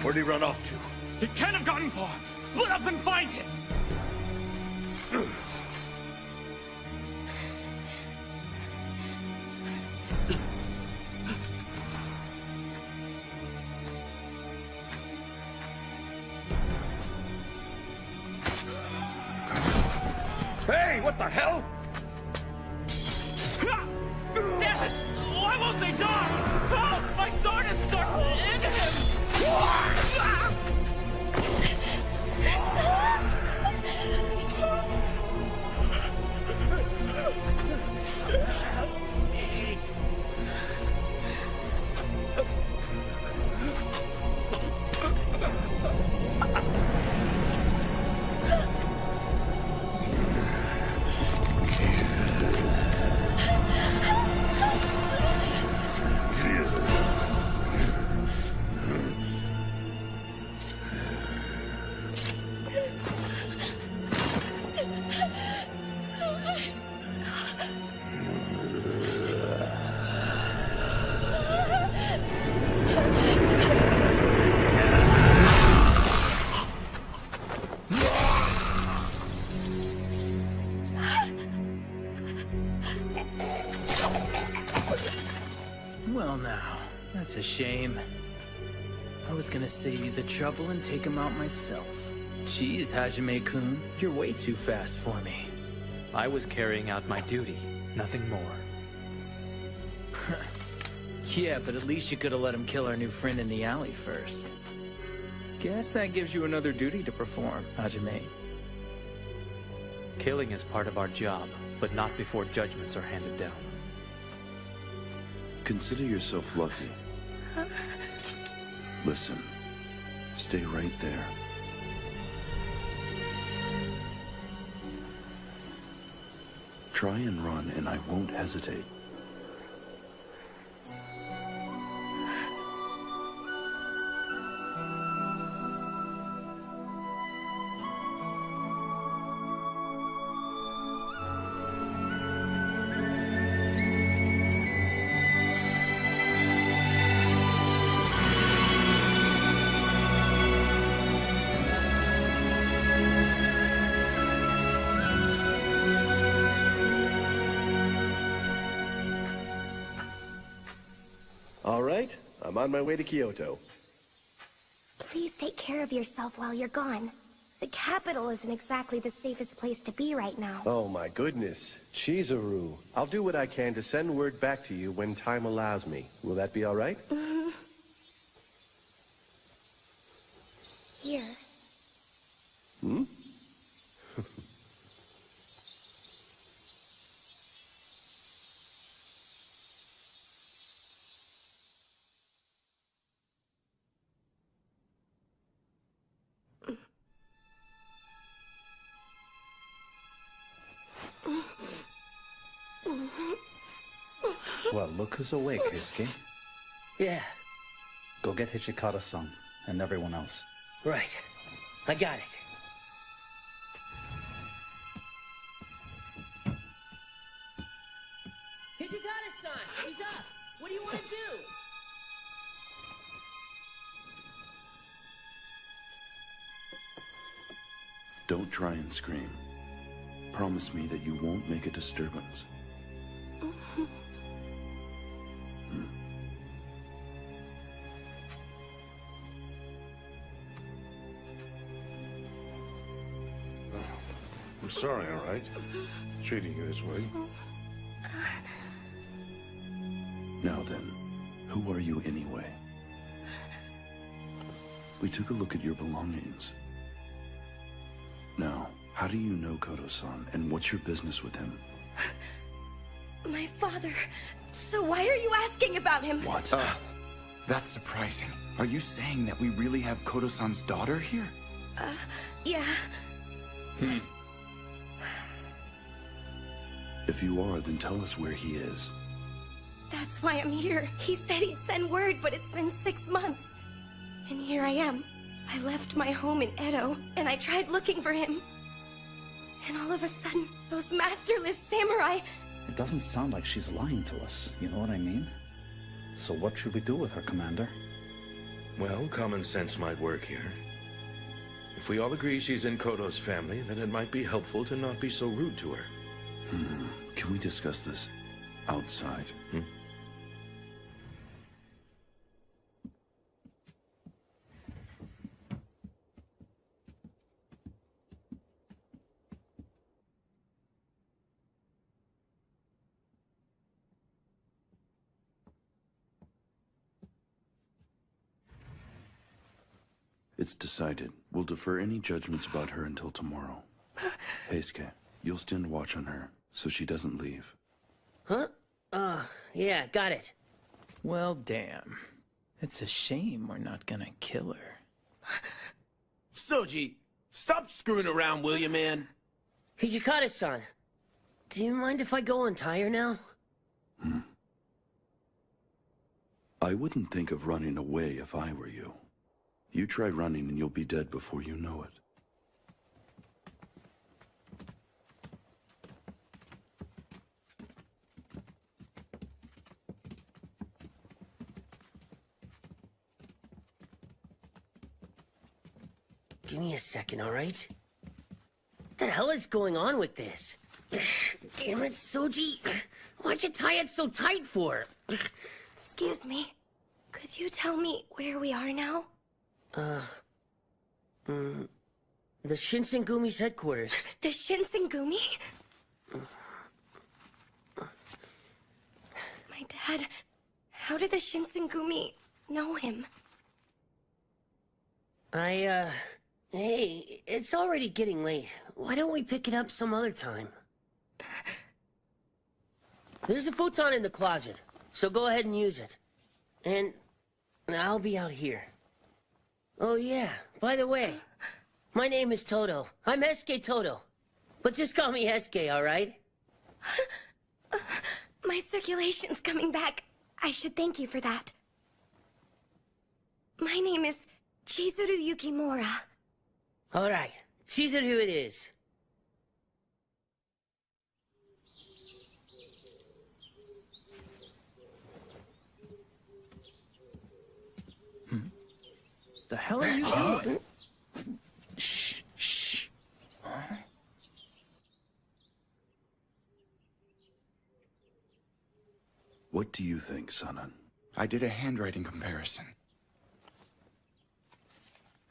Where'd he run off to? He can't have gotten far. Split up and find him. Hey, what the hell? Damn it! Why won't they die? Help! My sword is stuck in him! Well now, that's a shame. I was gonna save you the trouble and take him out myself. Jeez, Hajime-kun, you're way too fast for me. I was carrying out my duty, nothing more. Yeah, but at least you could have let him kill our new friend in the alley first. Guess that gives you another duty to perform, Hajime. Killing is part of our job, but not before judgments are handed down. Consider yourself lucky. Listen, stay right there. Try and run, and I won't hesitate. All right, I'm on my way to Kyoto. Please take care of yourself while you're gone. The capital isn't exactly the safest place to be right now. Oh my goodness, Chizuru. I'll do what I can to send word back to you when time allows me. Will that be all right? Here. Hmm? Well, look who's awake, Hisuke. Yeah, Go get Hichikata-san and everyone else. right. I got it. Hichikata-san, he's up. What do you want to do? Don't try and scream. Promise me that you won't make a disturbance. I'm sorry, all right? Treating you this way. Now then, who are you anyway? We took a look at your belongings. Now, how do you know Koto-san, and what's your business with him? My father. So why are you asking about him? What? That's surprising. Are you saying that we really have Koto-san's daughter here? Yeah. If you are, then tell us where he is. That's why I'm here. He said he'd send word, but it's been 6 months. And here I am. I left my home in Edo, and I tried looking for him. And all of a sudden, those masterless samurai... It doesn't sound like she's lying to us, you know what I mean? So what should we do with her, Commander? Well, common sense might work here. If we all agree she's in Koto's family, then it might be helpful to not be so rude to her. Can we discuss this outside? It's decided. We'll defer any judgments about her until tomorrow. Heisuke, you'll stand watch on her, so she doesn't leave. Huh? Yeah, got it. Well, damn. It's a shame we're not gonna kill her. Soji, stop screwing around, will you, man? Hijikata-san, do you mind if I go untie her now? I wouldn't think of running away if I were you. You try running and you'll be dead before you know it. Give me a second, all right? What the hell is going on with this? Damn it, Soji. Why'd you tie it so tight for? Excuse me. Could you tell me where we are now? The Shinsengumi's headquarters. The Shinsengumi? My dad... How did the Shinsengumi know him? Hey, it's already getting late. Why don't we pick it up some other time? There's a futon in the closet, so go ahead and use it. And I'll be out here. Oh yeah, by the way, my name is Toto. I'm Heisuke Toto. But just call me Heisuke, alright? My circulation's coming back. I should thank you for that. My name is Chizuru Yukimura. Alright, Chizuru it is. The hell are you doing? Shh. What do you think, Sanan? I did a handwriting comparison.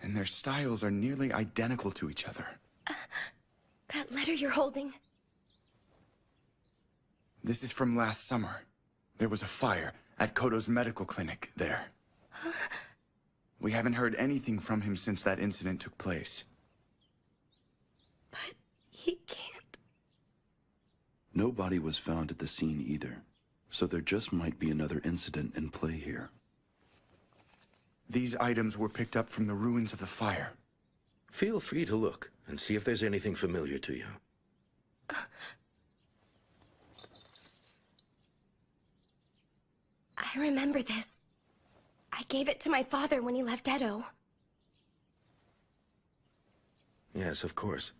And their styles are nearly identical to each other. That letter you're holding. This is from last summer. There was a fire at Koto's medical clinic there. We haven't heard anything from him since that incident took place. But he can't... No body was found at the scene either, so there just might be another incident in play here. These items were picked up from the ruins of the fire. Feel free to look and see if there's anything familiar to you. I remember this. I gave it to my father when he left Edo. Yes, of course.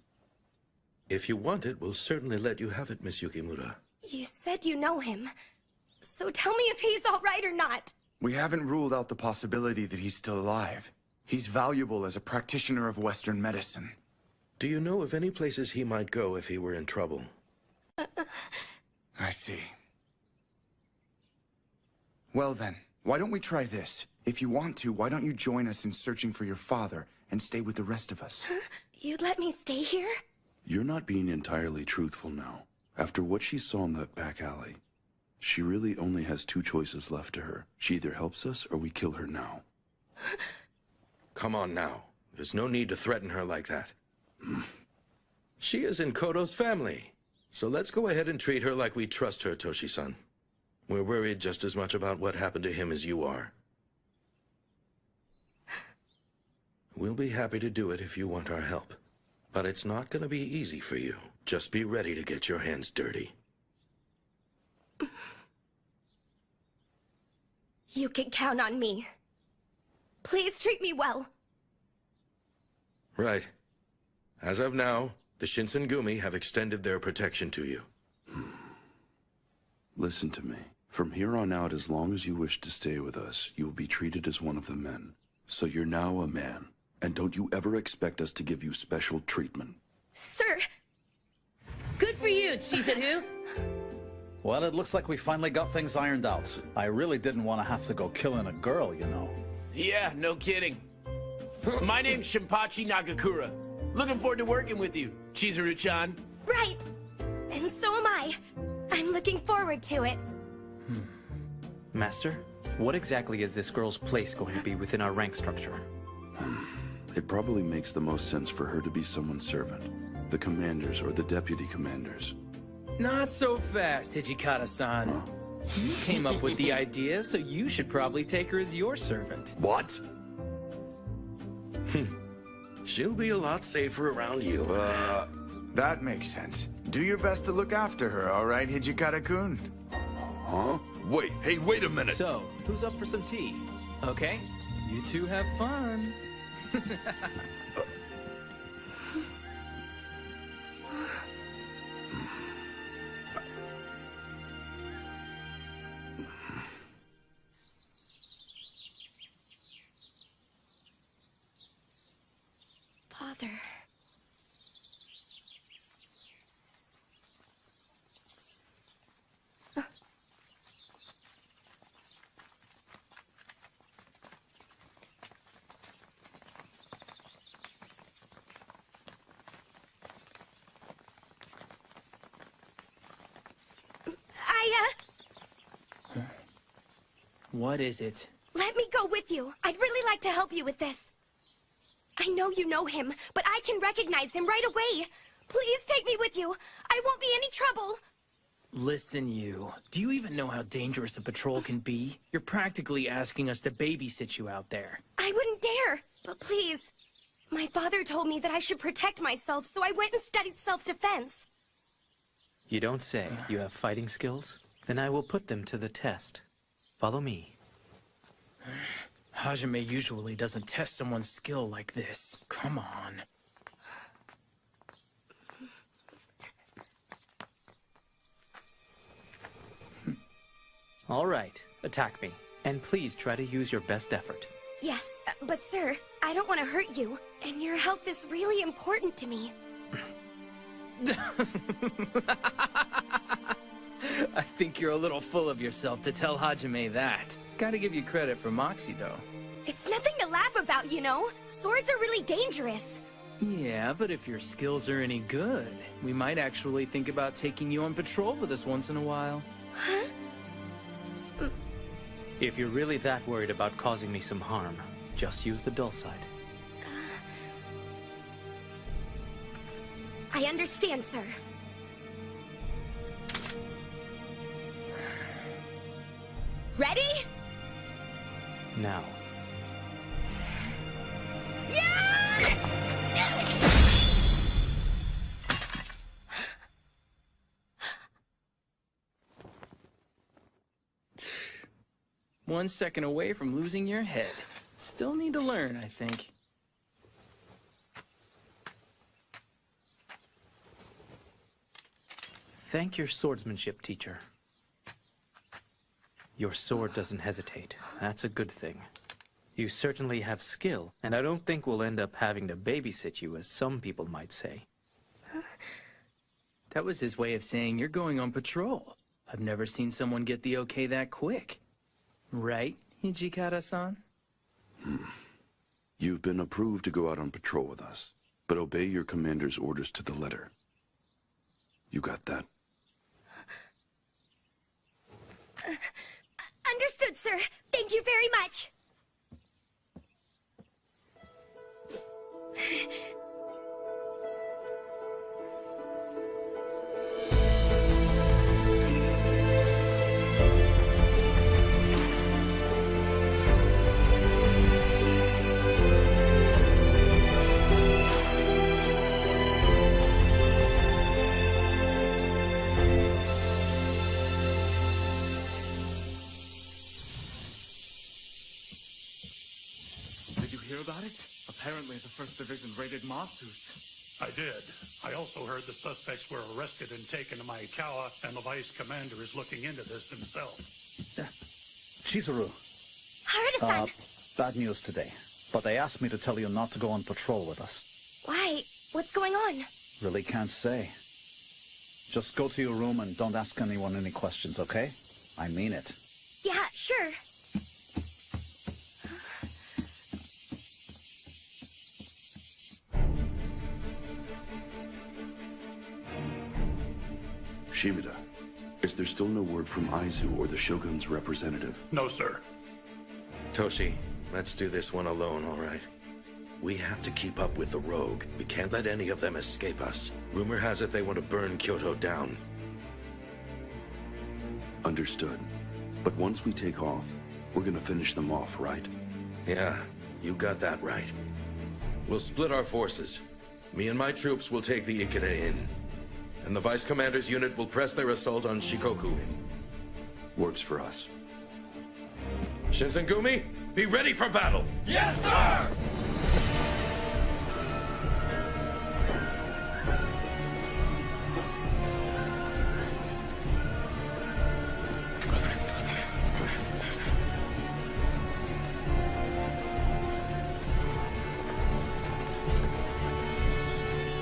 If you want it, we'll certainly let you have it, Miss Yukimura. You said you know him. So tell me if he's all right or not. We haven't ruled out the possibility that he's still alive. He's valuable as a practitioner of Western medicine. Do you know of any places he might go if he were in trouble? I see. Well then, why don't we try this? If you want to, why don't you join us in searching for your father and stay with the rest of us? You'd let me stay here? You're not being entirely truthful now. After what she saw in that back alley, she really only has two choices left to her. She either helps us or we kill her now. Come on now. There's no need to threaten her like that. She is in Koto's family. So let's go ahead and treat her like we trust her, Toshi-san. We're worried just as much about what happened to him as you are. We'll be happy to do it if you want our help. But it's not gonna be easy for you. Just be ready to get your hands dirty. You can count on me. Please treat me well. Right. As of now, the Shinsengumi have extended their protection to you. Listen to me. From here on out, as long as you wish to stay with us, you will be treated as one of the men. So you're now a man, and don't you ever expect us to give you special treatment. Sir, Good for you, Chizuru. Well, it looks like we finally got things ironed out. I really didn't want to have to go killing a girl, you know. Yeah, no kidding. My name's Shinpachi Nagakura. Looking forward to working with you, Chizuru-chan. right. And so am I. I'm looking forward to it. Master, what exactly is this girl's place going to be within our rank structure? It probably makes the most sense for her to be someone's servant. The commanders or the deputy commanders. Not so fast, Hijikata-san. You came up with the idea, so you should probably take her as your servant. What? She'll be a lot safer around you. That makes sense. Do your best to look after her, all right, Hijikata-kun? Huh? Wait, hey, wait a minute! So, who's up for some tea? Okay, you two have fun. Father. What is it? Let me go with you. I'd really like to help you with this. I know you know him, but I can recognize him right away. Please take me with you. I won't be any trouble. Listen, you. Do you even know how dangerous a patrol can be? You're practically asking us to babysit you out there. I wouldn't dare. But please. My father told me that I should protect myself, so I went and studied self-defense. You don't say. You have fighting skills? Then I will put them to the test. Follow me. Hajime usually doesn't test someone's skill like this. Come on. All right, attack me. And please try to use your best effort. Yes, but sir, I don't want to hurt you, and your health is really important to me. I think you're a little full of yourself to tell Hajime that. Gotta give you credit for Moxie, though. It's nothing to laugh about, you know. Swords are really dangerous. Yeah, but if your skills are any good, we might actually think about taking you on patrol with us once in a while. Huh? If you're really that worried about causing me some harm, just use the dull side. I understand, sir. Ready? Now. One second away from losing your head. Still need to learn, I think. Thank your swordsmanship teacher. Your sword doesn't hesitate. That's a good thing. You certainly have skill, and I don't think we'll end up having to babysit you, as some people might say. That was his way of saying you're going on patrol. I've never seen someone get the okay that quick. Right, Hijikata-san? You've been approved to go out on patrol with us, but obey your commander's orders to the letter. You got that? Understood, sir. Thank you very much. Did you hear about it? Apparently the First Division raided Matsu's. I did. I also heard the suspects were arrested and taken to Maikawa, and the vice commander is looking into this himself. Chizuru, Harada-san. bad news today. but they asked me to tell you not to go on patrol with us. Why? What's going on? Really can't say. Just go to your room and don't ask anyone any questions, okay? I mean it. Yeah, sure. Shimada, is there still no word from Aizu or the Shogun's representative? No, sir. Toshi, let's do this one alone, all right? We have to keep up with the rogue. We can't let any of them escape us. Rumor has it they want to burn Kyoto down. Understood. But once we take off, we're gonna finish them off, right? Yeah, you got that right. We'll split our forces. Me and my troops will take the Ikeda Inn. And the Vice Commander's unit will press their assault on Shikoku Inn. Works for us. Shinsengumi, be ready for battle! Yes, sir!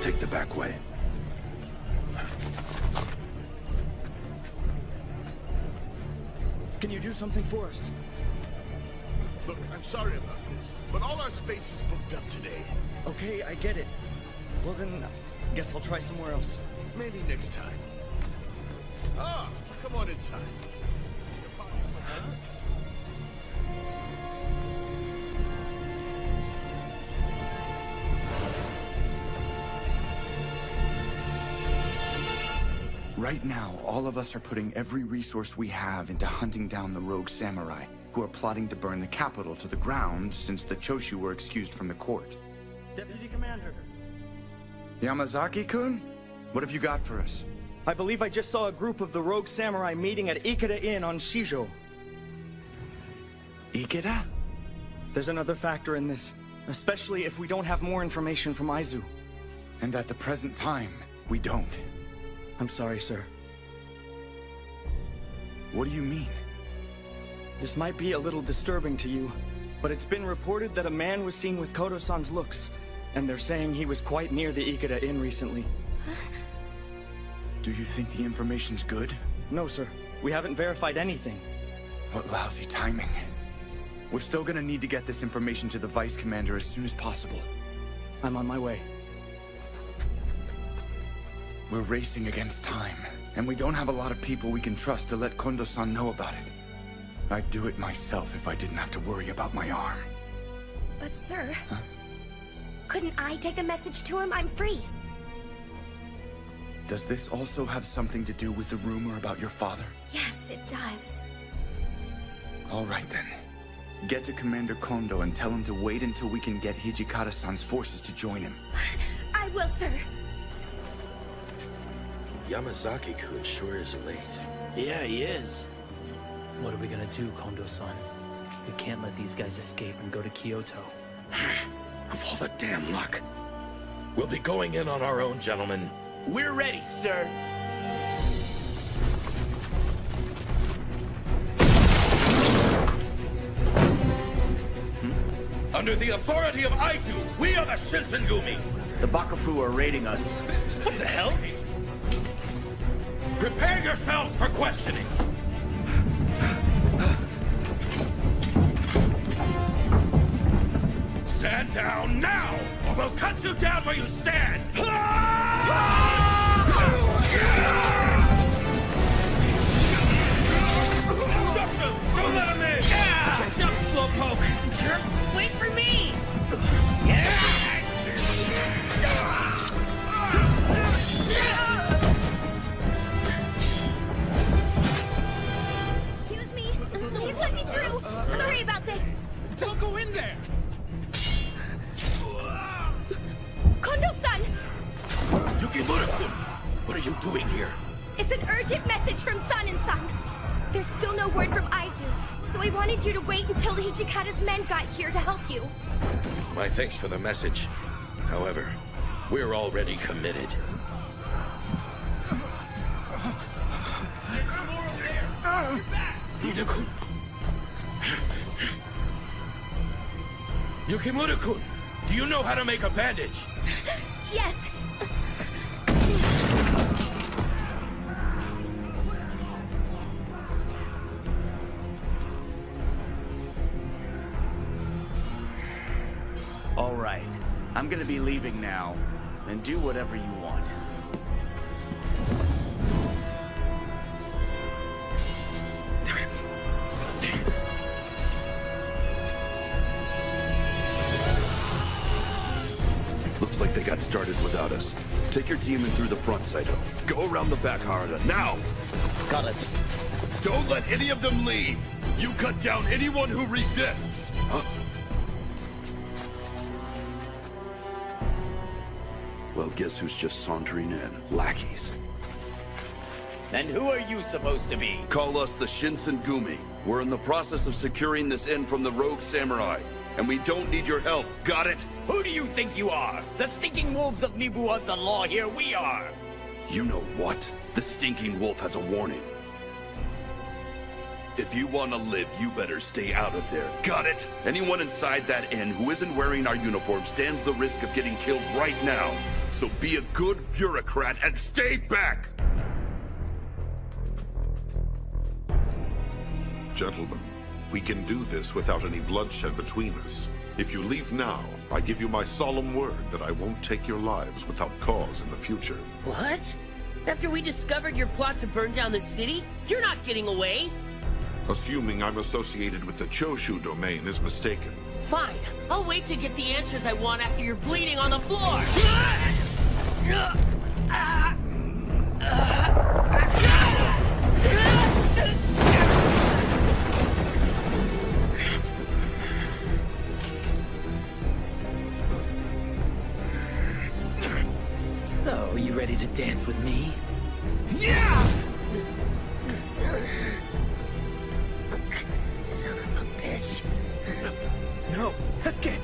Take the back way. Can you do something for us? Look, I'm sorry about this, but all our space is booked up today. Okay, I get it. Well then, guess I'll try somewhere else. Maybe next time. Ah, come on inside. Right now, all of us are putting every resource we have into hunting down the rogue samurai, who are plotting to burn the capital to the ground since the Choshu were excused from the court. Deputy Commander. Yamazaki-kun? What have you got for us? I believe I just saw a group of the rogue samurai meeting at Ikeda Inn on Shijo. Ikeda? There's another factor in this, especially if we don't have more information from Aizu. And at the present time, we don't. I'm sorry, sir. What do you mean? This might be a little disturbing to you, but it's been reported that a man was seen with Kodo-san's looks, and they're saying he was quite near the Ikeda Inn recently. Do you think the information's good? No, sir. We haven't verified anything. What lousy timing. We're still gonna need to get this information to the Vice Commander as soon as possible. I'm on my way. We're racing against time, and we don't have a lot of people we can trust to let Kondo-san know about it. I'd do it myself if I didn't have to worry about my arm. But sir, couldn't I take a message to him? I'm free. Does this also have something to do with the rumor about your father? Yes, it does. All right then. Get to Commander Kondo and tell him to wait until we can get Hijikata-san's forces to join him. I will, sir. Yamazaki-kun sure is late. Yeah, he is. What are we gonna do, Kondo-san? We can't let these guys escape and go to Kyoto. Of all the damn luck. We'll be going in on our own, gentlemen. We're ready, sir. Under the authority of Aizu, we are the Shinsengumi! The Bakufu are raiding us. What the hell? Prepare yourselves for questioning! Stand down now, or we'll cut you down where you stand! Don't let him in! Catch up, Slowpoke! Jerk, wait for me! Excuse me. Please let me through. Sorry about this. Don't go in there! Kondo-san! Yukimura-kun, what are you doing here? It's an urgent message from San and San. There's still no word from Aizu, so I wanted you to wait until Hijikata's men got here to help you. My thanks for the message. However, we're already committed. Ida-kun. Yukimura-kun, do you know how to make a bandage? Yes. All right. I'm gonna be leaving now. And do whatever you want. Looks like they got started without us. Take your team in through the front, Saito. Go around the back, Harada. Now! Got it. Don't let any of them leave. You cut down anyone who resists. Huh? Well, guess who's just sauntering in? Lackeys. And who are you supposed to be? Call us the Shinsengumi. We're in the process of securing this inn from the rogue samurai. And we don't need your help. Got it? Who do you think you are? The stinking wolves of Nibu are the law here. We are. You know what? The stinking wolf has a warning. If you want to live, you better stay out of there. Got it? Anyone inside that inn who isn't wearing our uniform stands the risk of getting killed right now. So be a good bureaucrat and stay back! Gentlemen, we can do this without any bloodshed between us. If you leave now, I give you my solemn word that I won't take your lives without cause in the future. What? After we discovered your plot to burn down the city? You're not getting away! Assuming I'm associated with the Choshu domain is mistaken. Fine. I'll wait to get the answers I want after you're bleeding on the floor! So, you ready to dance with me? Son of a bitch. No, escape.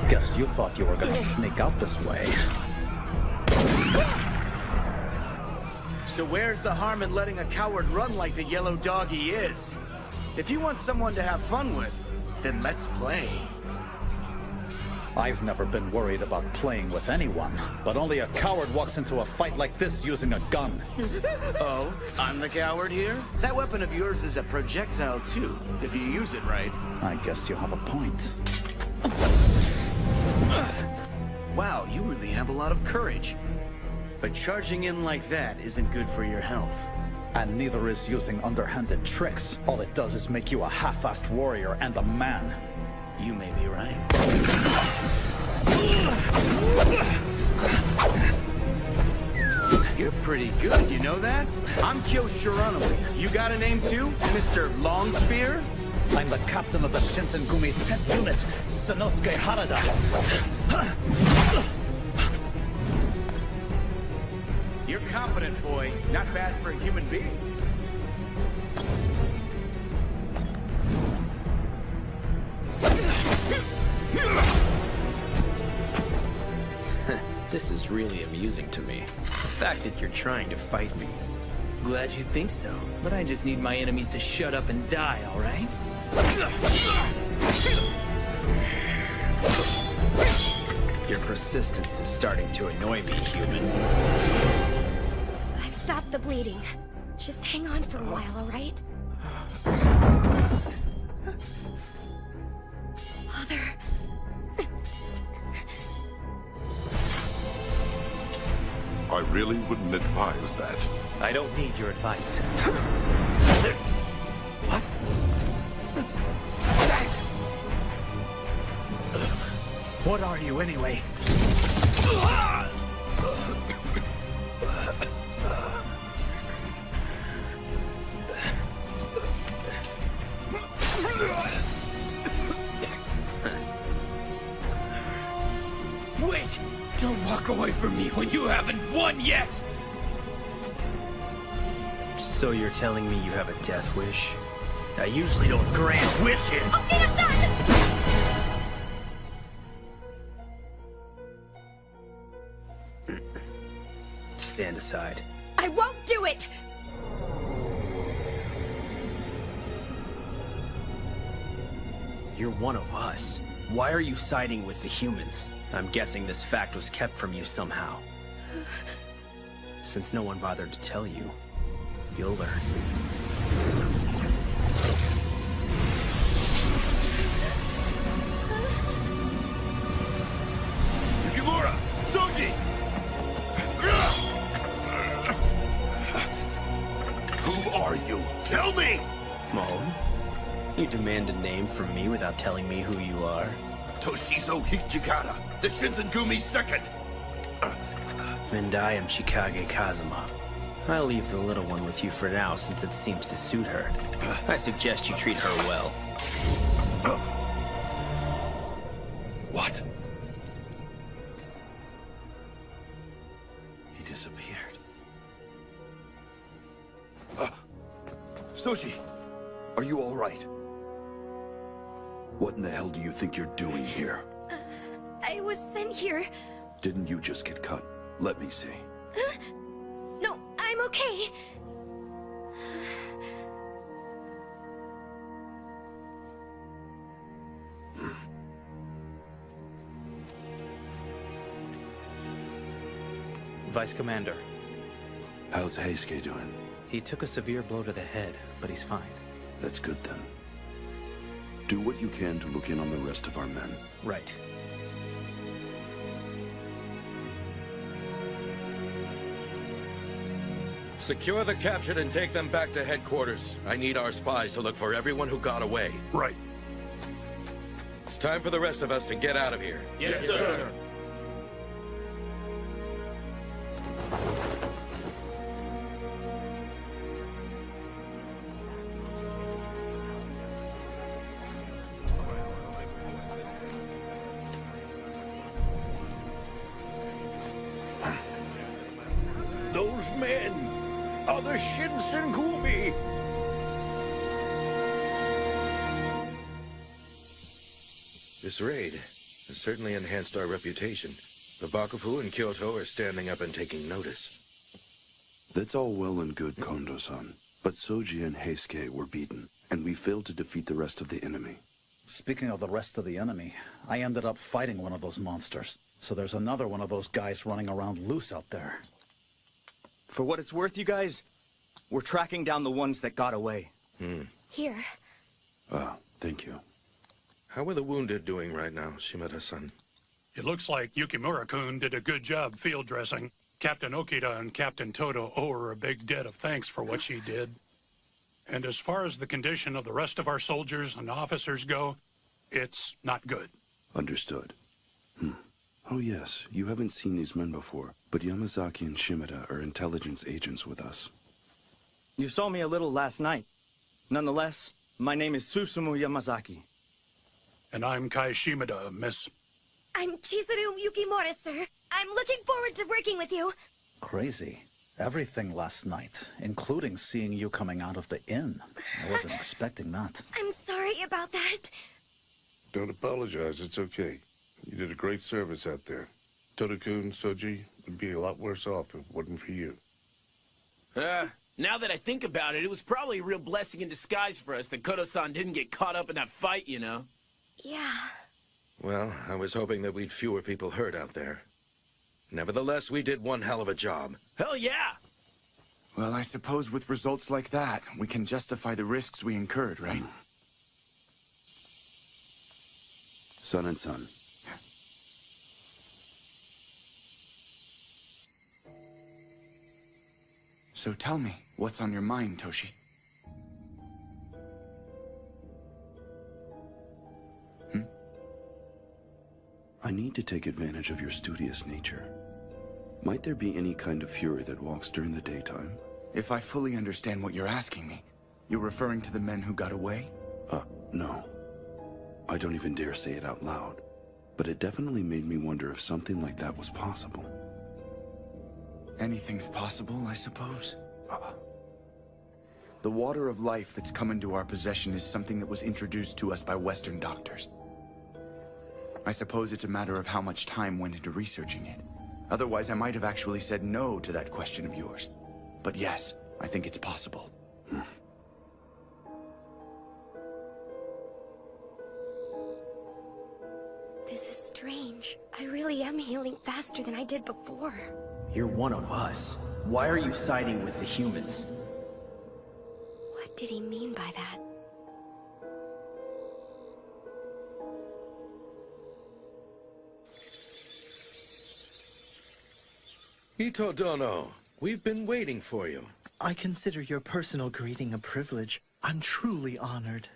Guess you thought you were gonna sneak out this way. So where's the harm in letting a coward run like the yellow dog he is? If you want someone to have fun with, then let's play. I've never been worried about playing with anyone, but only a coward walks into a fight like this using a gun. Oh, I'm the coward here? That weapon of yours is a projectile too, if you use it right. I guess you have a point. Wow, you really have a lot of courage. But charging in like that isn't good for your health. And neither is using underhanded tricks. All it does is make you a half-assed warrior and a man. You may be right. You're pretty good, you know that? I'm Kyo Shiranui. You got a name too, Mr. Longspear? I'm the captain of the Shinsengumi's 10th unit, Sanosuke Harada. You're competent, boy. Not bad for a human being. This is really amusing to me. The fact that you're trying to fight me. Glad you think so, but I just need my enemies to shut up and die, alright? Your persistence is starting to annoy me, human. I've stopped the bleeding. Just hang on for a while, alright? Father... I really wouldn't advise that. I don't need your advice. What? What are you, anyway? Wait! Don't walk away from me when you haven't won yet! So you're telling me you have a death wish? I usually don't grant wishes! Stand aside. I won't do do it! You're one of us. Why are you siding with the humans? I'm guessing this fact was kept from you somehow. Since no one bothered to tell you, you'll learn. Yukimura! Soji! Who are you? Tell me! Mom? You demand a name from me without telling me who you are? Toshizo Hijikata, the Shinsengumi's second! And I am Chikage Kazuma. I'll leave the little one with you for now since it seems to suit her. I suggest you treat her well. What? He disappeared. Soji, are you all right? What in the hell do you think you're doing here? I was sent here. Didn't you just get cut? Let me see. No, I'm okay. Vice Commander. How's Heisuke doing? He took a severe blow to the head, but he's fine. That's good then. Do what you can to look in on the rest of our men. Right. Secure the captured and take them back to headquarters. I need our spies to look for everyone who got away. Right. It's time for the rest of us to get out of here. Yes, sir. Those men are the Shinsengumi! This raid has certainly enhanced our reputation. The Bakufu and Kyoto are standing up and taking notice. That's all well and good, Kondo-san. But Soji and Heisuke were beaten, and we failed to defeat the rest of the enemy. Speaking of the rest of the enemy, I ended up fighting one of those monsters. So there's another one of those guys running around loose out there. For what it's worth, you guys, we're tracking down the ones that got away. Here. Thank you. How are the wounded doing right now, Shimada-san? It looks like Yukimura-kun did a good job field dressing. Captain Okita and Captain Toto owe her a big debt of thanks for what she did. And as far as the condition of the rest of our soldiers and officers go, it's not good. Understood. Oh yes, you haven't seen these men before, but Yamazaki and Shimada are intelligence agents with us. You saw me a little last night. Nonetheless, my name is Susumu Yamazaki. And I'm Kai Shimada, miss. I'm Chizuru Yukimura, sir. I'm looking forward to working with you. Crazy. Everything last night, including seeing you coming out of the inn. I wasn't expecting that. I'm sorry about that. Don't apologize, it's okay. You did a great service out there. Toto-kun, Soji would be a lot worse off if it wasn't for you. Now that I think about it, it was probably a real blessing in disguise for us that Kodo-san didn't get caught up in that fight, you know? Yeah. Well, I was hoping that we'd fewer people hurt out there. Nevertheless, we did one hell of a job. Hell yeah! Well, I suppose with results like that, we can justify the risks we incurred, right? Son and son. So tell me, what's on your mind, Toshi? I need to take advantage of your studious nature. Might there be any kind of fury that walks during the daytime? If I fully understand what you're asking me, you're referring to the men who got away? No. I don't even dare say it out loud. But it definitely made me wonder if something like that was possible. Anything's possible, I suppose. The water of life that's come into our possession is something that was introduced to us by Western doctors. I suppose it's a matter of how much time went into researching it. Otherwise, I might have actually said no to that question of yours. But yes, I think it's possible. This is strange. I really am healing faster than I did before. You're one of us. Why are you siding with the humans? What did he mean by that? Ito Dono, we've been waiting for you. I consider your personal greeting a privilege. I'm truly honored.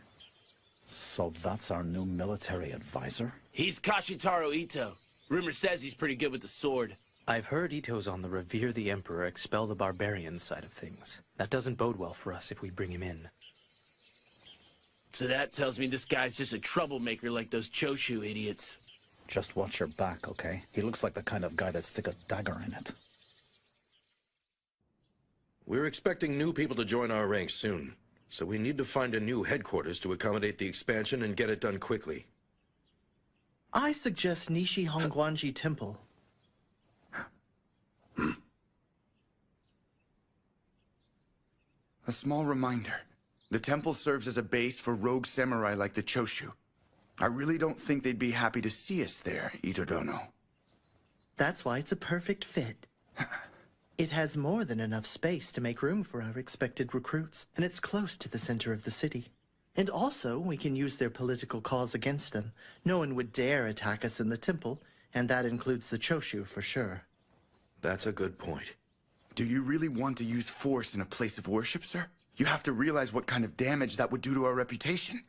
So that's our new military advisor? He's Kashitaro Ito. Rumor says he's pretty good with the sword. I've heard Ito's on the Revere the Emperor, Expel the Barbarians side of things. That doesn't bode well for us if we bring him in. So that tells me this guy's just a troublemaker like those Choshu idiots. Just watch your back, okay? He looks like the kind of guy that'd stick a dagger in it. We're expecting new people to join our ranks soon, so we need to find a new headquarters to accommodate the expansion and get it done quickly. I suggest Nishi Hongguanji Temple. A small reminder. The temple serves as a base for rogue samurai like the Choshu. I really don't think they'd be happy to see us there, Ito Dono. That's why it's a perfect fit. It has more than enough space to make room for our expected recruits, and it's close to the center of the city. And also, we can use their political cause against them. No one would dare attack us in the temple, and that includes the Choshu for sure. That's a good point. Do you really want to use force in a place of worship, sir? You have to realize what kind of damage that would do to our reputation.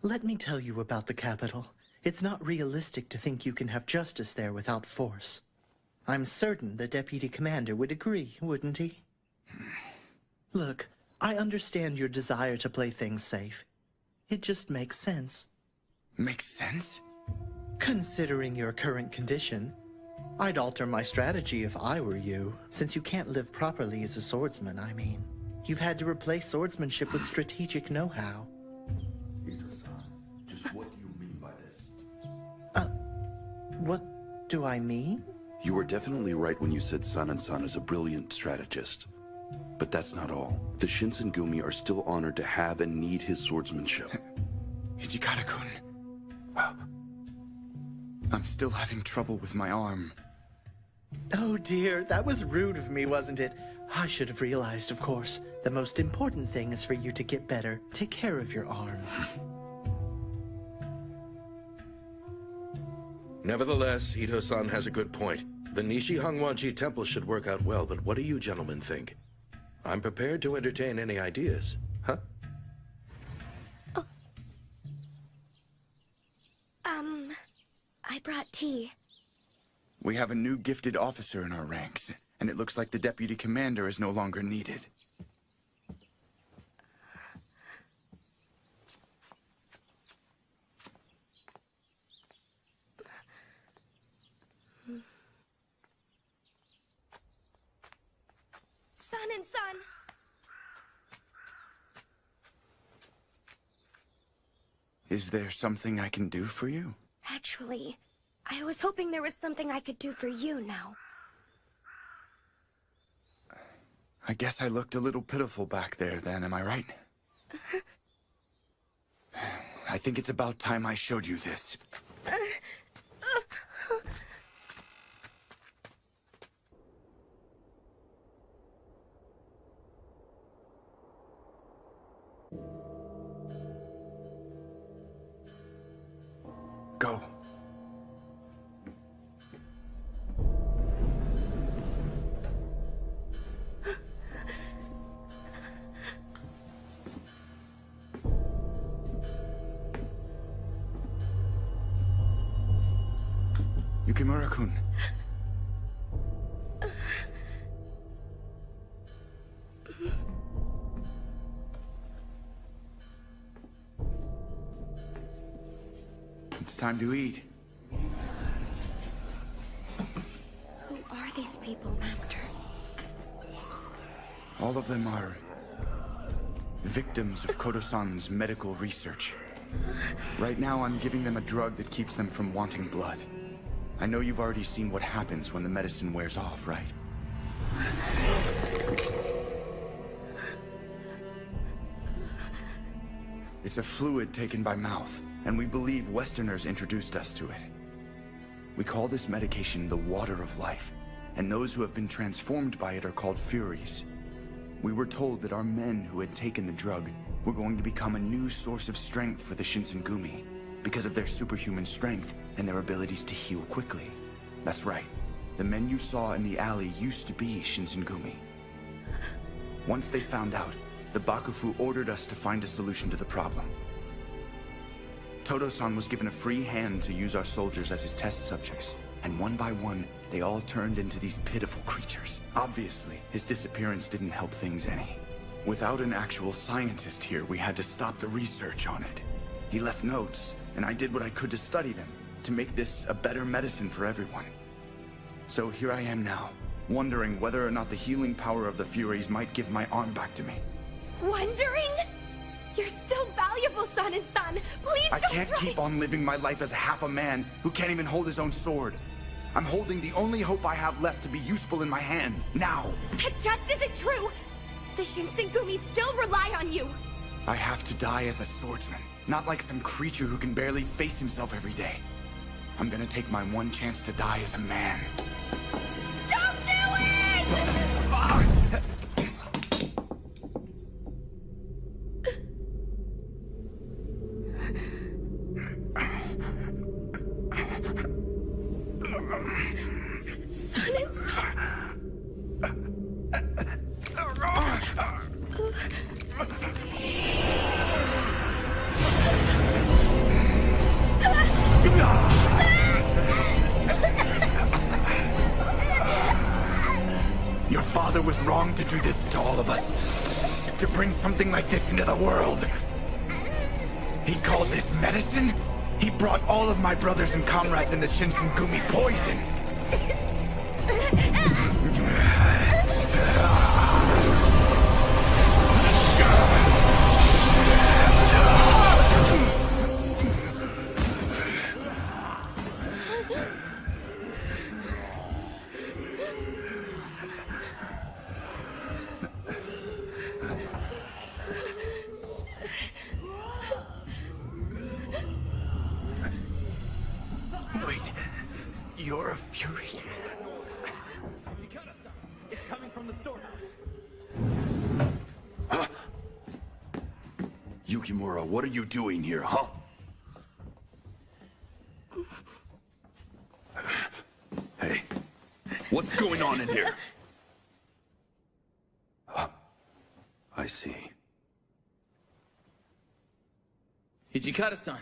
Let me tell you about the capital. It's not realistic to think you can have justice there without force. I'm certain the deputy commander would agree, wouldn't he? Look, I understand your desire to play things safe. It just makes sense. Makes sense? Considering your current condition, I'd alter my strategy if I were you, since you can't live properly as a swordsman, I mean. You've had to replace swordsmanship with strategic know-how. Ito-san, just what do you mean by this? What do I mean? You were definitely right when you said Sanan-san is a brilliant strategist. But that's not all. The Shinsengumi are still honored to have and need his swordsmanship. Hijikata-kun. I'm still having trouble with my arm. Oh dear, that was rude of me, wasn't it? I should have realized, of course. The most important thing is for you to get better. Take care of your arm. Nevertheless, Ito-san has a good point. The Nishi Hongguanji Temple should work out well, but what do you gentlemen think? I'm prepared to entertain any ideas. Huh? I brought tea. We have a new gifted officer in our ranks, and it looks like the deputy commander is no longer needed. Sanan-san! Is there something I can do for you? Actually, I was hoping there was something I could do for you now. I guess I looked a little pitiful back there then, am I right? I think it's about time I showed you this. Go. Yukimura-kun. It's time to eat. Who are these people, Master? All of them are victims of Kodo-san's medical research. Right now, I'm giving them a drug that keeps them from wanting blood. I know you've already seen what happens when the medicine wears off, right? It's a fluid taken by mouth, and we believe Westerners introduced us to it. We call this medication the water of life, and those who have been transformed by it are called Furies. We were told that our men who had taken the drug were going to become a new source of strength for the Shinsengumi, because of their superhuman strength and their abilities to heal quickly. That's right. The men you saw in the alley used to be Shinsengumi. Once they found out, the Bakufu ordered us to find a solution to the problem. Todo-san was given a free hand to use our soldiers as his test subjects, and one by one, they all turned into these pitiful creatures. Obviously, his disappearance didn't help things any. Without an actual scientist here, we had to stop the research on it. He left notes, and I did what I could to study them, to make this a better medicine for everyone. So here I am now, wondering whether or not the healing power of the Furies might give my arm back to me. Wondering? You're still valuable, Son-and-Son. Please I don't can't try. keep on living my life as half a man who can't even hold his own sword. I'm holding the only hope I have left to be useful in my hand, now. That just isn't true. The Shinsengumi still rely on you. I have to die as a swordsman, not like some creature who can barely face himself every day. I'm gonna take my one chance to die as a man. Don't do it! Your father was wrong to do this to all of us. To bring something like this into the world. He called this medicine? He brought all of my brothers and comrades in the Shinsengumi poison. Wait, you're a Fury? It's coming from the storehouse. Huh? Yukimura, what are you doing here, huh? Hey, What's going on in here? I see. Hijikata-san.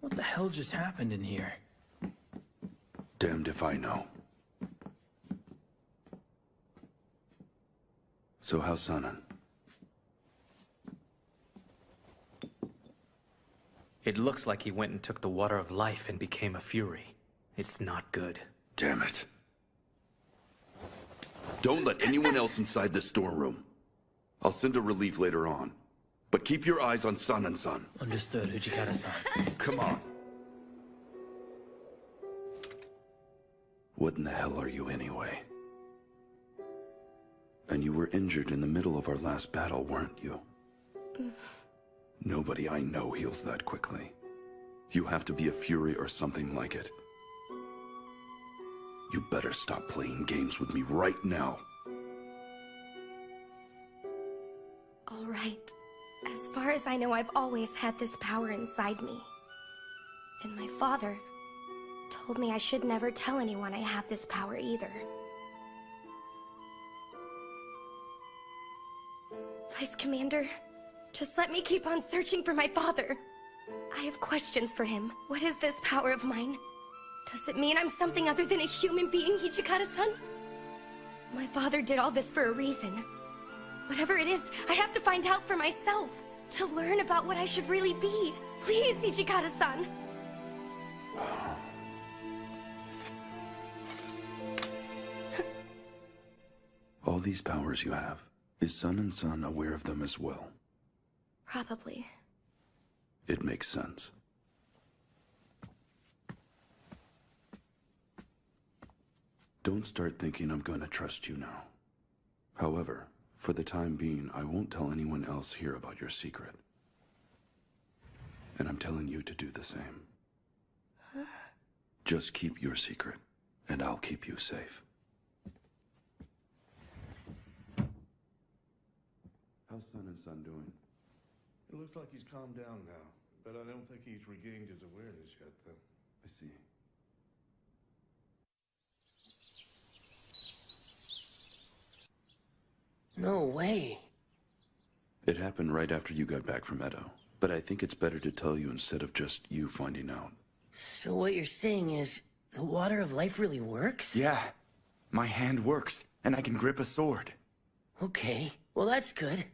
What the hell just happened in here? Damned if I know. So how's Sanan? It looks like he went and took the water of life and became a Fury. It's not good. Damn it. Don't let anyone else inside the storeroom. I'll send a relief later on. But keep your eyes on San-and-san. Understood, Hijikata-san. Come on. What in the hell are you anyway? And you were injured in the middle of our last battle, weren't you? Nobody I know heals that quickly. You have to be a Fury or something like it. You better stop playing games with me right now. All right. As far as I know, I've always had this power inside me. And my father told me I should never tell anyone I have this power either. Vice Commander, just let me keep on searching for my father. I have questions for him. What is this power of mine? Does it mean I'm something other than a human being, Hijikata-san? My father did all this for a reason. Whatever it is, I have to find out for myself. To learn about what I should really be. Please, Hijikata-san. All these powers you have, is San-and-san aware of them as well? Probably. It makes sense. Don't start thinking I'm gonna trust you now. However, for the time being, I won't tell anyone else here about your secret. And I'm telling you to do the same. Just keep your secret, and I'll keep you safe. How's Sun and Sun doing? It looks like he's calmed down now, but I don't think he's regained his awareness yet, though. I see. No way. It happened right after you got back from Edo, but I think it's better to tell you instead of just you finding out. So what you're saying is, the water of life really works? Yeah. My hand works, and I can grip a sword. Okay, well that's good.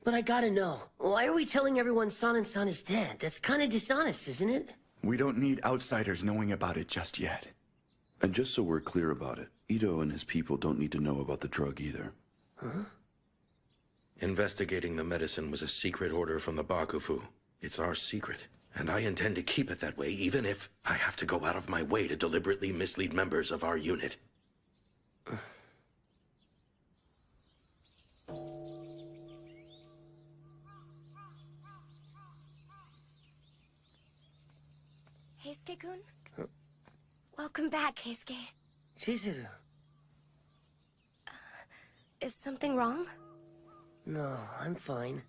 But I gotta know, why are we telling everyone San and San is dead? That's kinda dishonest, isn't it? We don't need outsiders knowing about it just yet. And just so we're clear about it, Ito and his people don't need to know about the drug either. Huh? Investigating the medicine was a secret order from the Bakufu. It's our secret, and I intend to keep it that way, even if I have to go out of my way to deliberately mislead members of our unit. Heisuke-kun? Welcome back, Heisuke. Chizuru. Is something wrong? No, I'm fine.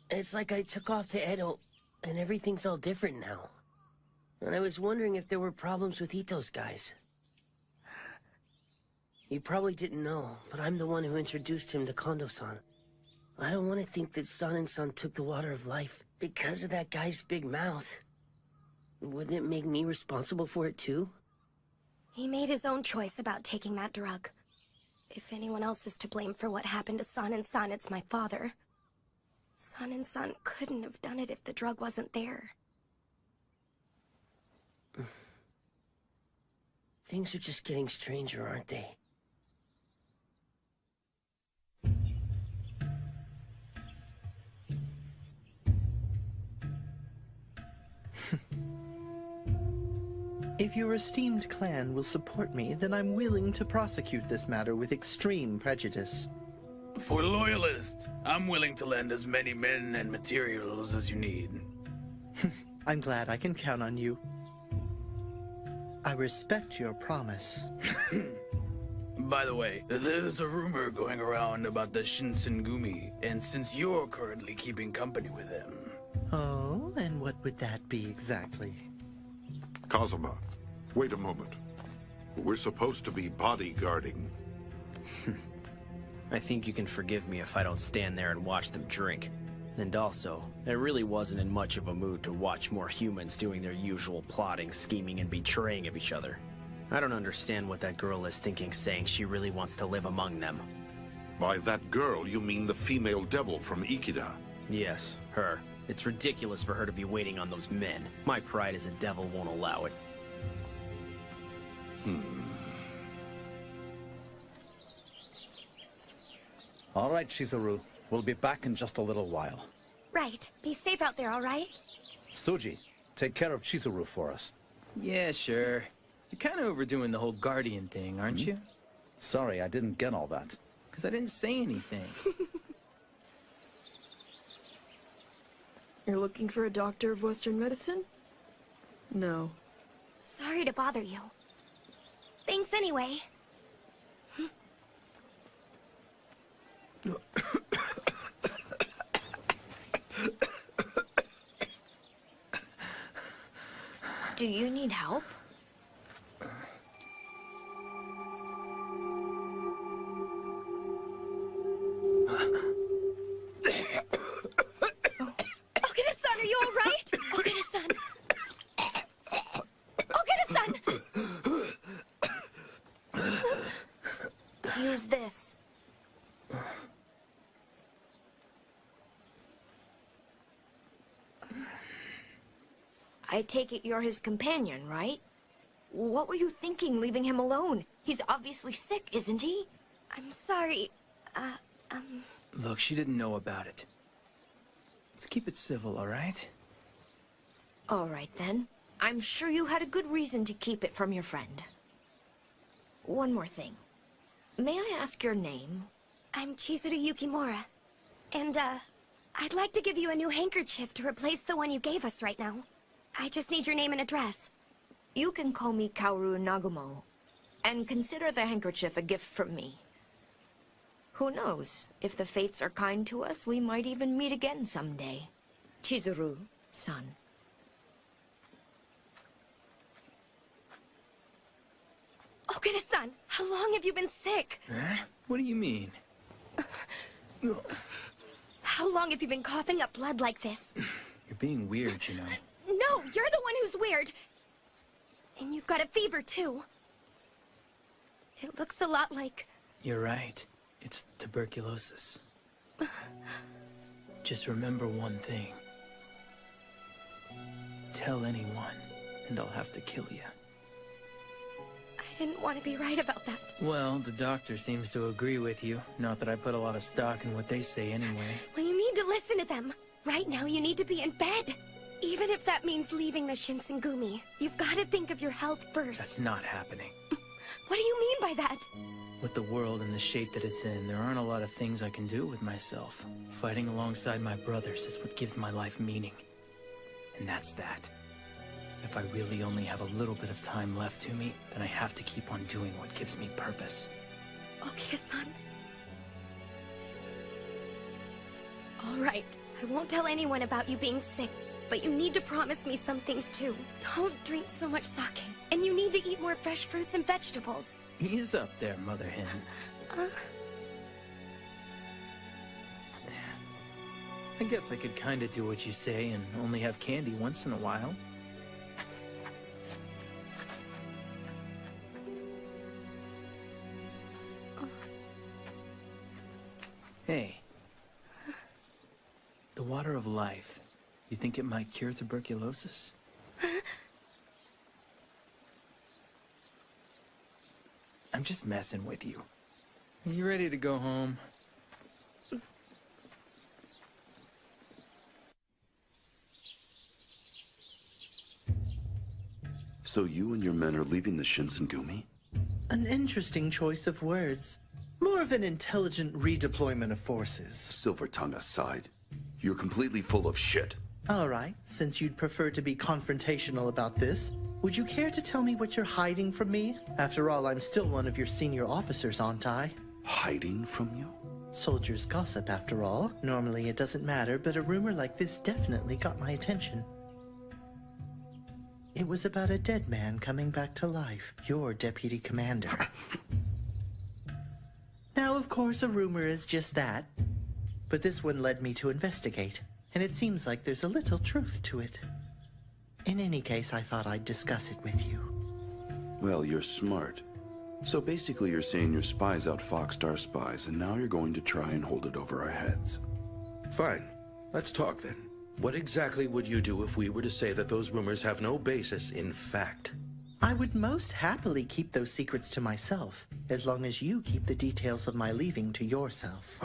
It's like I took off to Edo, and everything's all different now. And I was wondering if there were problems with Ito's guys. You probably didn't know, but I'm the one who introduced him to Kondo-san. I don't want to think that San and San took the water of life because of that guy's big mouth. Wouldn't it make me responsible for it too? He made his own choice about taking that drug. If anyone else is to blame for what happened to San and San, it's my father. San and San couldn't have done it if the drug wasn't there. Things are just getting stranger, aren't they? If your esteemed clan will support me, then I'm willing to prosecute this matter with extreme prejudice. For loyalists, I'm willing to lend as many men and materials as you need. I'm glad I can count on you. I respect your promise. By the way, there's a rumor going around about the Shinsengumi, and since you're currently keeping company with them... Oh, and what would that be exactly? Kazuma, wait a moment. We're supposed to be bodyguarding. I think you can forgive me if I don't stand there and watch them drink. And also, I really wasn't in much of a mood to watch more humans doing their usual plotting, scheming, and betraying of each other. I don't understand what that girl is thinking, saying she really wants to live among them. By that girl, you mean the female devil from Ikeda? Yes, her. It's ridiculous for her to be waiting on those men. My pride as a devil won't allow it. All right, Chizuru. We'll be back in just a little while. Right. Be safe out there, all right? Suji, take care of Chizuru for us. Yeah, sure. You're kind of overdoing the whole guardian thing, aren't you? Sorry, I didn't get all that. Because I didn't say anything. You're looking for a doctor of Western medicine? No. Sorry to bother you. Thanks anyway. Do you need help? Okada-san, are you all right? Okada-san. Okada-san! Use this. I take it you're his companion, right? What were you thinking, leaving him alone? He's obviously sick, isn't he? I'm sorry. Look, she didn't know about it. Let's keep it civil, all right? All right, then. I'm sure you had a good reason to keep it from your friend. one more thing. May I ask your name? I'm Chizuru Yukimura. And, I'd like to give you a new handkerchief to replace the one you gave us right now. I just need your name and address. You can call me Kaoru Nagumo, and consider the handkerchief a gift from me. Who knows? If the fates are kind to us, we might even meet again someday. Chizuru-san. Okada-san, how long have you been sick? Huh? What do you mean? How long have you been coughing up blood like this? You're being weird, you know. No, you're the one who's weird. And you've got a fever, too. It looks a lot like... You're right. It's tuberculosis. Just remember one thing. Tell anyone, and I'll have to kill you. I didn't want to be right about that. Well, the doctor seems to agree with you. Not that I put a lot of stock in what they say anyway. Well, you need to listen to them. Right now, you need to be in bed. Even if that means leaving the Shinsengumi, you've got to think of your health first. That's not happening. What do you mean by that? With the world in the shape that it's in, there aren't a lot of things I can do with myself. Fighting alongside my brothers is what gives my life meaning. And that's that. If I really only have a little bit of time left to me, then I have to keep on doing what gives me purpose. Okita-san. All right, I won't tell anyone about you being sick, but you need to promise me some things too. Don't drink so much sake, and you need to eat more fresh fruits and vegetables. Ease up there, Mother Hen. I guess I could kinda do what you say and only have candy once in a while. Hey. The water of life. You think it might cure tuberculosis? I'm just messing with you. Are you ready to go home? So you and your men are leaving the Shinsengumi? An interesting choice of words. More of an intelligent redeployment of forces. Silver tongue aside, you're completely full of shit. All right, since you'd prefer to be confrontational about this, would you care to tell me what you're hiding from me? After all, I'm still one of your senior officers, aren't I? Hiding from you? Soldiers gossip, after all. Normally it doesn't matter, but a rumor like this definitely got my attention. It was about a dead man coming back to life, your deputy commander. Now, of course, a rumor is just that. But this one led me to investigate, and it seems like there's a little truth to it. In any case, I thought I'd discuss it with you. Well, you're smart. So basically you're saying your spies outfoxed our spies, and now you're going to try and hold it over our heads. Fine. Let's talk then. What exactly would you do if we were to say that those rumors have no basis in fact? I would most happily keep those secrets to myself, as long as you keep the details of my leaving to yourself.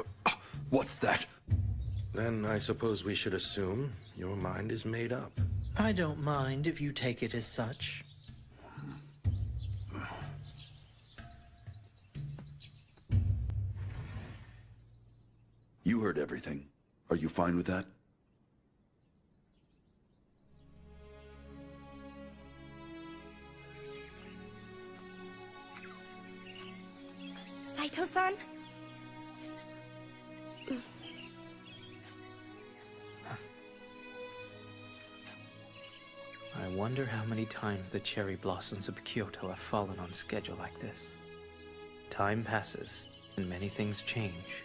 What's that? Then I suppose we should assume your mind is made up. I don't mind if you take it as such. You heard everything. Are you fine with that? Saito-san? I wonder how many times the cherry blossoms of Kyoto have fallen on schedule like this. Time passes, and many things change.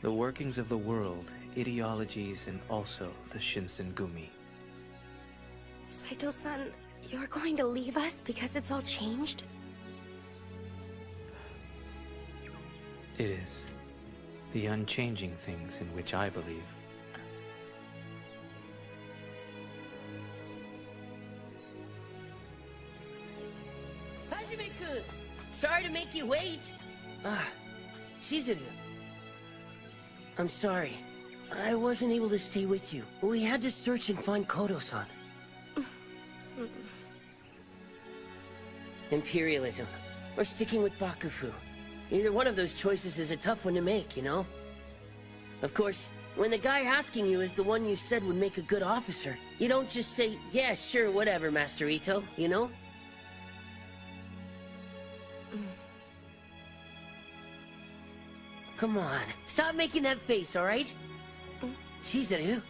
The workings of the world, ideologies, and also the Shinsengumi. Saito-san, you're going to leave us because it's all changed? It is. The unchanging things in which I believe. Hajime-kun! Sorry to make you wait. Chizuru. I'm sorry. I wasn't able to stay with you. We had to search and find Kodo-san. imperialism, or sticking with Bakufu. Either one of those choices is a tough one to make, you know? Of course, when the guy asking you is the one you said would make a good officer, you don't just say, yeah, sure, whatever, Master Ito, you know? Come on, stop making that face, alright? Chizuru.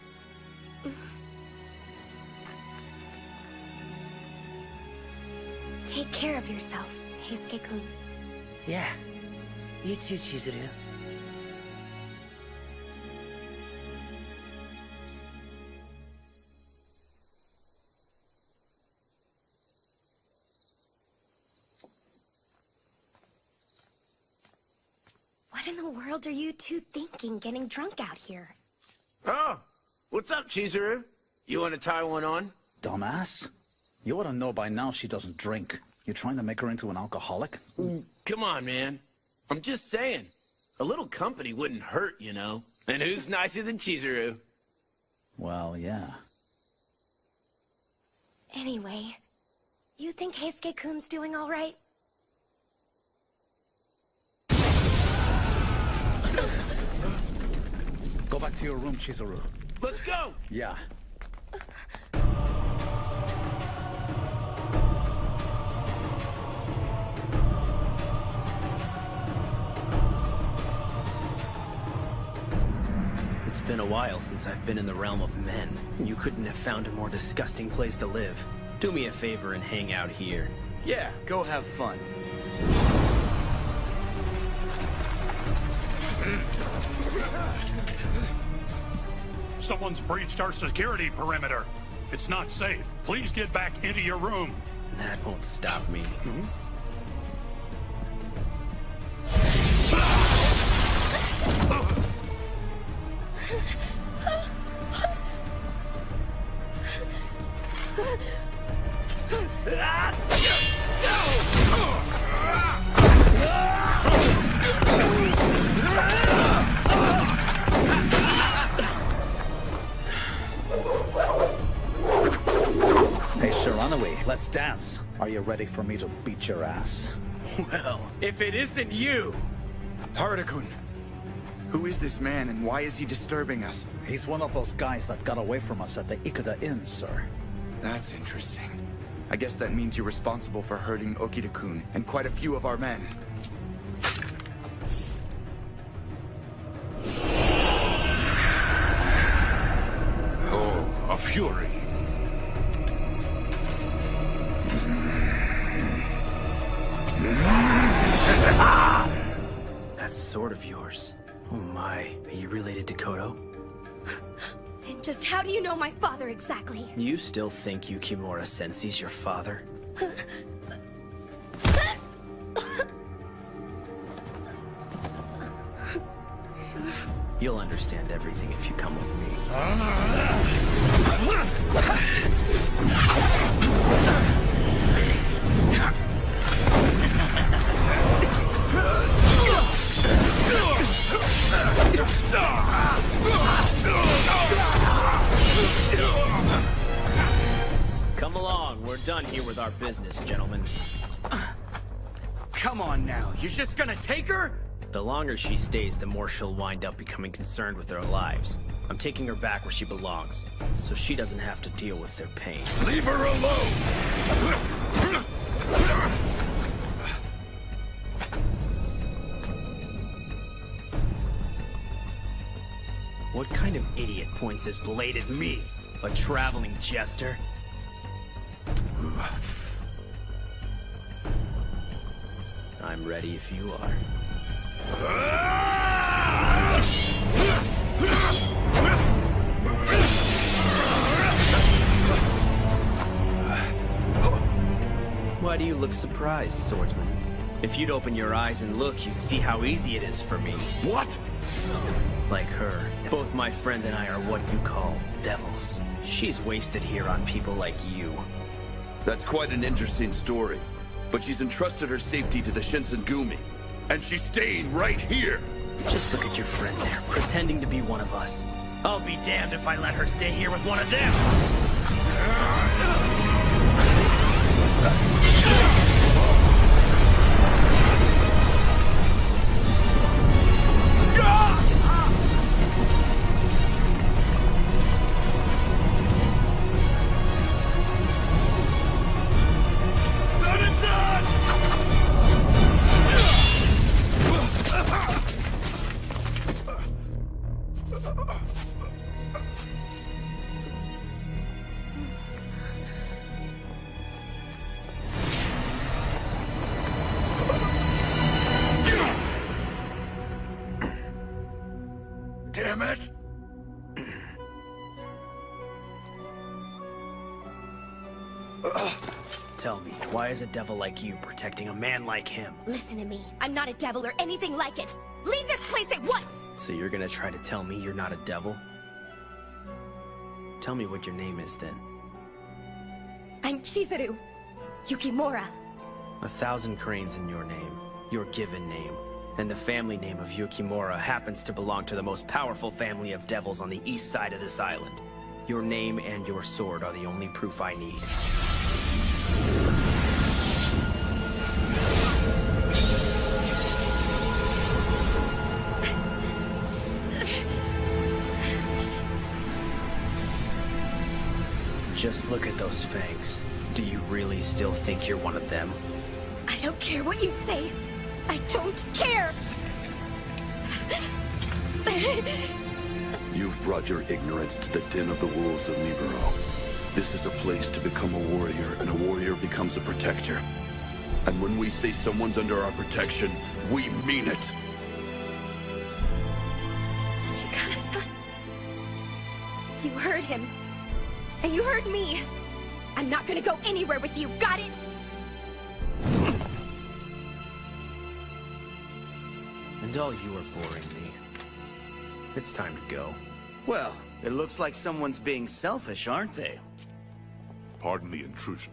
Take care of yourself, Heisuke-kun. Yeah. You too, Chizuru. What in the world are you two thinking getting drunk out here? Oh, what's up, Chizuru? You want to tie one on? Dumbass. You ought to know by now she doesn't drink. You're trying to make her into an alcoholic? Come on, man. I'm just saying. A little company wouldn't hurt, you know. And who's nicer than Chizuru? Well, yeah. Anyway, you think Heisuke-kun's doing all right? Go back to your room, Chizuru. Let's go! Yeah. It's been a while since I've been in the realm of men. You couldn't have found a more disgusting place to live. Do me a favor and hang out here. Yeah, go have fun. Someone's breached our security perimeter. It's not safe. Please get back into your room. That won't stop me. Hey, Shiranui, let's dance. Are you ready for me to beat your ass? Well, if it isn't you! Haruta-kun, who is this man and why is he disturbing us? He's one of those guys that got away from us at the Ikuda Inn, sir. That's interesting. I guess that means you're responsible for hurting Okita-kun and quite a few of our men. Oh, a fury. That sword of yours. Oh my, are you related to Kodo? And just how do you know my father exactly? You still think Yukimura Sensei's your father? You'll understand everything if you come with me. Come along, we're done here with our business, gentlemen. Come on now, you're just gonna take her? The longer she stays, the more she'll wind up becoming concerned with their lives. I'm taking her back where she belongs, so she doesn't have to deal with their pain. Leave her alone! What kind of idiot points his blade at me? A traveling jester? I'm ready if you are. Why do you look surprised, swordsman? If you'd open your eyes and look, you'd see how easy it is for me. What? Like her, both my friend and I are what you call devils. She's wasted here on people like you. That's quite an interesting story. But she's entrusted her safety to the Shinsengumi. And she's staying right here. Just look at your friend there, pretending to be one of us. I'll be damned if I let her stay here with one of them! damn it! Tell me, why is a devil like you protecting a man like him? Listen to me. I'm not a devil or anything like it. Leave this place at once! So you're gonna try to tell me you're not a devil? Tell me what your name is then. I'm Chizuru Yukimura. 1,000 cranes in your name, your given name, and the family name of Yukimura happens to belong to the most powerful family of devils on the east side of this island. Your name and your sword are the only proof I need. Just look at those fangs. Do you really still think you're one of them? I don't care what you say. I don't care! You've brought your ignorance to the den of the wolves of Nibiru. This is a place to become a warrior, and a warrior becomes a protector. And when we say someone's under our protection, we mean it. Chikara-san. You heard him. And you heard me. I'm not gonna go anywhere with you, got it? And all you are boring me. It's time to go. Well, it looks like someone's being selfish, aren't they? Pardon the intrusion.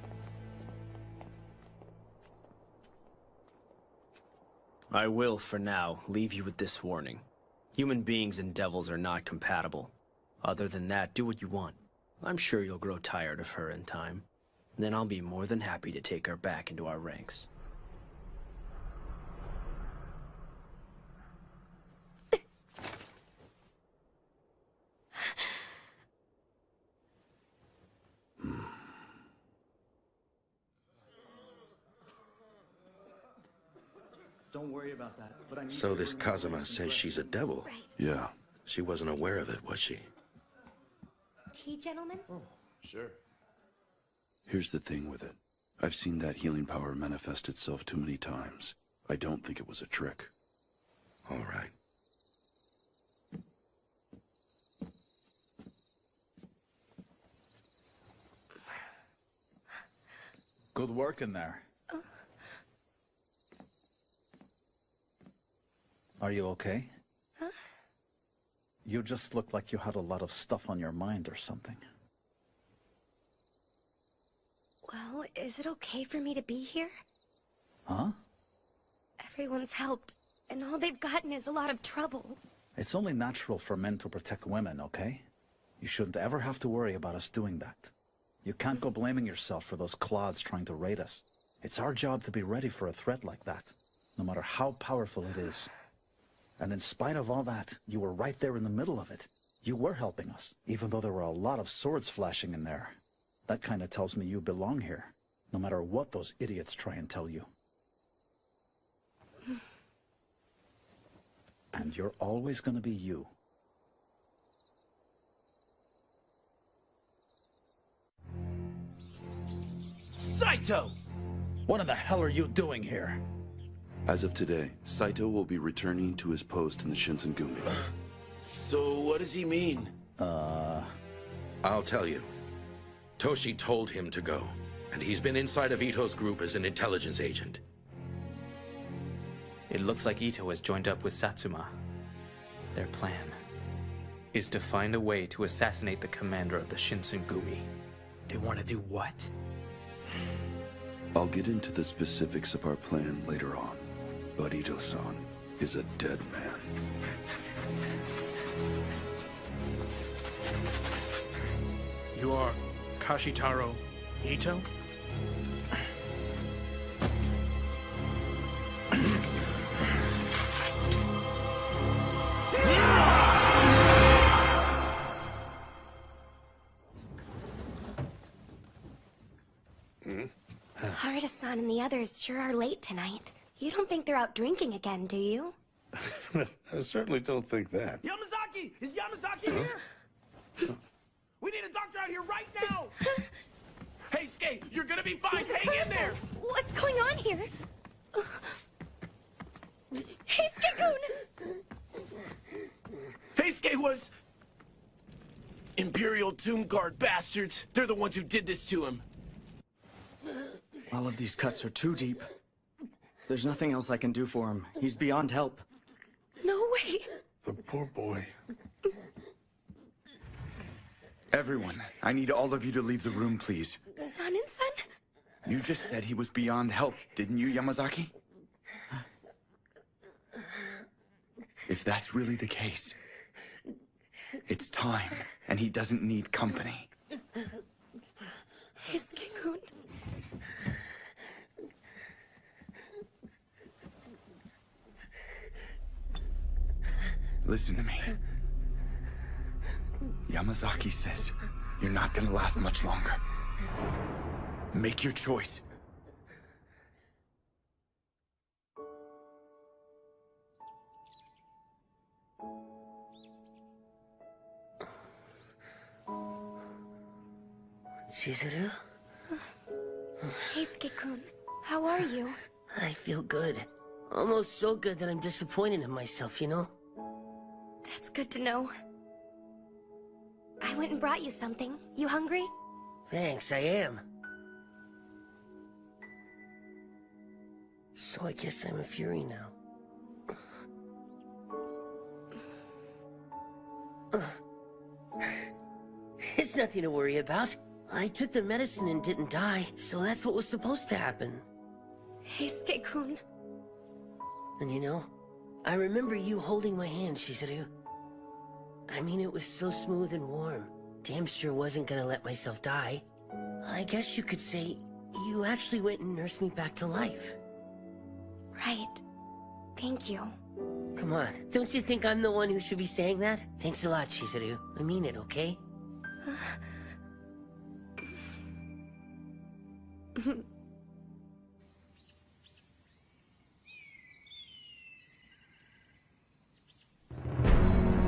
I will, for now, leave you with this warning. Human beings and devils are not compatible. Other than that, do what you want. I'm sure you'll grow tired of her in time. Then I'll be more than happy to take her back into our ranks. Don't worry about that. But I need So this Kazuma says she's a devil? Yeah. She wasn't aware of it, was she? Tea, gentlemen? Sure. Here's the thing with it. I've seen that healing power manifest itself too many times. I don't think it was a trick. All right. Good work in there. Are you okay? Huh? You just looked like you had a lot of stuff on your mind or something. Well, is it okay for me to be here? Huh? Everyone's helped, and all they've gotten is a lot of trouble. It's only natural for men to protect women, okay? You shouldn't ever have to worry about us doing that. You can't go blaming yourself for those clods trying to raid us. It's our job to be ready for a threat like that, no matter how powerful it is. And in spite of all that, you were right there in the middle of it. You were helping us, even though there were a lot of swords flashing in there. That kind of tells me you belong here, no matter what those idiots try and tell you. And you're always gonna be you. Saito! What in the hell are you doing here? As of today, Saito will be returning to his post in the Shinsengumi. So what does he mean? I'll tell you. Toshi told him to go, and he's been inside of Ito's group as an intelligence agent. It looks like Ito has joined up with Satsuma. Their plan is to find a way to assassinate the commander of the Shinsengumi. They want to do what? I'll get into the specifics of our plan later on, but Ito-san is a dead man. You are Kashitaro Ito? Harada-san and the others sure are late tonight. You don't think they're out drinking again, do you? I certainly don't think that. Yamazaki! Is Yamazaki here? We need a doctor out here right now! Hey, Skate, you're gonna be fine! Hang in there! What's going on here? Hey, Skate-kun! Hey, Skate, was... Imperial Tomb Guard bastards. They're the ones who did this to him. All of these cuts are too deep. There's nothing else I can do for him. He's beyond help. No way. The poor boy. Everyone, I need all of you to leave the room, please. Son and son? You just said he was beyond help, didn't you, Yamazaki? If that's really the case, it's time, and he doesn't need company. Heisuke-kun. Listen to me. Yamazaki says you're not gonna last much longer. Make your choice. Chizuru? Heisuke-kun, how are you? I feel good. Almost so good that I'm disappointed in myself, you know? That's good to know. I went and brought you something. You hungry? Thanks, I am. So I guess I'm a Fury now. It's nothing to worry about. I took the medicine and didn't die, so that's what was supposed to happen. Heisuke-kun. And you know, I remember you holding my hand, Chizuru. I mean, it was so smooth and warm. Damn sure wasn't gonna let myself die. I guess you could say you actually went and nursed me back to life. Right. Thank you. Come on, don't you think I'm the one who should be saying that? Thanks a lot, Chizuru. I mean it, okay?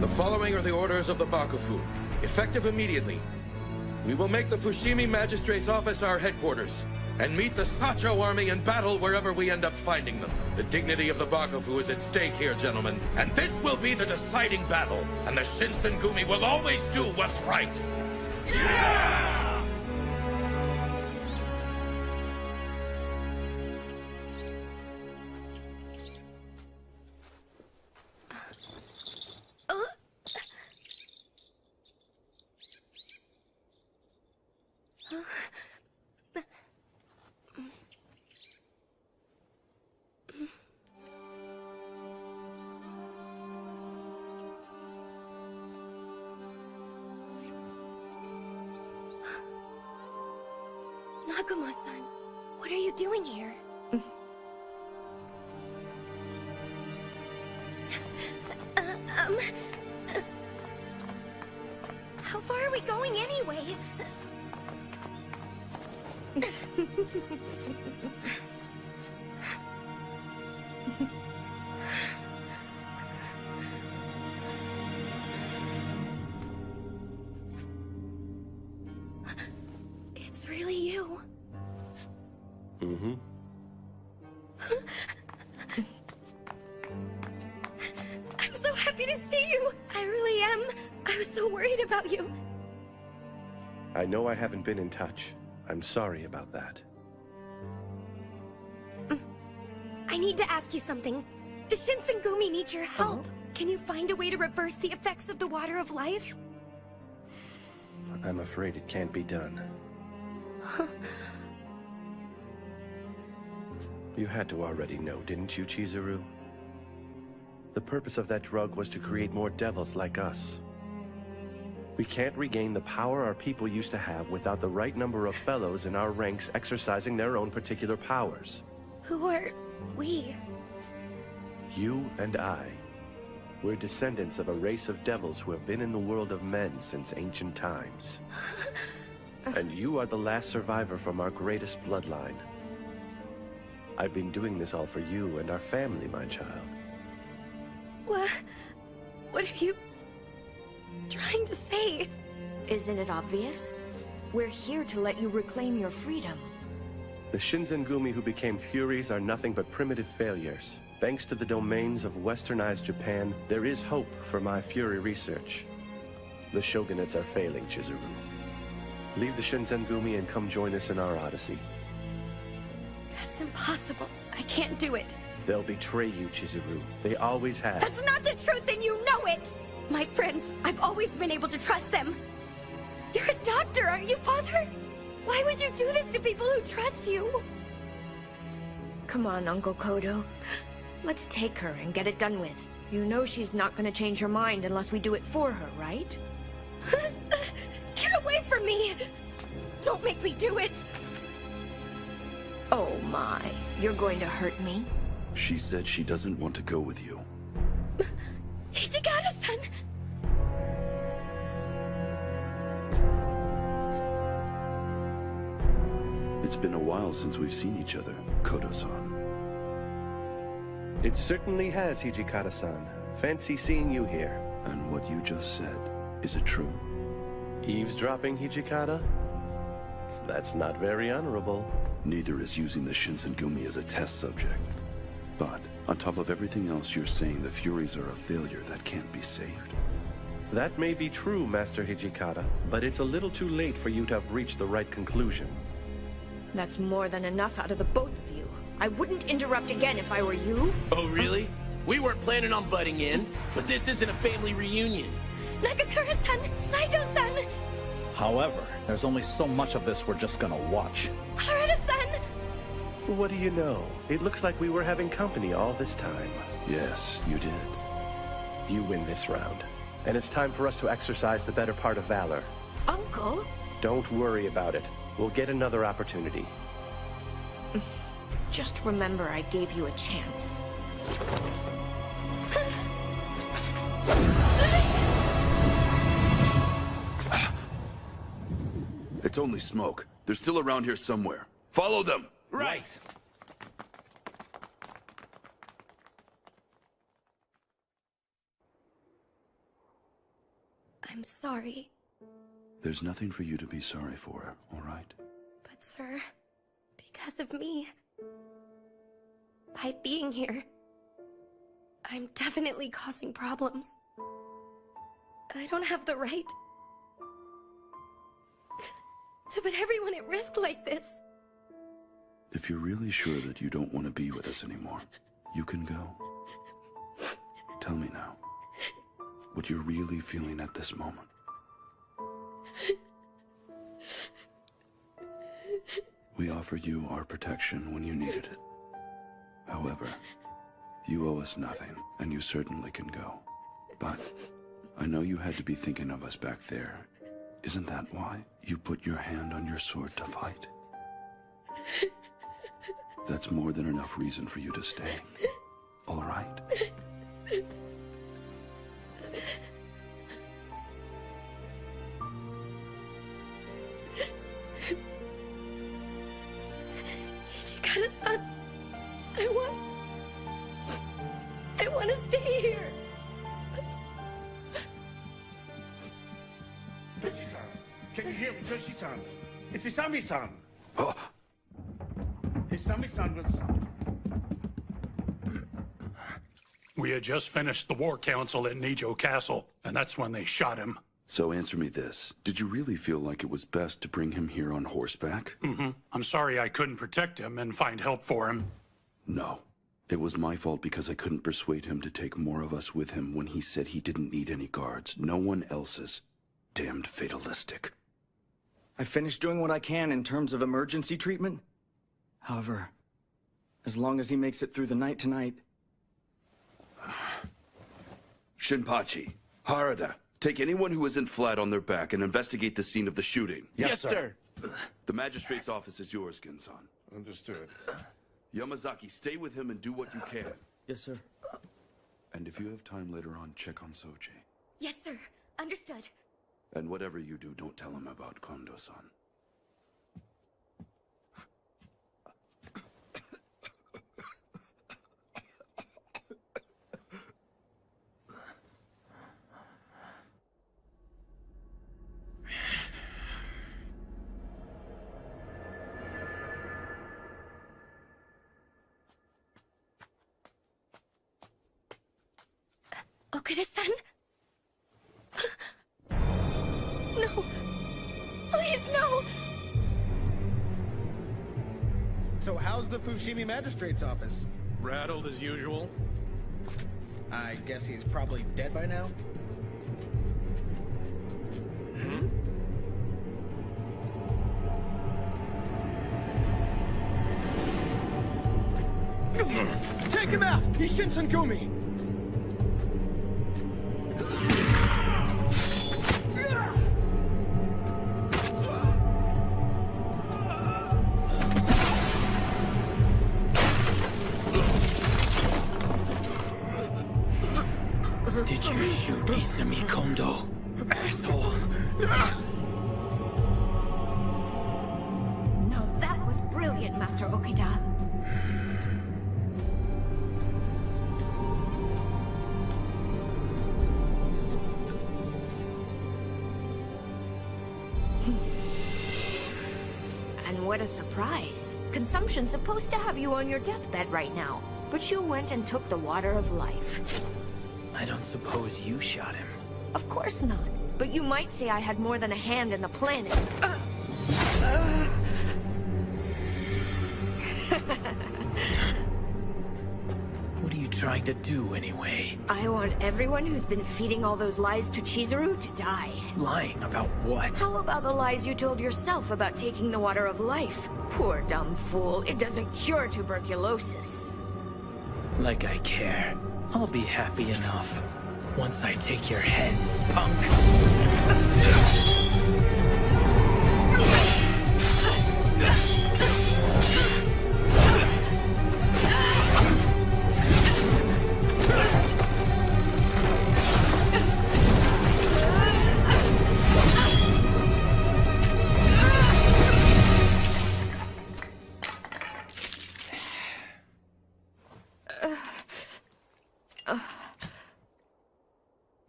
The following are the orders of the Bakufu, effective immediately. We will make the Fushimi Magistrate's office our headquarters, and meet the Sacho army in battle wherever we end up finding them. The dignity of the Bakufu is at stake here, gentlemen, and this will be the deciding battle, and the Shinsengumi will always do what's right. Yeah! Nagumo-san, what are you doing here? How far are we going anyway? It's really you. Mm-hmm. I'm so happy to see you. I really am. I was so worried about you. I know I haven't been in touch. I'm sorry about that. I need to ask you something. The Shinsengumi need your help. Can you find a way to reverse the effects of the water of life? I'm afraid it can't be done. You had to already know, didn't you, Chizuru? The purpose of that drug was to create more devils like us. We can't regain the power our people used to have without the right number of fellows in our ranks exercising their own particular powers. Who are we? You and I. We're descendants of a race of devils who have been in the world of men since ancient times. And you are the last survivor from our greatest bloodline. I've been doing this all for you and our family, my child. What are you trying to say? Isn't it obvious? We're here to let you reclaim your freedom. The Shinsengumi who became Furies are nothing but primitive failures. Thanks to the domains of westernized Japan, there is hope for my Fury research. The shogunates are failing, Chizuru. Leave the Shinsengumi and come join us in our odyssey. That's impossible. I can't do it. They'll betray you, Chizuru. They always have. That's not the truth, and you know it! My friends, I've always been able to trust them. You're a doctor, aren't you, Father? Why would you do this to people who trust you? Come on, Uncle Kodo. Let's take her and get it done with. You know she's not gonna change her mind unless we do it for her, right? Get away from me! Don't make me do it! Oh my, you're going to hurt me? She said she doesn't want to go with you. Hijikata-san! It's been a while since we've seen each other, Kodo-san. It certainly has, Hijikata-san. Fancy seeing you here. And what you just said, is it true? Eavesdropping, Hijikata? That's not very honorable. Neither is using the Shinsengumi as a test subject. But, on top of everything else, you're saying the Furies are a failure that can't be saved. That may be true, Master Hijikata, but it's a little too late for you to have reached the right conclusion. That's more than enough out of the both of you. I wouldn't interrupt again if I were you. Oh, really? We weren't planning on butting in, but this isn't a family reunion. Nagakura-san! Saito-san! However, there's only so much of this we're just gonna watch. Harada-san! What do you know? It looks like we were having company all this time. Yes, you did. You win this round. And it's time for us to exercise the better part of valor. Uncle? Don't worry about it. We'll get another opportunity. Just remember I gave you a chance. It's only smoke. They're still around here somewhere. Follow them! Right! I'm sorry, There's nothing for you to be sorry for, all right? but sir, because of me, by being here, I'm definitely causing problems. I don't have the right to put everyone at risk like this. If you're really sure that you don't want to be with us anymore, you can go. Tell me now, what you're really feeling at this moment. We offered you our protection when you needed it. However, you owe us nothing, and you certainly can go. But I know you had to be thinking of us back there. Isn't that why you put your hand on your sword to fight? That's more than enough reason for you to stay. All right? Hijikata-san, I want to stay here. Toshi-san, can you hear me, Toshi-san? It's Isami-san. Oh. Isami-san was... We had just finished the war council at Nijo Castle, and that's when they shot him. So answer me this. Did you really feel like it was best to bring him here on horseback? Mm-hmm. I'm sorry I couldn't protect him and find help for him. No. It was my fault because I couldn't persuade him to take more of us with him when he said he didn't need any guards. No one else's. Damned fatalistic. I finished doing what I can in terms of emergency treatment. However, as long as he makes it through the night tonight... Shinpachi, Harada, take anyone who isn't flat on their back and investigate the scene of the shooting. Yes, sir. The magistrate's office is yours, Ginsan. Understood. Yamazaki, stay with him and do what you can. Yes, sir. And if you have time later on, check on Soji. Yes, sir. Understood. And whatever you do, don't tell him about Kondo-san. Okada-san? No. Please, no! So how's the Fushimi Magistrate's office? Rattled as usual. I guess he's probably dead by now? Take him out! He's Shinsengumi! Did you shoot Izumi Kondo, asshole? Now that was brilliant, Master Okada. And what a surprise. Consumption's supposed to have you on your deathbed right now, but you went and took the water of life. I don't suppose you shot him. Of course not. But you might say I had more than a hand in the planet. What are you trying to do, anyway? I want everyone who's been feeding all those lies to Chizuru to die. Lying about what? How about the lies you told yourself about taking the water of life? Poor dumb fool, it doesn't cure tuberculosis. Like I care. I'll be happy enough once I take your head, punk.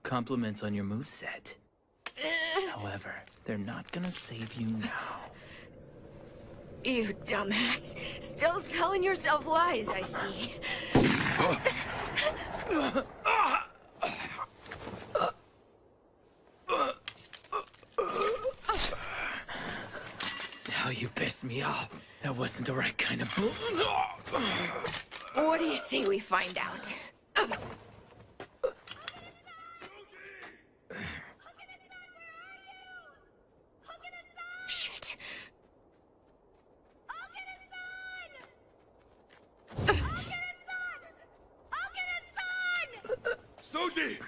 Compliments on your moveset. However, they're not gonna save you now. You dumbass. Still telling yourself lies, I see. Now you pissed me off. That wasn't the right kind of What do you say we find out? Shit. Soji!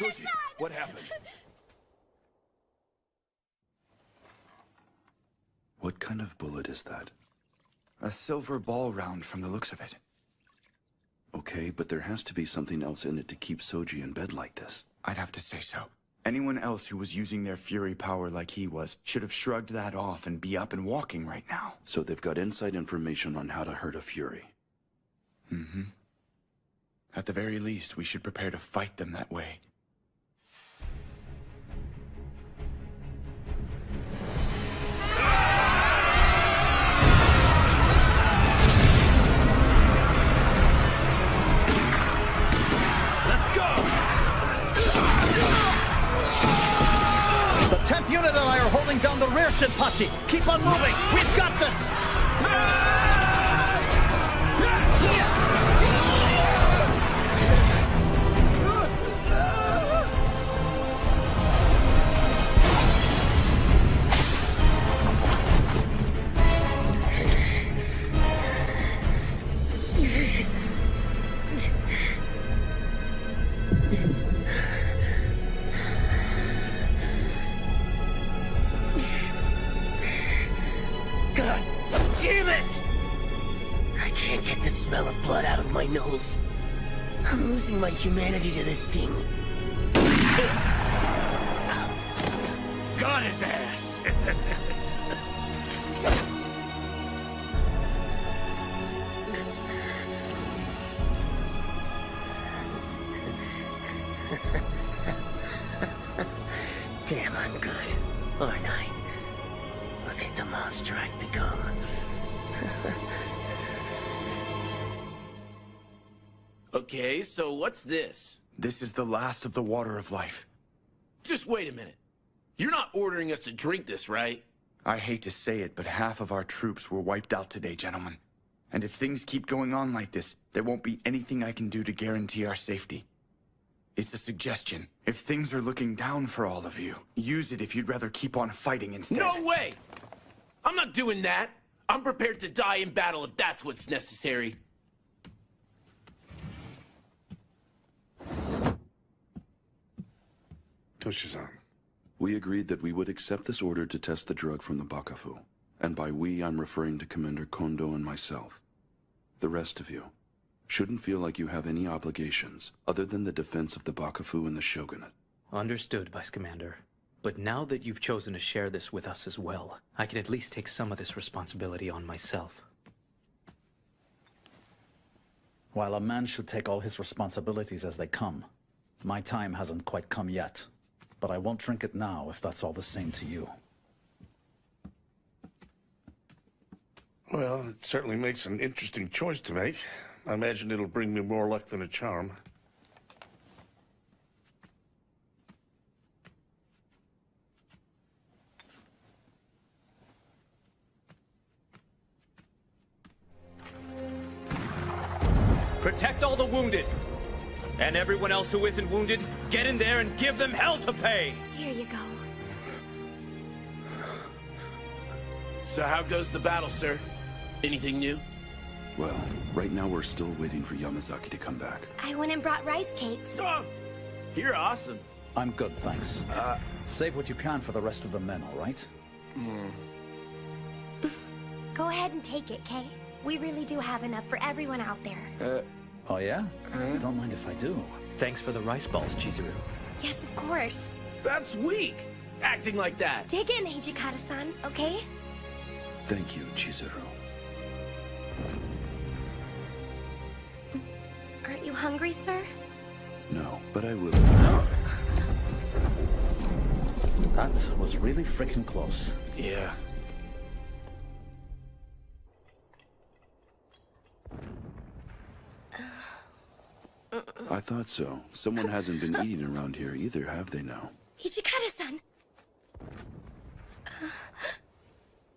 Soji, what happened? What kind of bullet is that? A silver ball round from the looks of it. Okay, but there has to be something else in it to keep Soji in bed like this. I'd have to say so. Anyone else who was using their fury power like he was should have shrugged that off and be up and walking right now. So they've got inside information on how to hurt a fury. Mm-hmm. At the very least, we should prepare to fight them that way. The 10th unit and I are holding down the rear, Shinpachi. Keep on moving. We've got this. God damn it! I can't get the smell of blood out of my nose. I'm losing my humanity to this thing. Got his ass! Damn, I'm good, aren't I? Look at the monster I've become. Okay, so what's this? This is the last of the water of life. Just wait a minute. You're not ordering us to drink this, right? I hate to say it, but half of our troops were wiped out today, gentlemen. And if things keep going on like this, there won't be anything I can do to guarantee our safety. It's a suggestion. If things are looking down for all of you, use it if you'd rather keep on fighting instead. No way! I'm not doing that. I'm prepared to die in battle if that's what's necessary. Toshi-san. We agreed that we would accept this order to test the drug from the Bakufu. And by we, I'm referring to Commander Kondo and myself. The rest of you shouldn't feel like you have any obligations other than the defense of the Bakufu and the Shogunate. Understood, Vice Commander. But now that you've chosen to share this with us as well, I can at least take some of this responsibility on myself. While a man should take all his responsibilities as they come, my time hasn't quite come yet. But I won't drink it now if that's all the same to you. Well, it certainly makes an interesting choice to make. I imagine it'll bring me more luck than a charm. Protect all the wounded! And everyone else who isn't wounded, get in there and give them hell to pay! Here you go. So how goes the battle, sir? Anything new? Well, right now we're still waiting for Yamazaki to come back. I went and brought rice cakes. Oh, you're awesome. I'm good, thanks. Save what you can for the rest of the men, all right? Go ahead and take it, Kay. We really do have enough for everyone out there. Oh yeah? Don't mind if I do. Thanks for the rice balls, Chizuru. Yes, of course. That's weak, acting like that. Dig in, Hijikata-san, okay? Thank you, Chizuru. Aren't you hungry, sir? No, but I will. That was really freaking close. Yeah. I thought so. Someone hasn't been eating around here either, have they now? Hijikata-san!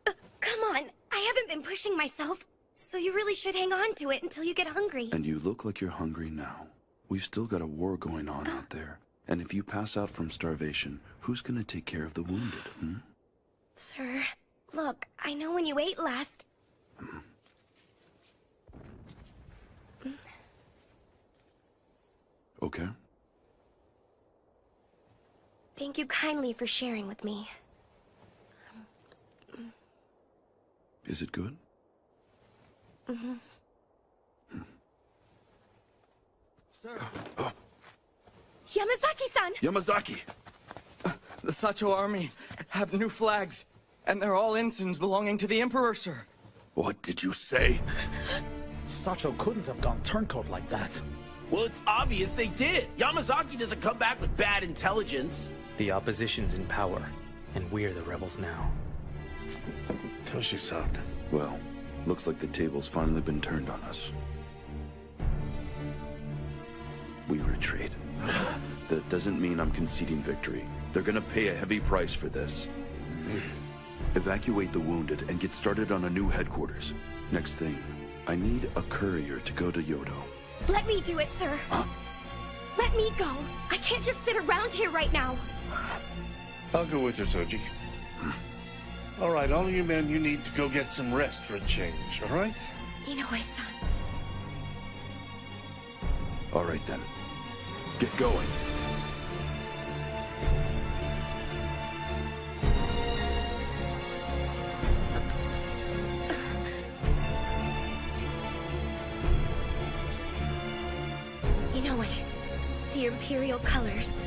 Come on, I haven't been pushing myself, so you really should hang on to it until you get hungry. And you look like you're hungry now. We've still got a war going on out there. And if you pass out from starvation, who's gonna take care of the wounded, hmm? Sir, look, I know when you ate last. Okay. Thank you kindly for sharing with me. Is it good? Sir. Yamazaki-san! Yamazaki! The Sacho army have new flags, and they're all ensigns belonging to the Emperor, sir. What did you say? Sacho couldn't have gone turncoat like that. Well, it's obvious they did. Yamazaki doesn't come back with bad intelligence. The opposition's in power, and we're the rebels now. Toshi-san. Well, looks like the table's finally been turned on us. We retreat. That doesn't mean I'm conceding victory. They're gonna pay a heavy price for this. Evacuate the wounded and get started on a new headquarters. Next thing, I need a courier to go to Yodo. Let me do it, sir. Huh? Let me go. I can't just sit around here right now. I'll go with her, Soji. All right, all of you men, you need to go get some rest for a change, all right? Inoue-san. All right then. Get going. Inoue, the Imperial colors.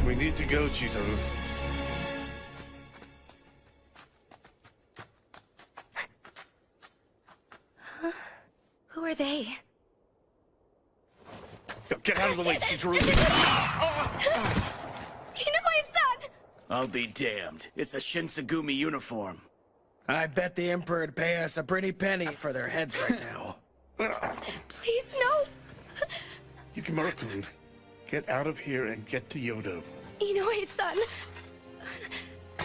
We need to go, Chizuru. Huh? Who are they? Get out of the way, Chizuru! Inoue-san! I'll be damned. It's a Shinsegumi uniform. I bet the Emperor'd pay us a pretty penny for their heads right now. Please, no! Yukimura-kun, get out of here and get to Yodo. Inoue-san!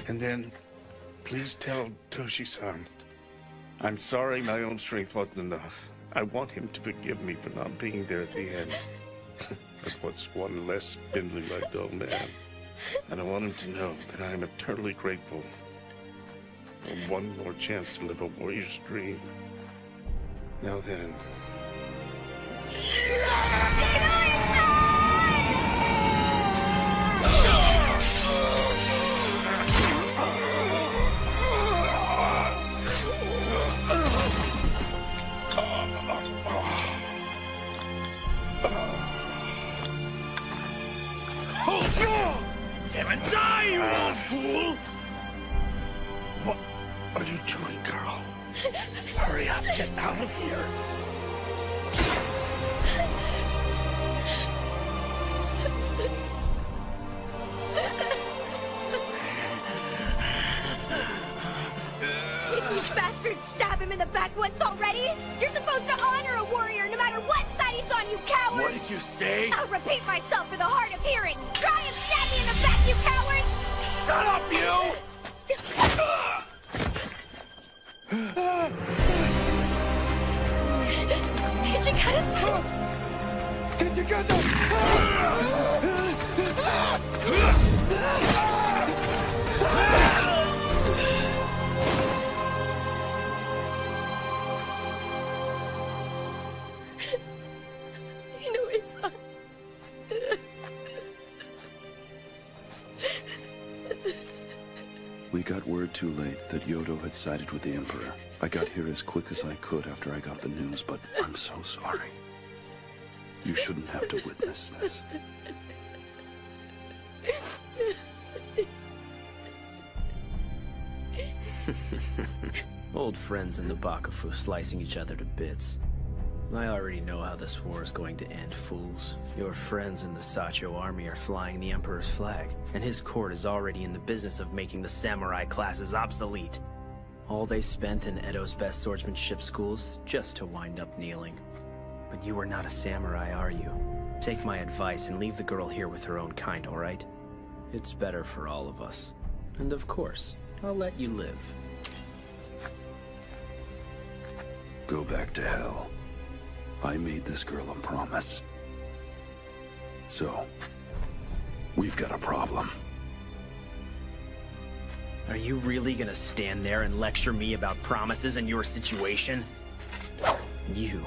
And then, please tell Toshi-san. I'm sorry my own strength wasn't enough. I want him to forgive me for not being there at the end. As what's one less spindly-legged old man. And I want him to know that I am eternally grateful for one more chance to live a warrior's dream. Now then. Damn it, die, you old fool! What are you doing, girl? Hurry up, get out of here. Didn't you bastards stab him in the back once already? You're supposed to honor a warrior no matter what side he's on, you coward! What did you say? I'll repeat myself for the hard of hearing! Try and stab me in the back, you coward! Shut up, you! Hijikata-san! Inoue-san. We got word too late that Yodo had sided with the Emperor. I got here as quick as I could after I got the news, but I'm so sorry. You shouldn't have to witness this. Old friends in the Bakufu slicing each other to bits. I already know how this war is going to end, fools. Your friends in the Sacho army are flying the Emperor's flag, and his court is already in the business of making the samurai classes obsolete. All they spent in Edo's best swordsmanship schools just to wind up kneeling. But you are not a samurai, are you? Take my advice and leave the girl here with her own kind, all right? It's better for all of us. And of course, I'll let you live. Go back to hell. I made this girl a promise. So, we've got a problem. Are you really gonna stand there and lecture me about promises and your situation? You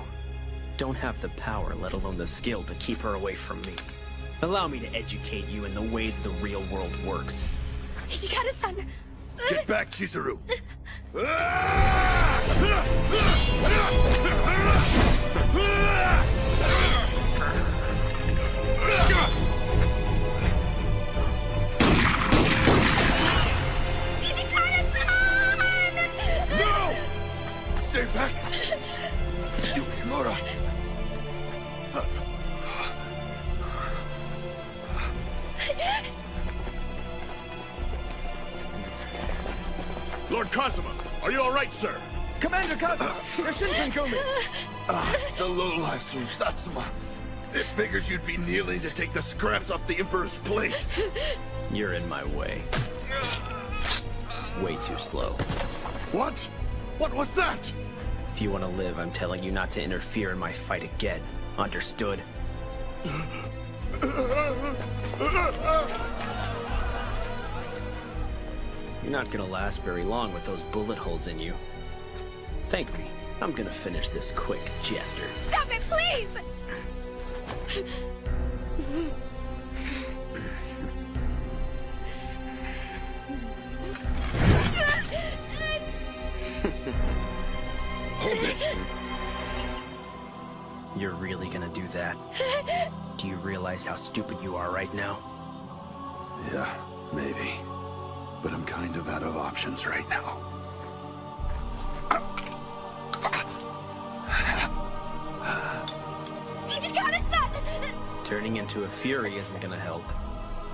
don't have the power, let alone the skill, to keep her away from me. Allow me to educate you in the ways the real world works. Hijikata-san! Get back, Chizuru! No! Stay back! Yukimura! Lord Kazuma, are you all right, sir? Commander Kazuma, your Shinsengumi! The lowlifes from Satsuma. It figures you'd be kneeling to take the scraps off the Emperor's plate. You're in my way. Way too slow. What? What was that? If you want to live, I'm telling you not to interfere in my fight again. Understood? You're not gonna last very long with those bullet holes in you. Thank me. I'm gonna finish this quick, Jester. Stop it, please! Hold it! You're really gonna do that? Do you realize how stupid you are right now? Yeah, maybe. But I'm kind of out of options right now. Hijikata-san! Turning into a fury isn't gonna help.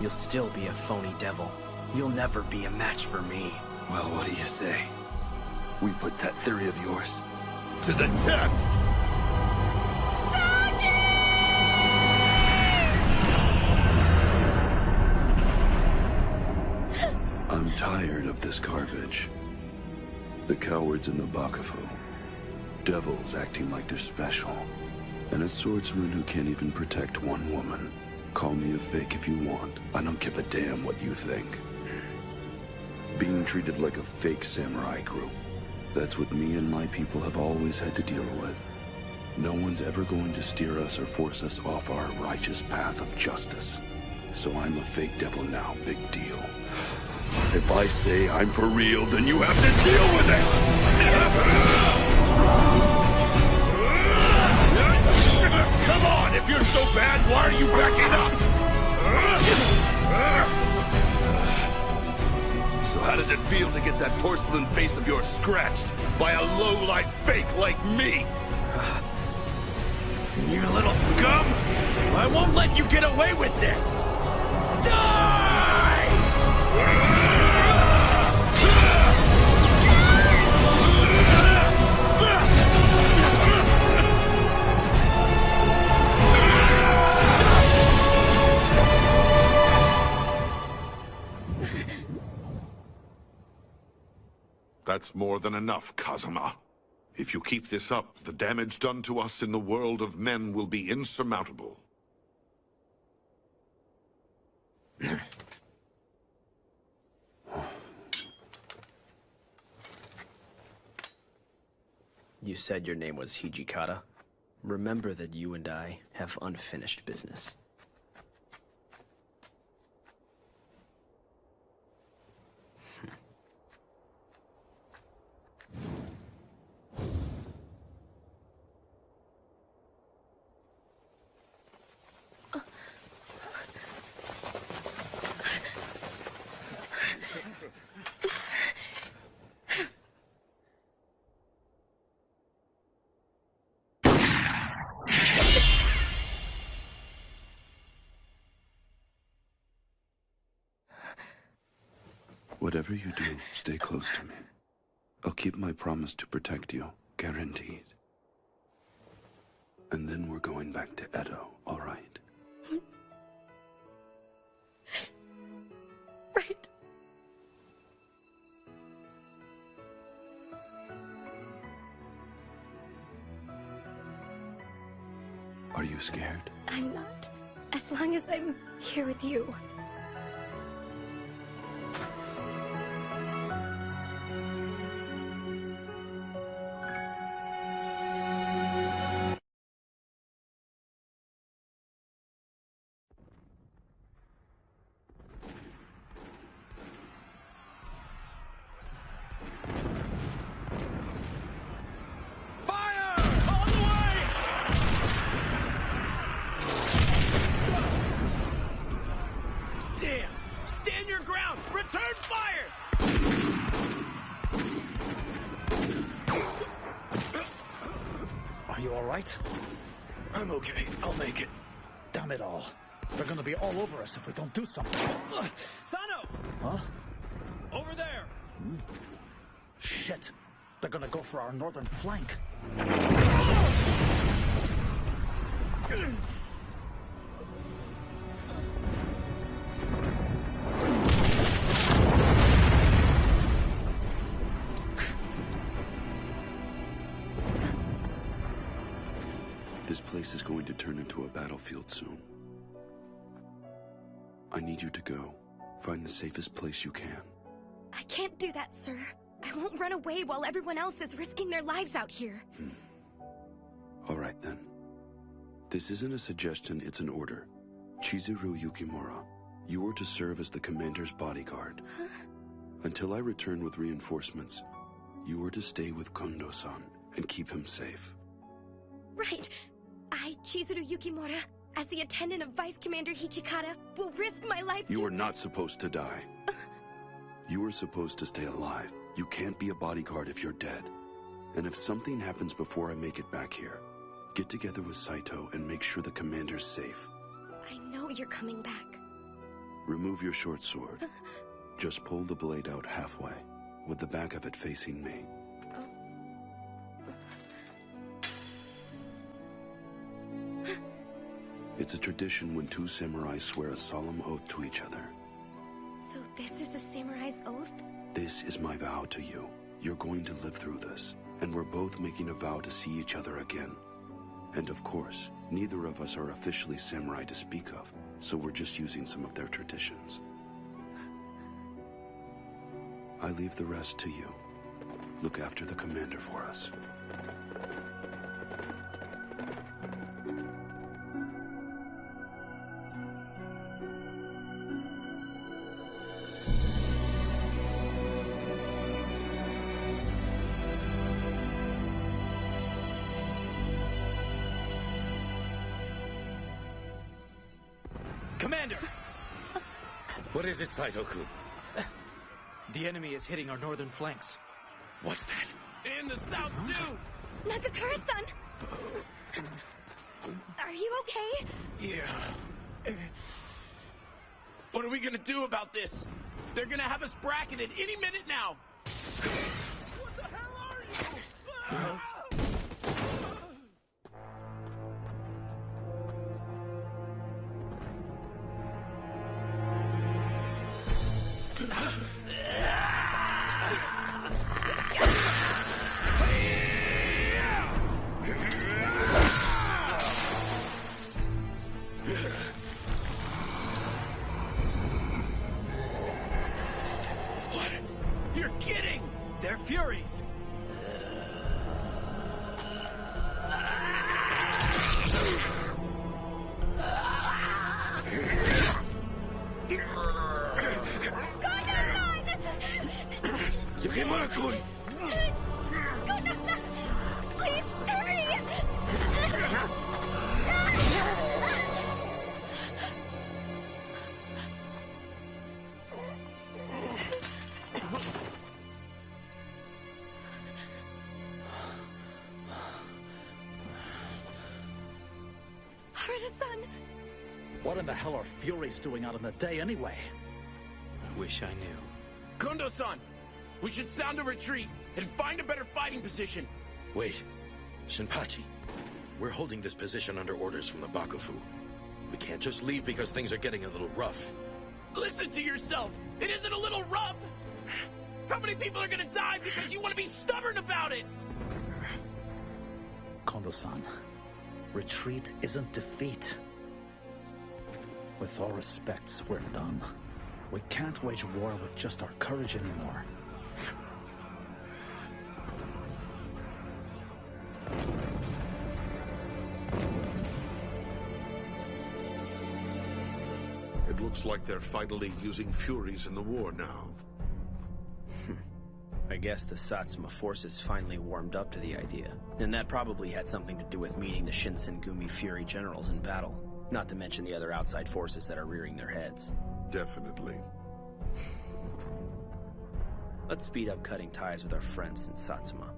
You'll still be a phony devil. You'll never be a match for me. Well, what do you say? We put that theory of yours to the test! this garbage. The cowards in the Bakufu. Devils acting like they're special. And a swordsman who can't even protect one woman. Call me a fake if you want. I don't give a damn what you think. Being treated like a fake samurai group. That's what me and my people have always had to deal with. No one's ever going to steer us or force us off our righteous path of justice. So I'm a fake devil now, big deal. If I say I'm for real, then you have to deal with it! Come on, if you're so bad, why are you backing up? So how does it feel to get that porcelain face of yours scratched by a low-life fake like me? You little scum! I won't let you get away with this! Die! That's more than enough, Kazuma. If you keep this up, the damage done to us in the world of men will be insurmountable. You said your name was Hijikata. Remember that you and I have unfinished business. Whatever you do, stay close to me. I'll keep my promise to protect you, guaranteed. And then we're going back to Edo, all right? Right. Are you scared? I'm not. As long as I'm here with you. Damn! Stand your ground! Return fire! Are you all right? I'm okay. I'll make it. Damn it all. They're gonna be all over us if we don't do something. Sano! Huh? Over there! Shit. They're gonna go for our northern flank. This place is going to turn into a battlefield soon. I need you to go. Find the safest place you can. I can't do that, sir. I won't run away while everyone else is risking their lives out here. All right, then. This isn't a suggestion, it's an order. Chizuru Yukimura, you are to serve as the commander's bodyguard. Huh? Until I return with reinforcements, you are to stay with Kondo-san and keep him safe. Right. I, Chizuru Yukimura, as the attendant of Vice Commander Hijikata, will risk my life You are not supposed to die. You are supposed to stay alive. You can't be a bodyguard if you're dead. And if something happens before I make it back here, get together with Saito and make sure the commander's safe. I know you're coming back. Remove your short sword. Just pull the blade out halfway, with the back of it facing me. It's a tradition when two samurai swear a solemn oath to each other. So this is the samurai's oath? This is my vow to you. You're going to live through this, and we're both making a vow to see each other again. And of course, neither of us are officially samurai to speak of, so we're just using some of their traditions. I leave the rest to you. Look after the commander for us. Commander! What is it, Saito-kun? The enemy is hitting our northern flanks. What's that? In the south, too! Nakakura-san! Are you okay? Yeah. What are we gonna do about this? They're gonna have us bracketed any minute now! What the hell are you? What? You're kidding! They're Furies! Yukimura-kun! Kondo-san! Please, hurry! Harada-san! What in the hell are Furies doing out in the day anyway? I wish I knew. Kondo-san! We should sound a retreat and find a better fighting position. Wait. Shinpachi. We're holding this position under orders from the Bakufu. We can't just leave because things are getting a little rough. Listen to yourself! It isn't a little rough! How many people are gonna die because you want to be stubborn about it? Kondo-san, retreat isn't defeat. With all respects, we're done. We can't wage war with just our courage anymore. It looks like they're finally using Furies in the war now. I guess the Satsuma forces finally warmed up to the idea. And that probably had something to do with meeting the Shinsengumi Fury generals in battle. Not to mention the other outside forces that are rearing their heads. Definitely. Let's speed up cutting ties with our friends in Satsuma.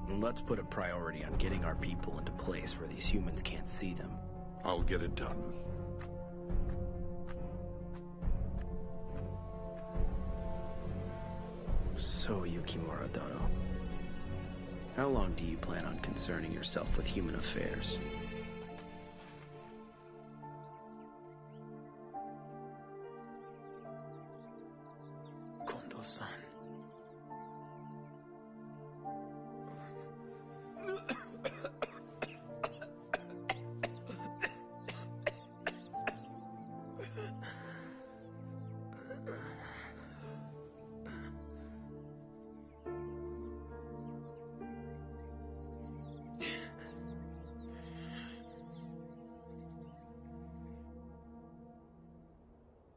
And let's put a priority on getting our people into place where these humans can't see them. I'll get it done. So, Yukimura Dono, how long do you plan on concerning yourself with human affairs? Kondo-san.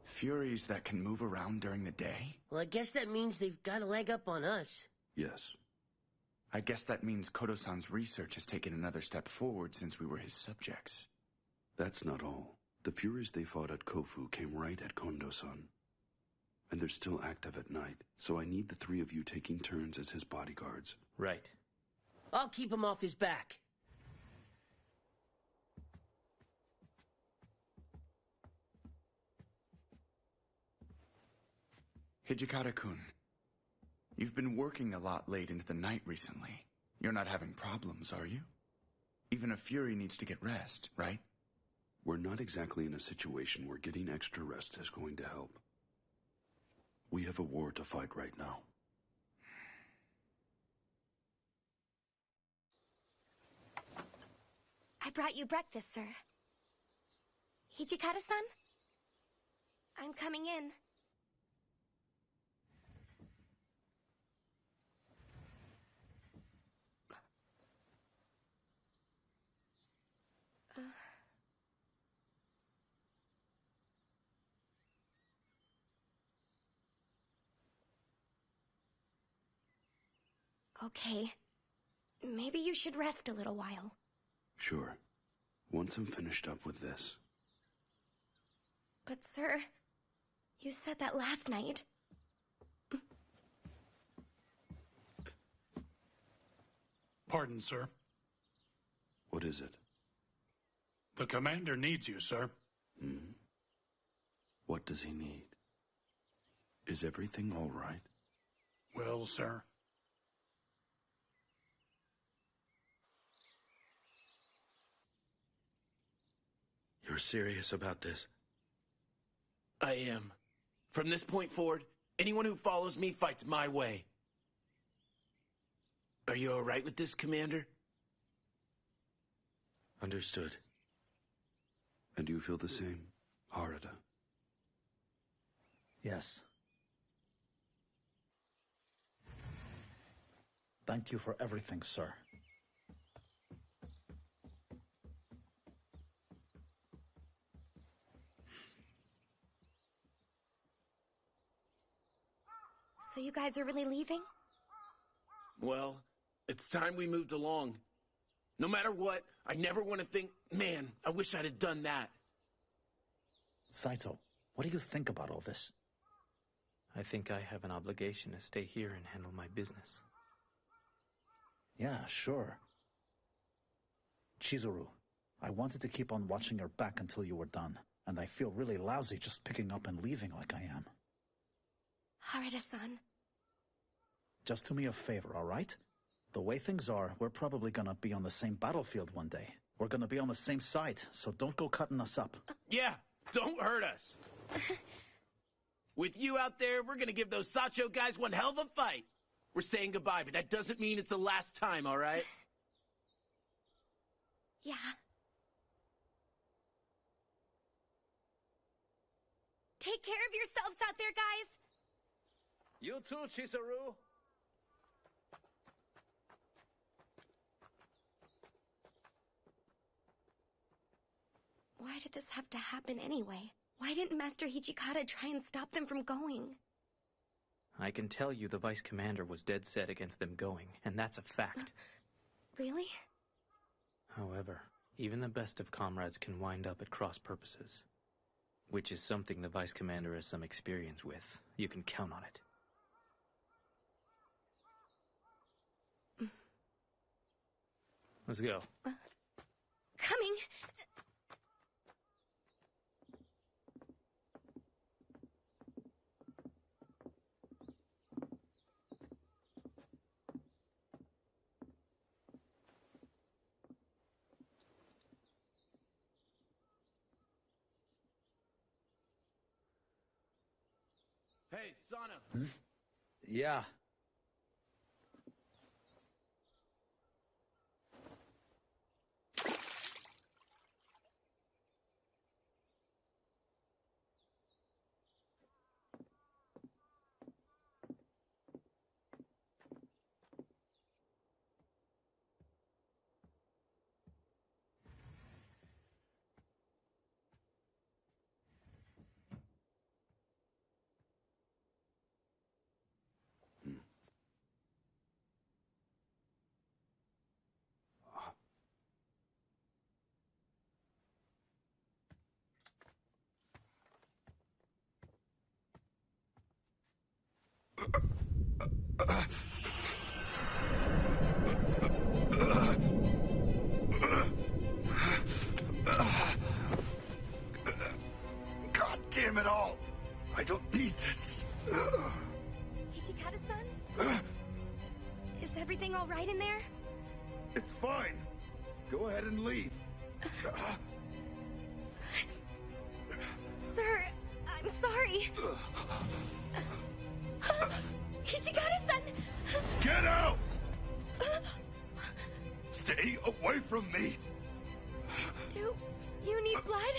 Furies that can move around during the day? Well, I guess that means they've got a leg up on us. Yes. I guess that means Kodo-san's research has taken another step forward since we were his subjects. That's not all. The Furies they fought at Kofu came right at Kondo-san. And they're still active at night, so I need the three of you taking turns as his bodyguards. Right. I'll keep him off his back. Hijikata-kun, you've been working a lot late into the night recently. You're not having problems, are you? Even a Fury needs to get rest, right? We're not exactly in a situation where getting extra rest is going to help. We have a war to fight right now. I brought you breakfast, sir. Hijikata-san? I'm coming in. Okay. Maybe you should rest a little while. Sure. Once I'm finished up with this. But sir, you said that last night. Pardon, sir. What is it? The commander needs you, sir. Hmm? What does he need? Is everything all right? Well, sir. You're serious about this? I am. From this point forward, anyone who follows me fights my way. Are you all right with this, Commander? Understood. And you feel the same, Harada? Yes. Thank you for everything, sir. So you guys are really leaving? Well, it's time we moved along. No matter what, I never want to think, man, I wish I'd have done that. Saito, what do you think about all this? I think I have an obligation to stay here and handle my business. Yeah, sure. Chizuru, I wanted to keep on watching your back until you were done, and I feel really lousy just picking up and leaving like I am. Harada-san. Just do me a favor, all right? The way things are, we're probably gonna be on the same battlefield one day. We're gonna be on the same side, so don't go cutting us up. Yeah, don't hurt us. With you out there, we're gonna give those Sacho guys one hell of a fight. We're saying goodbye, but that doesn't mean it's the last time, all right? Yeah. Take care of yourselves out there, guys. You too, Chizuru. Why did this have to happen anyway? Why didn't Master Hijikata try and stop them from going? I can tell you the Vice Commander was dead set against them going, and that's a fact. Really? However, even the best of comrades can wind up at cross purposes. Which is something the Vice Commander has some experience with. You can count on it. Let's go. Coming! Hey, Sana. Hmm? Yeah. God damn it all! I don't need this. Hijikata-san? Is everything all right in there? It's fine. Go ahead and leave. Sir, I'm sorry. Ichigata-san! Get out! Stay away from me! Do you need blood?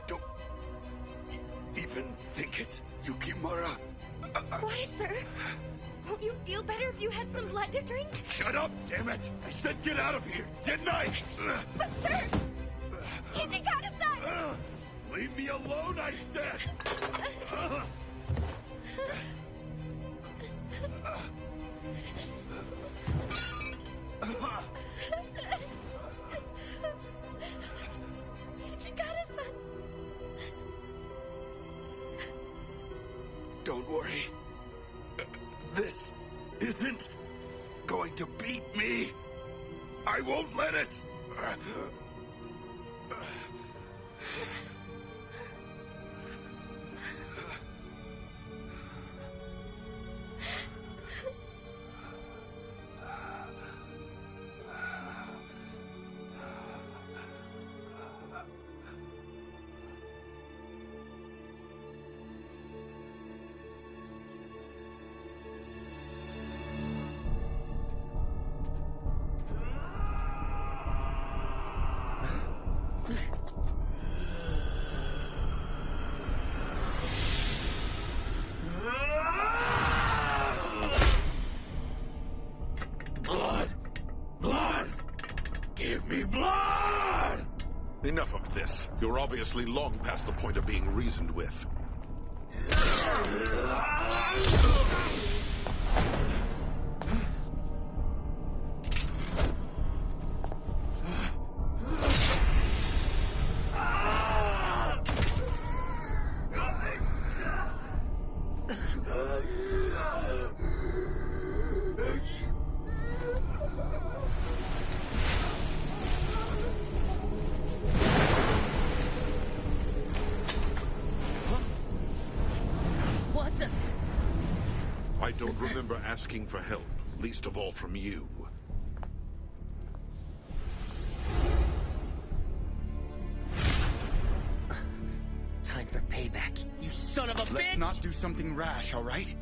Don't even think it, Yukimura. Why, sir? Won't you feel better if you had some blood to drink? Shut up, damn it! I said get out of here, didn't I? But, sir! Ichigata-san! Leave me alone, I said! Ichigata-san! Don't worry. This isn't going to beat me. I won't let it. Blood! Blood! Give me blood! Enough of this. You're obviously long past the point of being reasoned with. What the? I don't remember asking for help, least of all from you. Time for payback, you son of a bitch! Let's not do something rash, all right?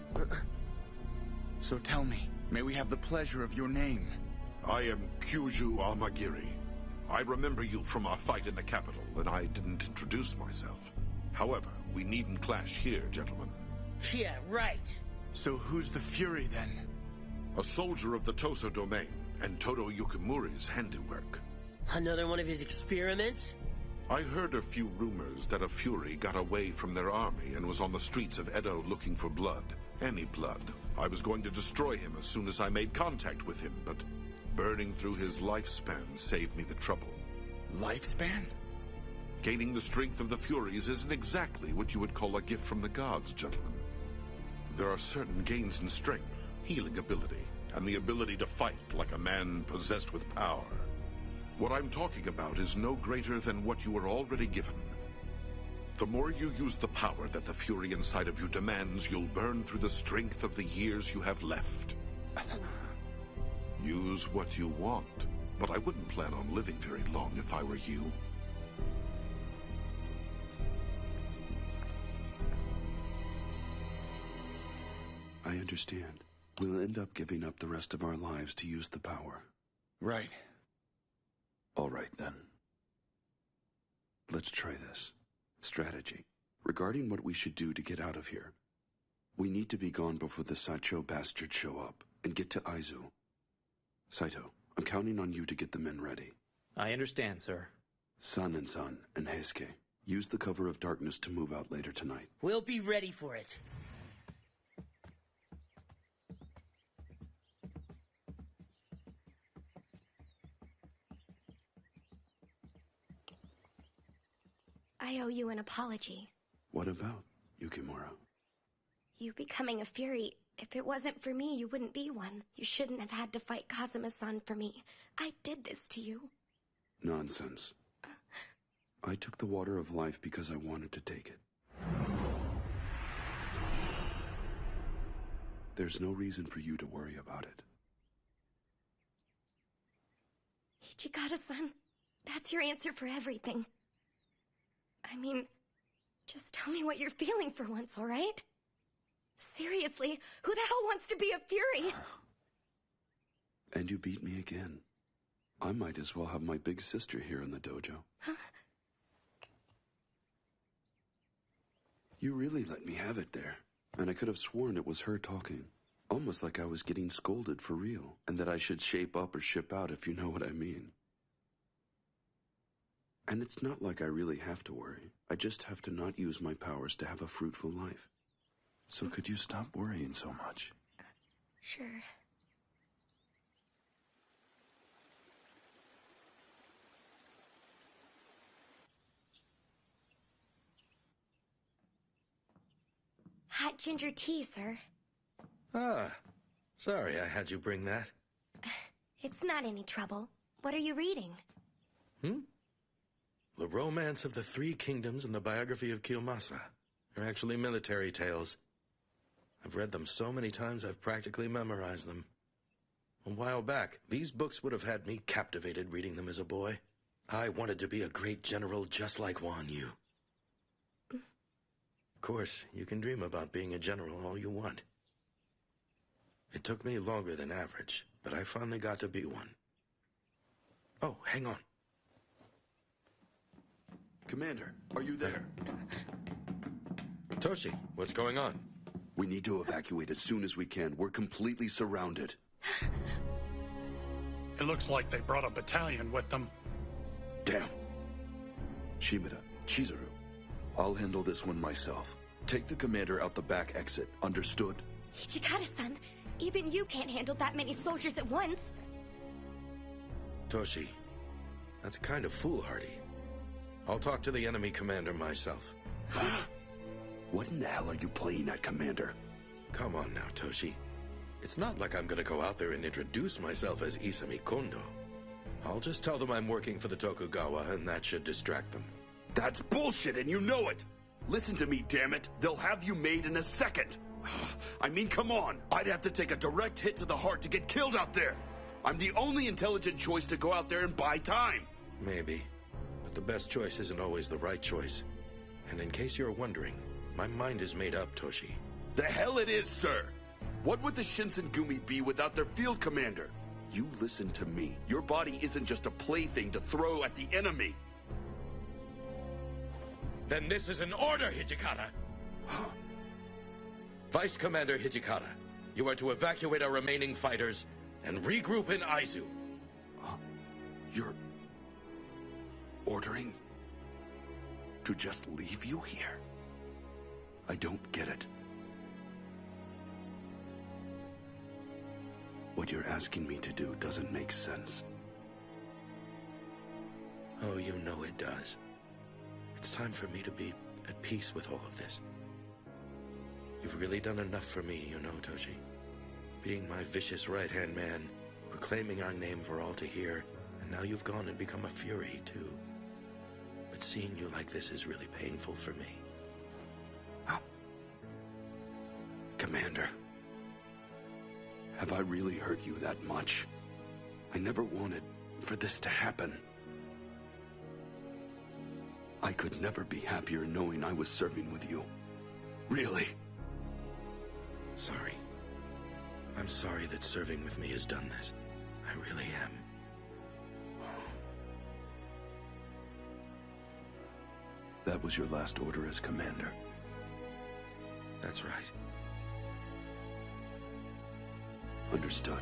So tell me, may we have the pleasure of your name? I am Kyuju Amagiri. I remember you from our fight in the capital, and I didn't introduce myself. However, we needn't clash here, gentlemen. Yeah, right. So who's the Fury, then? A soldier of the Toso domain, and Todo Yukimura's handiwork. Another one of his experiments? I heard a few rumors that a Fury got away from their army and was on the streets of Edo looking for blood. Any blood. I was going to destroy him as soon as I made contact with him, but burning through his lifespan saved me the trouble. Lifespan? Gaining the strength of the Furies isn't exactly what you would call a gift from the gods, gentlemen. There are certain gains in strength, healing ability, and the ability to fight like a man possessed with power. What I'm talking about is no greater than what you were already given. The more you use the power that the Fury inside of you demands, you'll burn through the strength of the years you have left. Use what you want, but I wouldn't plan on living very long if I were you. I understand. We'll end up giving up the rest of our lives to use the power. Right. All right, then. Let's try this. Strategy. Regarding what we should do to get out of here. We need to be gone before the Saicho bastards show up, and get to Aizu. Saito, I'm counting on you to get the men ready. I understand, sir. San and Heisuke, use the cover of darkness to move out later tonight. We'll be ready for it. I owe you an apology. What about, Yukimura? You becoming a Fury, if it wasn't for me, you wouldn't be one. You shouldn't have had to fight Kazuma-san for me. I did this to you. Nonsense. I took the water of life because I wanted to take it. There's no reason for you to worry about it. Ichigata-san, that's your answer for everything. I mean, just tell me what you're feeling for once, all right? Seriously, who the hell wants to be a Fury? And you beat me again. I might as well have my big sister here in the dojo. Huh? You really let me have it there. And I could have sworn it was her talking. Almost like I was getting scolded for real. And that I should shape up or ship out, if you know what I mean. And it's not like I really have to worry. I just have to not use my powers to have a fruitful life. So could you stop worrying so much? Sure. Hot ginger tea, sir. Ah, sorry I had you bring that. It's not any trouble. What are you reading? The Romance of the Three Kingdoms and the Biography of Kiyomasa. They're actually military tales. I've read them so many times I've practically memorized them. A while back, these books would have had me captivated reading them as a boy. I wanted to be a great general just like Wan Yu. Of course, you can dream about being a general all you want. It took me longer than average, but I finally got to be one. Oh, hang on. Commander, are you there? Toshi, what's going on? We need to evacuate as soon as we can. We're completely surrounded. It looks like they brought a battalion with them. Damn. Shimada, Chizuru, I'll handle this one myself. Take the commander out the back exit. Understood? Hichikata-san, even you can't handle that many soldiers at once. Toshi, that's kind of foolhardy. I'll talk to the enemy commander myself. What in the hell are you playing at, Commander? Come on now, Toshi. It's not like I'm gonna go out there and introduce myself as Isami Kondo. I'll just tell them I'm working for the Tokugawa, and that should distract them. That's bullshit, and you know it! Listen to me, damn it! They'll have you made in a second! I mean, come on! I'd have to take a direct hit to the heart to get killed out there! I'm the only intelligent choice to go out there and buy time! Maybe. But the best choice isn't always the right choice. And in case you're wondering, my mind is made up, Toshi. The hell it is, sir! What would the Shinsengumi be without their field commander? You listen to me. Your body isn't just a plaything to throw at the enemy. Then this is an order, Hijikata! Vice Commander Hijikata, you are to evacuate our remaining fighters and regroup in Aizu. You're ordering to just leave you here? I don't get it. What you're asking me to do doesn't make sense. Oh, you know it does. It's time for me to be at peace with all of this. You've really done enough for me, you know, Toshi. Being my vicious right-hand man, proclaiming our name for all to hear, and now you've gone and become a fury, too. But seeing you like this is really painful for me. Commander, have I really hurt you that much? I never wanted for this to happen. I could never be happier knowing I was serving with you. Really. Sorry. I'm sorry that serving with me has done this. I really am. That was your last order as commander. That's right. Understood.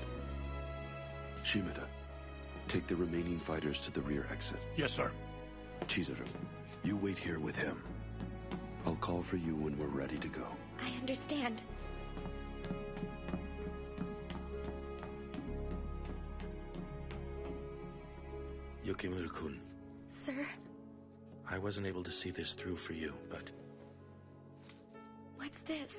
Shimada, take the remaining fighters to the rear exit. Yes, sir. Chizuru, you wait here with him. I'll call for you when we're ready to go. I understand. Yukimura-kun. Sir? I wasn't able to see this through for you, but... What's this?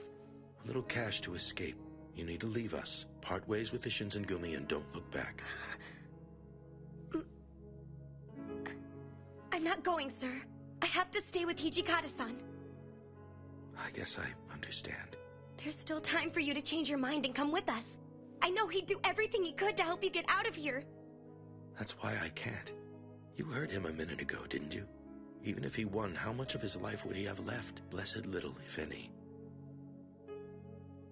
A little cash to escape. You need to leave us, part ways with the Shinsengumi, and don't look back. I'm not going, sir. I have to stay with Hijikata-san. I guess I understand. There's still time for you to change your mind and come with us. I know he'd do everything he could to help you get out of here. That's why I can't. You heard him a minute ago, didn't you? Even if he won, how much of his life would he have left? Blessed little, if any.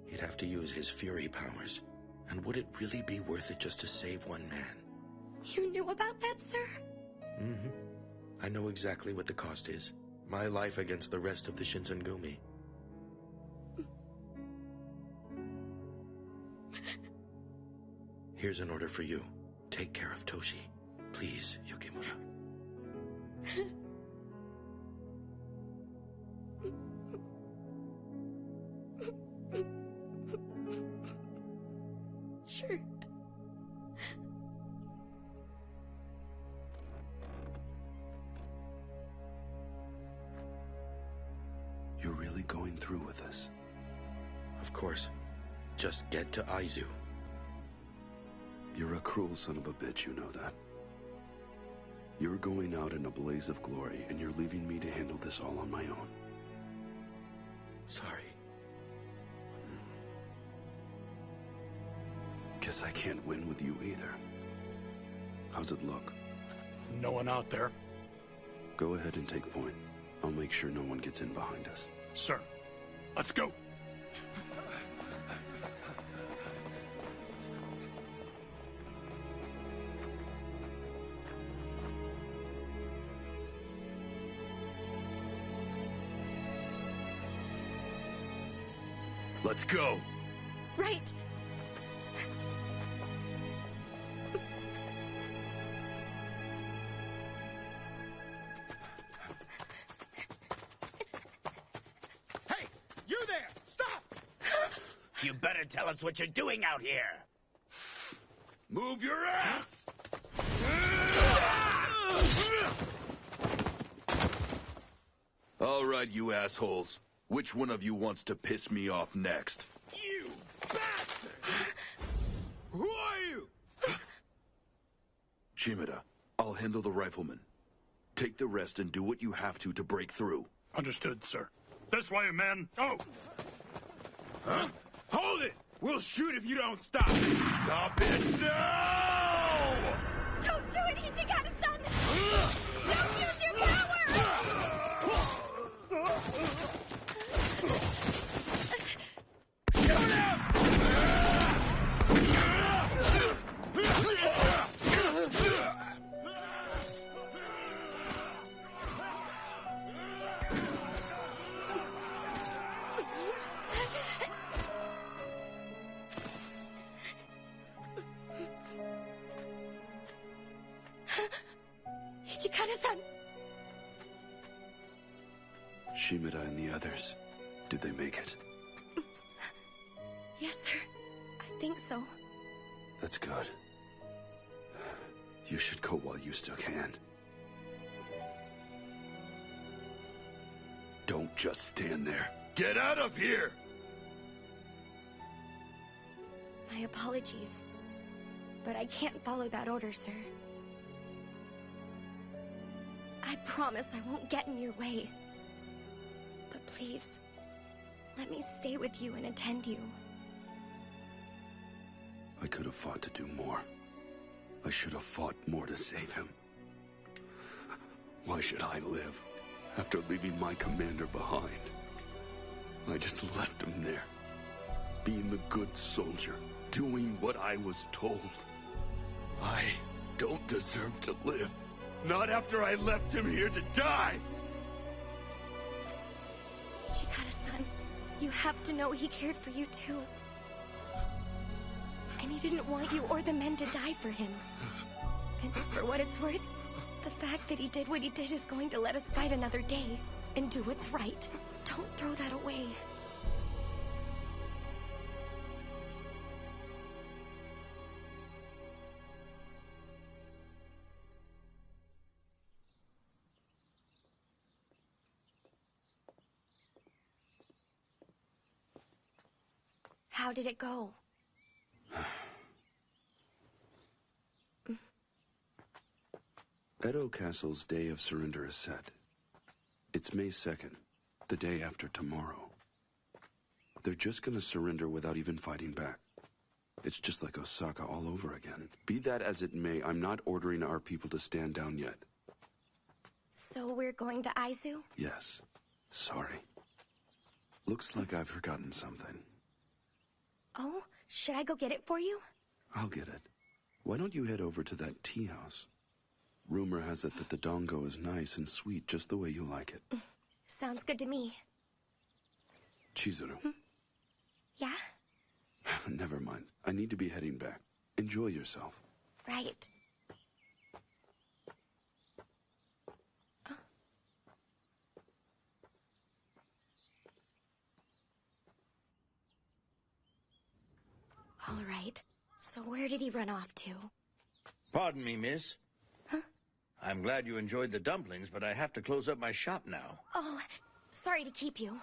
He'd have to use his fury powers. And would it really be worth it just to save one man? You knew about that, sir? Mm-hmm. I know exactly what the cost is. My life against the rest of the Shinsengumi. Here's an order for you. Take care of Toshi. Please, Yukimura. Sure. You're really going through with this? Of course. Just get to Aizu. You're a cruel son of a bitch, you know that. You're going out in a blaze of glory, and you're leaving me to handle this all on my own. Sorry. Guess I can't win with you either. How's it look? No one out there. Go ahead and take point. I'll make sure no one gets in behind us. Sir, let's go. Let's go! Right. Hey, you there! Stop! You better tell us what you're doing out here. Move your ass! All right, you assholes. Which one of you wants to piss me off next? You bastard! Who are you? Shimada, I'll handle the rifleman. Take the rest and do what you have to break through. Understood, sir. This way, men. Oh! Huh? Hold it! We'll shoot if you don't stop. Stop it now! Don't do it, Ichigata-san! Don't use your power! Ichigata-san! Shimada and the others, did they make it? Yes, sir. I think so. That's good. You should go while you still can. Don't just stand there. Get out of here! My apologies. But I can't follow that order, sir. I promise I won't get in your way. But please, let me stay with you and attend you. I could have fought to do more. I should have fought more to save him. Why should I live after leaving my commander behind? I just left him there, being the good soldier, doing what I was told. I don't deserve to live. Not after I left him here to die! Ichigata-san, you have to know he cared for you too. And he didn't want you or the men to die for him. And for what it's worth, the fact that he did what he did is going to let us fight another day and do what's right. Don't throw that away. How did it go? Edo Castle's day of surrender is set. It's May 2nd, the day after tomorrow. They're just gonna surrender without even fighting back. It's just like Osaka all over again. Be that as it may, I'm not ordering our people to stand down yet. So we're going to Aizu? Yes. Sorry. Looks like I've forgotten something. Oh, should I go get it for you? I'll get it. Why don't you head over to that tea house? Rumor has it that the dongo is nice and sweet just the way you like it. Sounds good to me. Chizuru. Yeah? Never mind. I need to be heading back. Enjoy yourself. Right. All right. So where did he run off to? Pardon me, miss. Huh? I'm glad you enjoyed the dumplings, but I have to close up my shop now. Oh, sorry to keep you.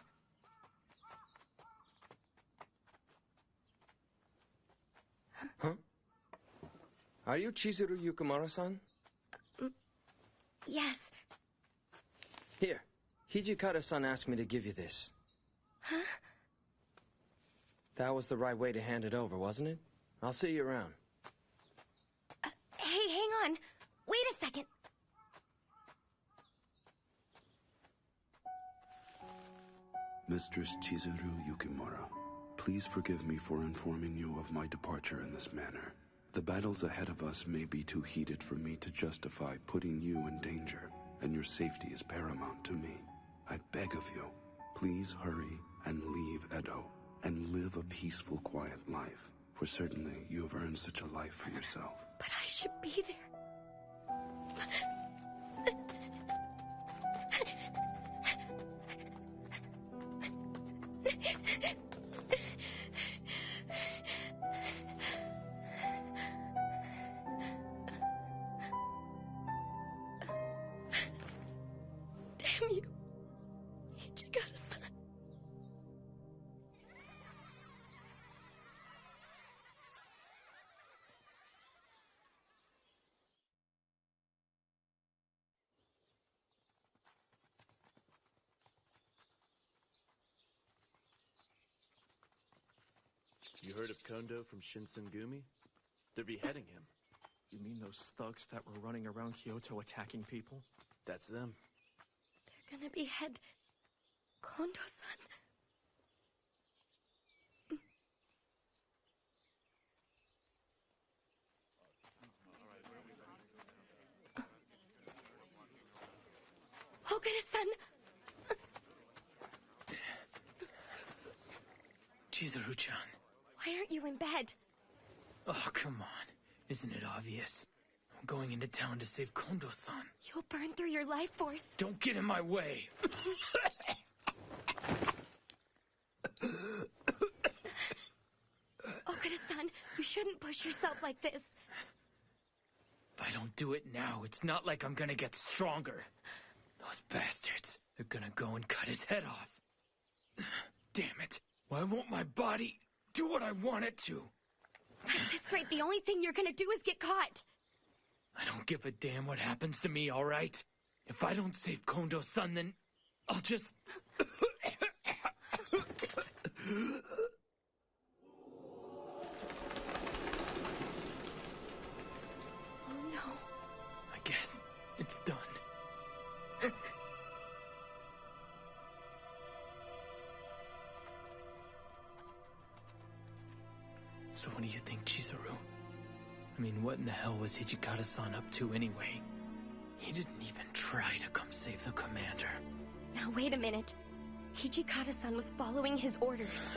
Huh? Are you Chizuru Yukimura-san? Yes. Here, Hijikata-san asked me to give you this. Huh? That was the right way to hand it over, wasn't it? I'll see you around. Hey, hang on. Wait a second. Mistress Chizuru Yukimura, please forgive me for informing you of my departure in this manner. The battles ahead of us may be too heated for me to justify putting you in danger, and your safety is paramount to me. I beg of you, please hurry and leave Edo, and live a peaceful, quiet life, for certainly you have earned such a life for yourself. But I should be there. Damn you. Hijikata-san. You heard of Kondo from Shinsengumi? They're beheading him. You mean those thugs that were running around Kyoto attacking people? That's them. They're gonna behead Kondo-san. Okada-san! Chizuru-chan. Why aren't you in bed? Oh, come on. Isn't it obvious? I'm going into town to save Kondo-san. You'll burn through your life force. Don't get in my way. Okada-san, you shouldn't push yourself like this. If I don't do it now, it's not like I'm gonna get stronger. Those bastards, they're gonna go and cut his head off. Damn it. Why won't my body do what I want it to? At this rate, the only thing you're gonna do is get caught. I don't give a damn what happens to me, all right? If I don't save Kondo-san, then I'll just... Oh no. I guess it's done. So what do you think, Chizuru? I mean, what in the hell was Hijikata-san up to anyway? He didn't even try to come save the commander. Now wait a minute. Hijikata-san was following his orders.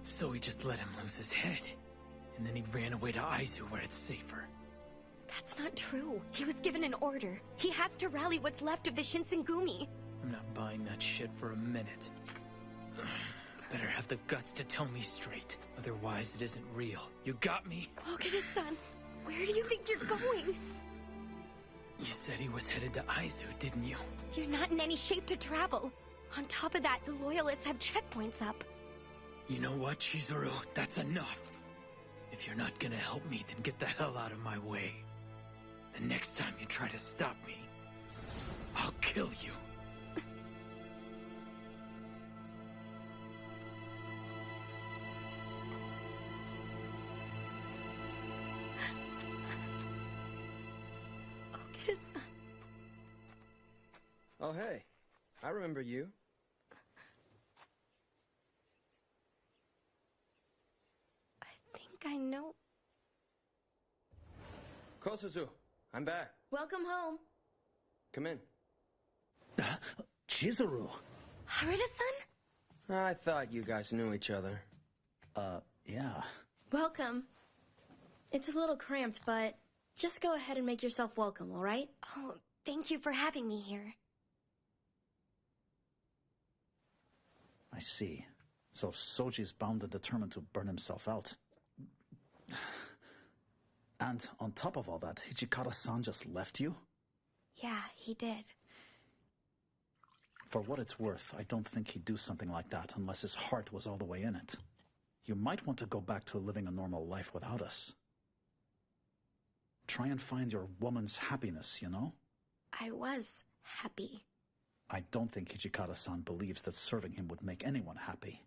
So he just let him lose his head. And then he ran away to Aizu where it's safer. That's not true. He was given an order. He has to rally what's left of the Shinsengumi. I'm not buying that shit for a minute. Better have the guts to tell me straight. Otherwise, it isn't real. You got me? Okada-san, where do you think you're going? You said he was headed to Aizu, didn't you? You're not in any shape to travel. On top of that, the Loyalists have checkpoints up. You know what, Chizuru? That's enough. If you're not gonna help me, then get the hell out of my way. The next time you try to stop me, I'll kill you. Okada-san. Oh, hey. I remember you. I think I know. Kosuzu, I'm back. Welcome home. Come in. Chizuru. Haruta-san? I thought you guys knew each other. Yeah. Welcome. It's a little cramped, but just go ahead and make yourself welcome, all right? Oh, thank you for having me here. I see. So Soji's bound and determined to burn himself out. And on top of all that, Hijikata-san just left you? Yeah, he did. For what it's worth, I don't think he'd do something like that unless his heart was all the way in it. You might want to go back to living a normal life without us. Try and find your woman's happiness, you know? I was happy. I don't think Hijikata-san believes that serving him would make anyone happy.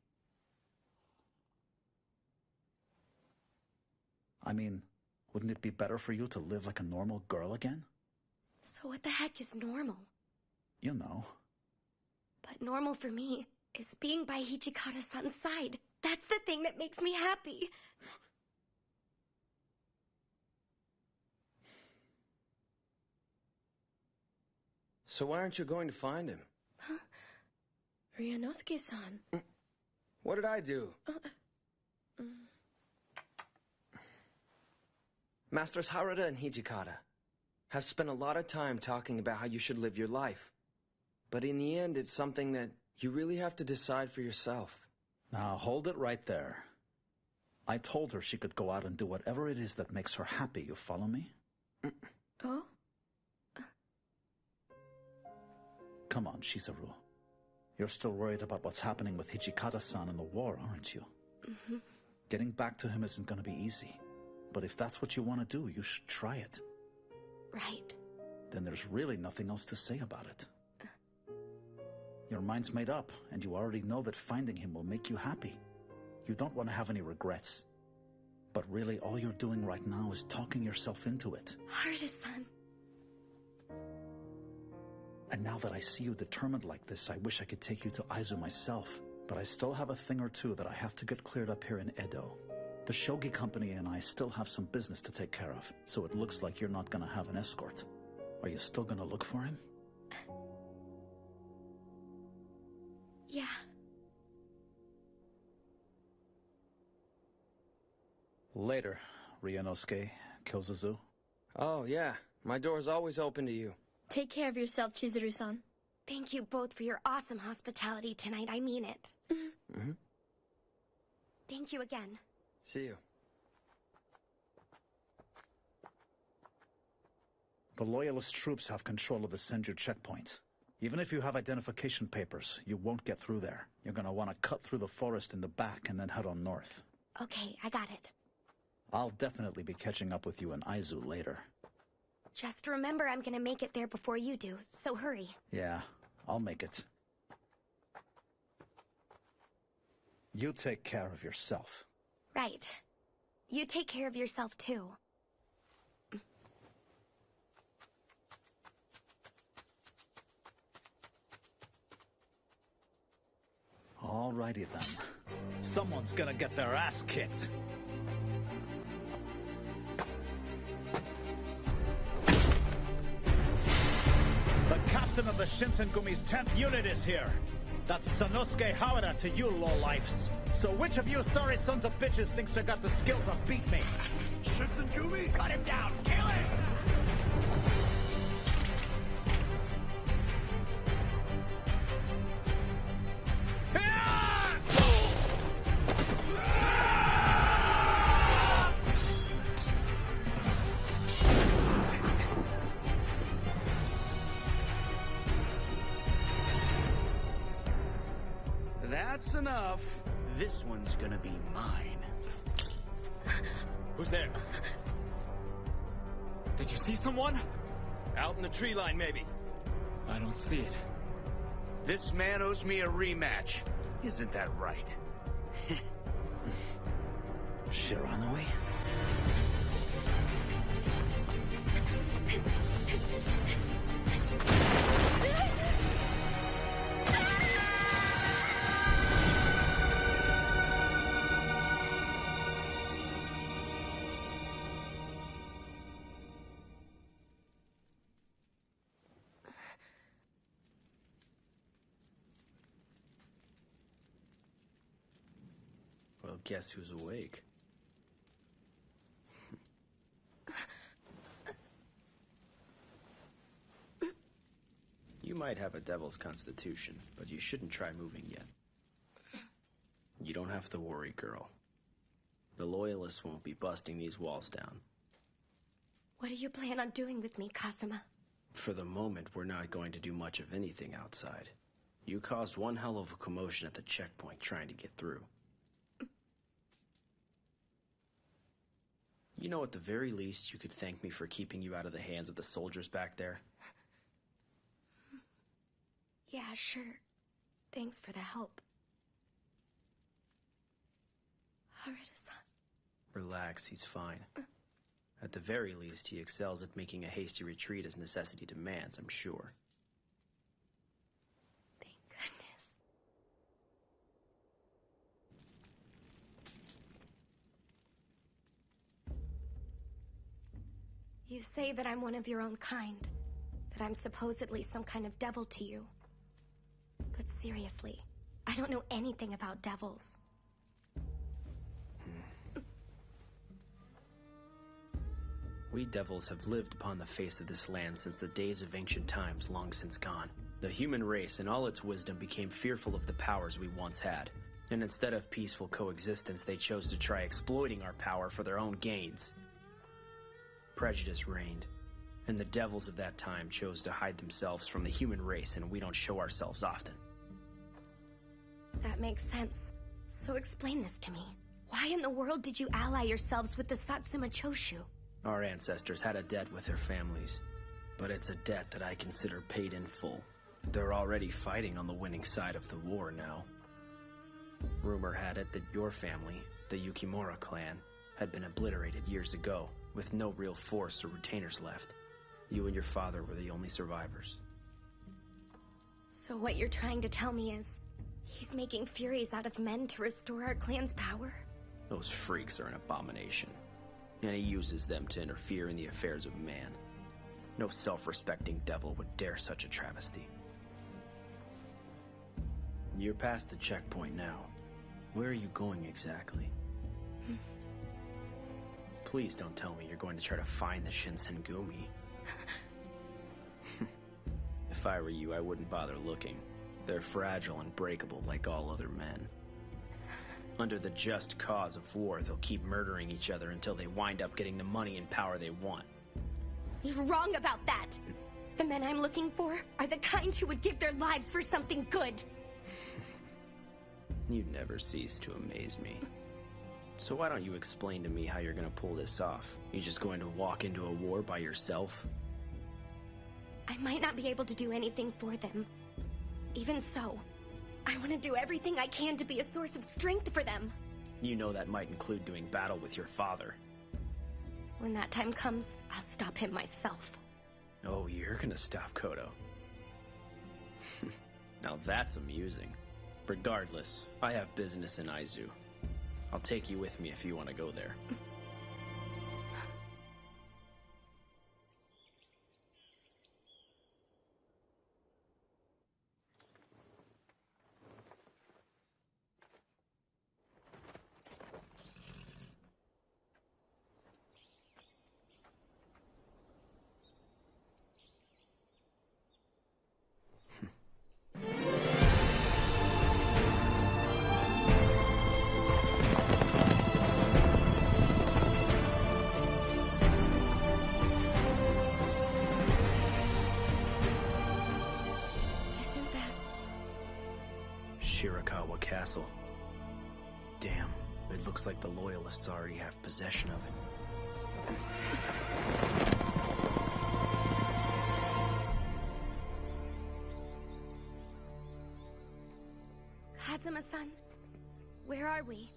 I mean, wouldn't it be better for you to live like a normal girl again? So what the heck is normal? You know. But normal for me is being by Hijikata-san's side. That's the thing that makes me happy. So why aren't you going to find him? Huh? Ryanosuke-san. What did I do? Masters Haruta and Hijikata have spent a lot of time talking about how you should live your life. But in the end, it's something that you really have to decide for yourself. Now, hold it right there. I told her she could go out and do whatever it is that makes her happy, you follow me? Oh? Come on, Chizuru. You're still worried about what's happening with Hijikata-san in the war, aren't you? Mm-hmm. Getting back to him isn't going to be easy. But if that's what you want to do, you should try it. Right. Then there's really nothing else to say about it. Your mind's made up, and you already know that finding him will make you happy. You don't want to have any regrets. But really, all you're doing right now is talking yourself into it. Haruta-san. And now that I see you determined like this, I wish I could take you to Aizu myself. But I still have a thing or two that I have to get cleared up here in Edo. The Shogi Company and I still have some business to take care of, so it looks like you're not gonna have an escort. Are you still gonna look for him? Yeah. Later, Ryanosuke, Kyozuzu. Oh, yeah. My door's always open to you. Take care of yourself, Chizuru-san. Thank you both for your awesome hospitality tonight. I mean it. Mm-hmm. Thank you again. See you. The Loyalist troops have control of the Senju checkpoint. Even if you have identification papers, you won't get through there. You're gonna want to cut through the forest in the back and then head on north. Okay, I got it. I'll definitely be catching up with you in Aizu later. Just remember I'm gonna make it there before you do, so hurry. Yeah, I'll make it. You take care of yourself. Right. You take care of yourself, too. Alrighty then. Someone's gonna get their ass kicked. The captain of the Shinsengumi's 10th unit is here. That's Sanosuke Hawada to you, lowlifes. So which of you sorry sons of bitches thinks they got the skill to beat me? Shinsengumi, cut him down! Kill him! That's enough. This one's gonna be mine. Who's there? Did you see someone? Out in the tree line, maybe. I don't see it. This man owes me a rematch. Isn't that right? Shiranui? Well, guess who's awake? You might have a devil's constitution, but you shouldn't try moving yet. You don't have to worry, girl. The Loyalists won't be busting these walls down. What do you plan on doing with me, Kazuma? For the moment, we're not going to do much of anything outside. You caused one hell of a commotion at the checkpoint trying to get through. You know, at the very least, you could thank me for keeping you out of the hands of the soldiers back there. Yeah, sure. Thanks for the help. Harada-san. Relax, he's fine. At the very least, he excels at making a hasty retreat as necessity demands, I'm sure. Thank goodness. You say that I'm one of your own kind, that I'm supposedly some kind of devil to you. But seriously, I don't know anything about devils. We devils have lived upon the face of this land since the days of ancient times, long since gone. The human race, in all its wisdom, became fearful of the powers we once had. And instead of peaceful coexistence, they chose to try exploiting our power for their own gains. Prejudice reigned, and the devils of that time chose to hide themselves from the human race, and we don't show ourselves often. That makes sense. So explain this to me. Why in the world did you ally yourselves with the Satsuma Choshu? Our ancestors had a debt with their families, but it's a debt that I consider paid in full. They're already fighting on the winning side of the war now. Rumor had it that your family, the Yukimura clan, had been obliterated years ago, with no real force or retainers left. You and your father were the only survivors. So what you're trying to tell me is, he's making Furies out of men to restore our clan's power? Those freaks are an abomination, and he uses them to interfere in the affairs of man. No self-respecting devil would dare such a travesty. You're past the checkpoint now. Where are you going exactly? Please don't tell me you're going to try to find the Shinsengumi. If I were you, I wouldn't bother looking. They're fragile and breakable like all other men. Under the just cause of war, they'll keep murdering each other until they wind up getting the money and power they want. You're wrong about that! The men I'm looking for are the kind who would give their lives for something good. You never cease to amaze me. So why don't you explain to me how you're gonna pull this off? You just going to walk into a war by yourself? I might not be able to do anything for them. Even so, I want to do everything I can to be a source of strength for them. You know that might include doing battle with your father. When that time comes, I'll stop him myself. Oh, you're gonna stop Kodo. Now that's amusing. Regardless, I have business in Aizu. I'll take you with me if you want to go there. Shirakawa Castle. Damn, it looks like the Loyalists already have possession of it. Kazuma-san, where are we?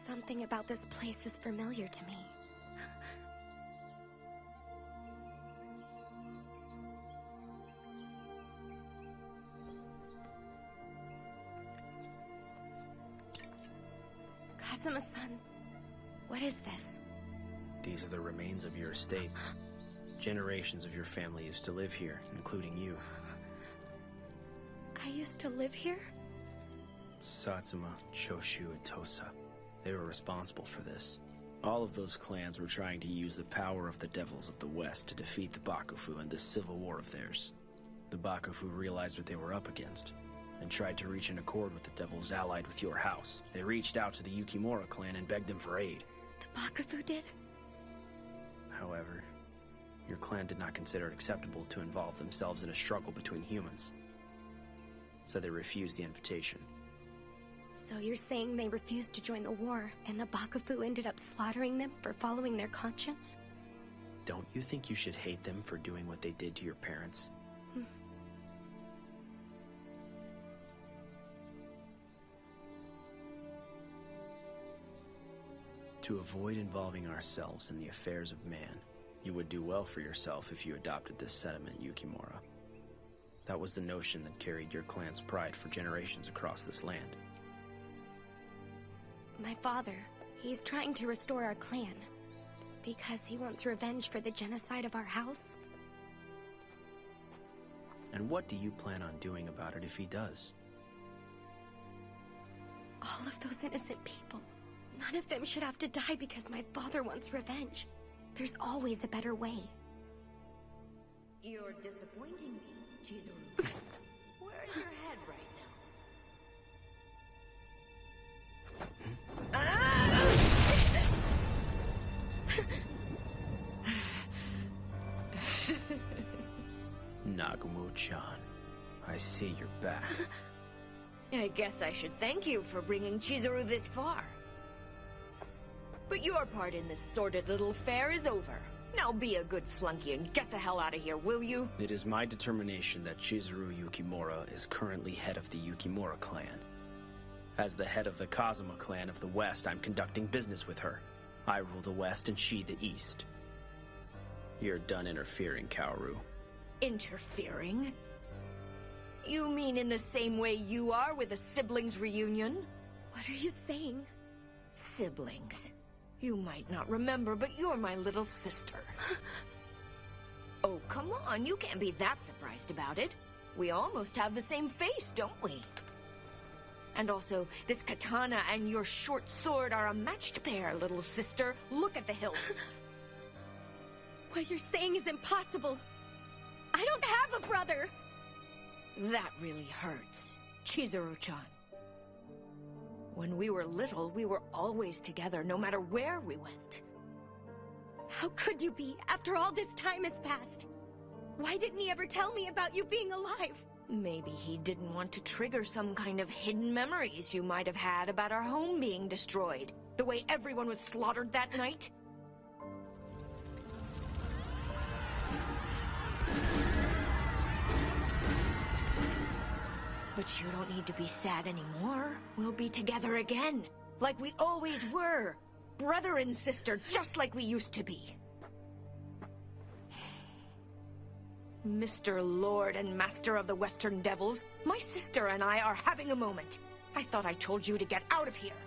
Something about this place is familiar to me. Kazuma-san, What is this? These are the remains of your estate. Generations of your family used to live here, including you. I used to live here? Satsuma, Choshu, and Tosa. They were responsible for this. All of those clans were trying to use the power of the Devils of the West to defeat the Bakufu in this civil war of theirs. The Bakufu realized what they were up against, and tried to reach an accord with the Devils allied with your house. They reached out to the Yukimura clan and begged them for aid. The Bakufu did? However, your clan did not consider it acceptable to involve themselves in a struggle between humans. So they refused the invitation. So you're saying they refused to join the war, and the Bakufu ended up slaughtering them for following their conscience? Don't you think you should hate them for doing what they did to your parents? To avoid involving ourselves in the affairs of man, you would do well for yourself if you adopted this sentiment, Yukimura. That was the notion that carried your clan's pride for generations across this land. My father, he's trying to restore our clan. Because he wants revenge for the genocide of our house. And what do you plan on doing about it if he does? All of those innocent people. None of them should have to die because my father wants revenge. There's always a better way. You're disappointing me, Chizuru. Where's your head right Nagumo-chan, I see you're back. I guess I should thank you for bringing Chizuru this far. But your part in this sordid little affair is over. Now be a good flunky and get the hell out of here, will you? It is my determination that Chizuru Yukimura is currently head of the Yukimura clan. As the head of the Kazuma clan of the West, I'm conducting business with her. I rule the West and she the East. You're done interfering, Kaoru. Interfering? You mean in the same way you are with a siblings reunion? What are you saying? Siblings. You might not remember, but you're my little sister. Oh, come on, you can't be that surprised about it. We almost have the same face, don't we? And also, this katana and your short sword are a matched pair, little sister. Look at the hilts. What you're saying is impossible. I don't have a brother. That really hurts, Chizuru-chan. When we were little, we were always together, no matter where we went. How could you be, after all this time has passed? Why didn't he ever tell me about you being alive? Maybe he didn't want to trigger some kind of hidden memories you might have had about our home being destroyed. The way everyone was slaughtered that night. But you don't need to be sad anymore. We'll be together again, like we always were. Brother and sister, just like we used to be. Mr. Lord and Master of the Western Devils, my sister and I are having a moment. I thought I told you to get out of here.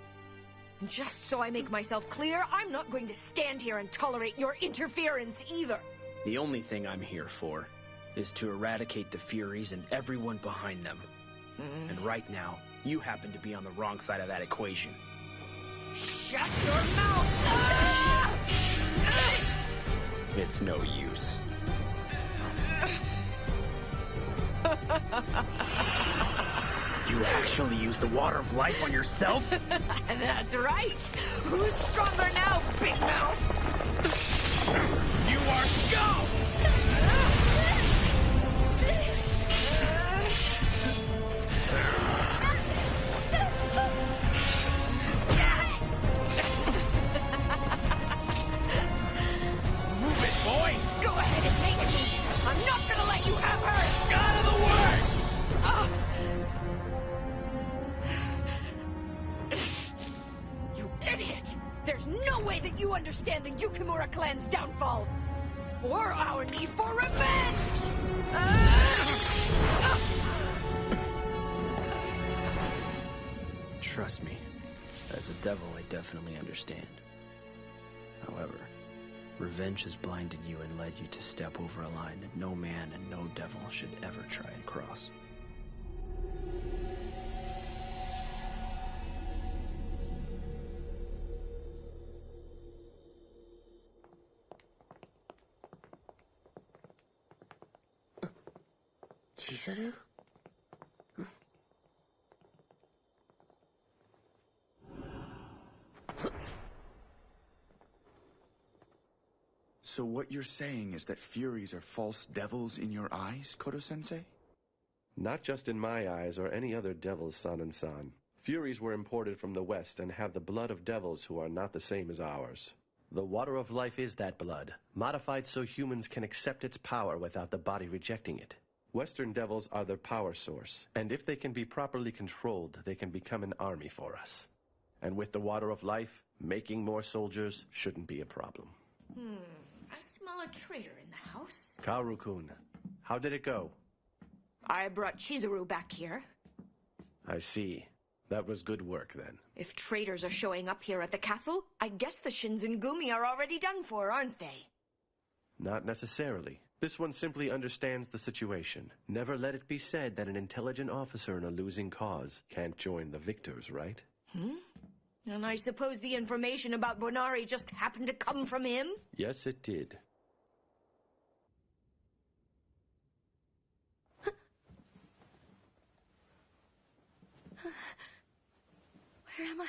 And just so I make myself clear, I'm not going to stand here and tolerate your interference either. The only thing I'm here for is to eradicate the Furies and everyone behind them. And right now, you happen to be on the wrong side of that equation. Shut your mouth! Ah! It's no use. You actually use the water of life on yourself? That's right! Who's stronger now, Big Mouth? You are scum! Move it, boy! Go ahead and make me! I'm not gonna let you have her! Out of the way! You idiot! There's no way that you understand the Yukimura clan's downfall! Or our need for revenge! Trust me, as a devil, I definitely understand. However, revenge has blinded you and led you to step over a line that no man and no devil should ever try and cross. Chizuru? So what you're saying is that Furies are false devils in your eyes, Kodo-sensei? Not just in my eyes or any other devil's, San. Furies were imported from the West and have the blood of devils who are not the same as ours. The water of life is that blood, modified so humans can accept its power without the body rejecting it. Western devils are their power source, and if they can be properly controlled, they can become an army for us. And with the water of life, making more soldiers shouldn't be a problem. I smell a traitor in the house. Kaoru-kun, how did it go? I brought Chizuru back here. I see. That was good work, then. If traitors are showing up here at the castle, I guess the Shinzengumi are already done for, aren't they? Not necessarily. This one simply understands the situation. Never let it be said that an intelligent officer in a losing cause can't join the victors, right? And I suppose the information about Bonari just happened to come from him? Yes, it did. Where am I?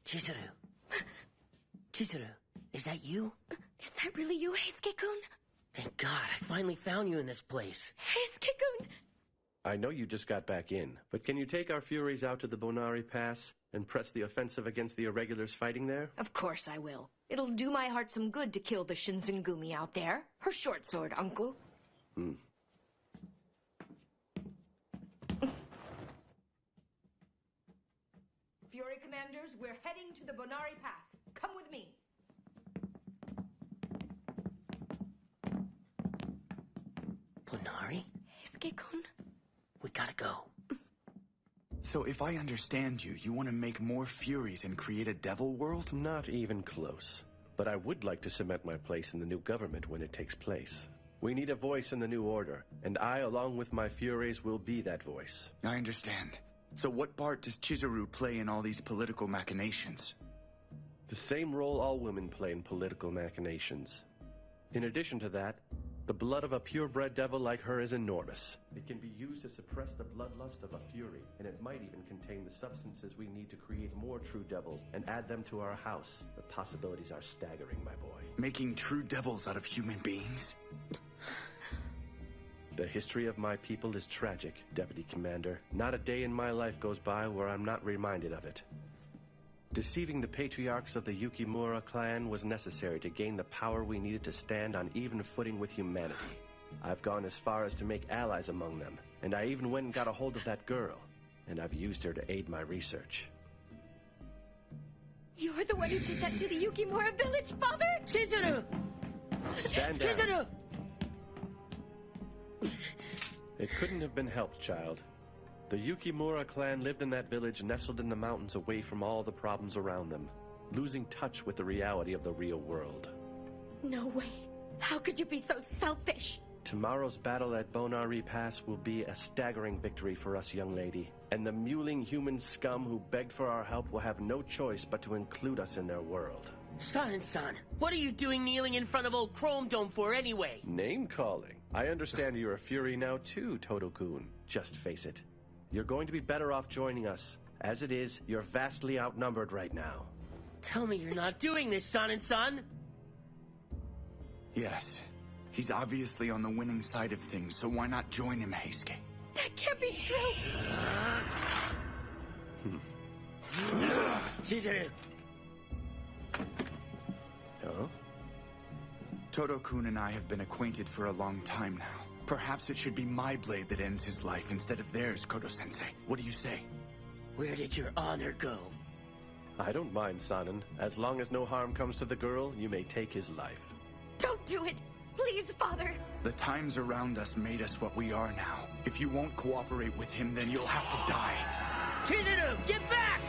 Chizuru. Chizuru, is that you? Is that really you, Heisuke-kun? Thank God, I finally found you in this place. Heisuke-kun! I know you just got back in, but can you take our Furies out to the Bonari Pass and press the offensive against the irregulars fighting there? Of course I will. It'll do my heart some good to kill the Shinzengumi out there. Her short sword, uncle. Fury commanders, we're heading to the Bonari Pass. Come with me. Bonari? Heisuke-kun? We gotta go. So if I understand you, you want to make more Furies and create a devil world? Not even close. But I would like to cement my place in the new government when it takes place. We need a voice in the new order, and I, along with my Furies, will be that voice. I understand. So what part does Chizuru play in all these political machinations? The same role all women play in political machinations. In addition to that, the blood of a purebred devil like her is enormous. It can be used to suppress the bloodlust of a Fury, and it might even contain the substances we need to create more true devils and add them to our house. The possibilities are staggering, my boy. Making true devils out of human beings? The history of my people is tragic, Deputy Commander. Not a day in my life goes by where I'm not reminded of it. Deceiving the patriarchs of the Yukimura clan was necessary to gain the power we needed to stand on even footing with humanity. I've gone as far as to make allies among them, and I even went and got a hold of that girl, and I've used her to aid my research. You're the one who did that to the Yukimura village, Father? Chizuru! Stand down. Chizuru! It couldn't have been helped, child. The Yukimura clan lived in that village nestled in the mountains away from all the problems around them, losing touch with the reality of the real world. No way. How could you be so selfish? Tomorrow's battle at Bonari Pass will be a staggering victory for us, young lady. And the mewling human scum who begged for our help will have no choice but to include us in their world. San, what are you doing kneeling in front of old Chrome Dome for anyway? Name-calling. I understand you're a Fury now too, Todo-kun. Just face it. You're going to be better off joining us. As it is, you're vastly outnumbered right now. Tell me you're not doing this, San. Yes. He's obviously on the winning side of things, so why not join him, Heisuke? That can't be true! Chizuru! Huh? Todo-kun and I have been acquainted for a long time now. Perhaps it should be my blade that ends his life instead of theirs, Kodo-sensei. What do you say? Where did your honor go? I don't mind, Sanan. As long as no harm comes to the girl, you may take his life. Don't do it! Please, Father! The times around us made us what we are now. If you won't cooperate with him, then you'll have to die. Chizuru, get back!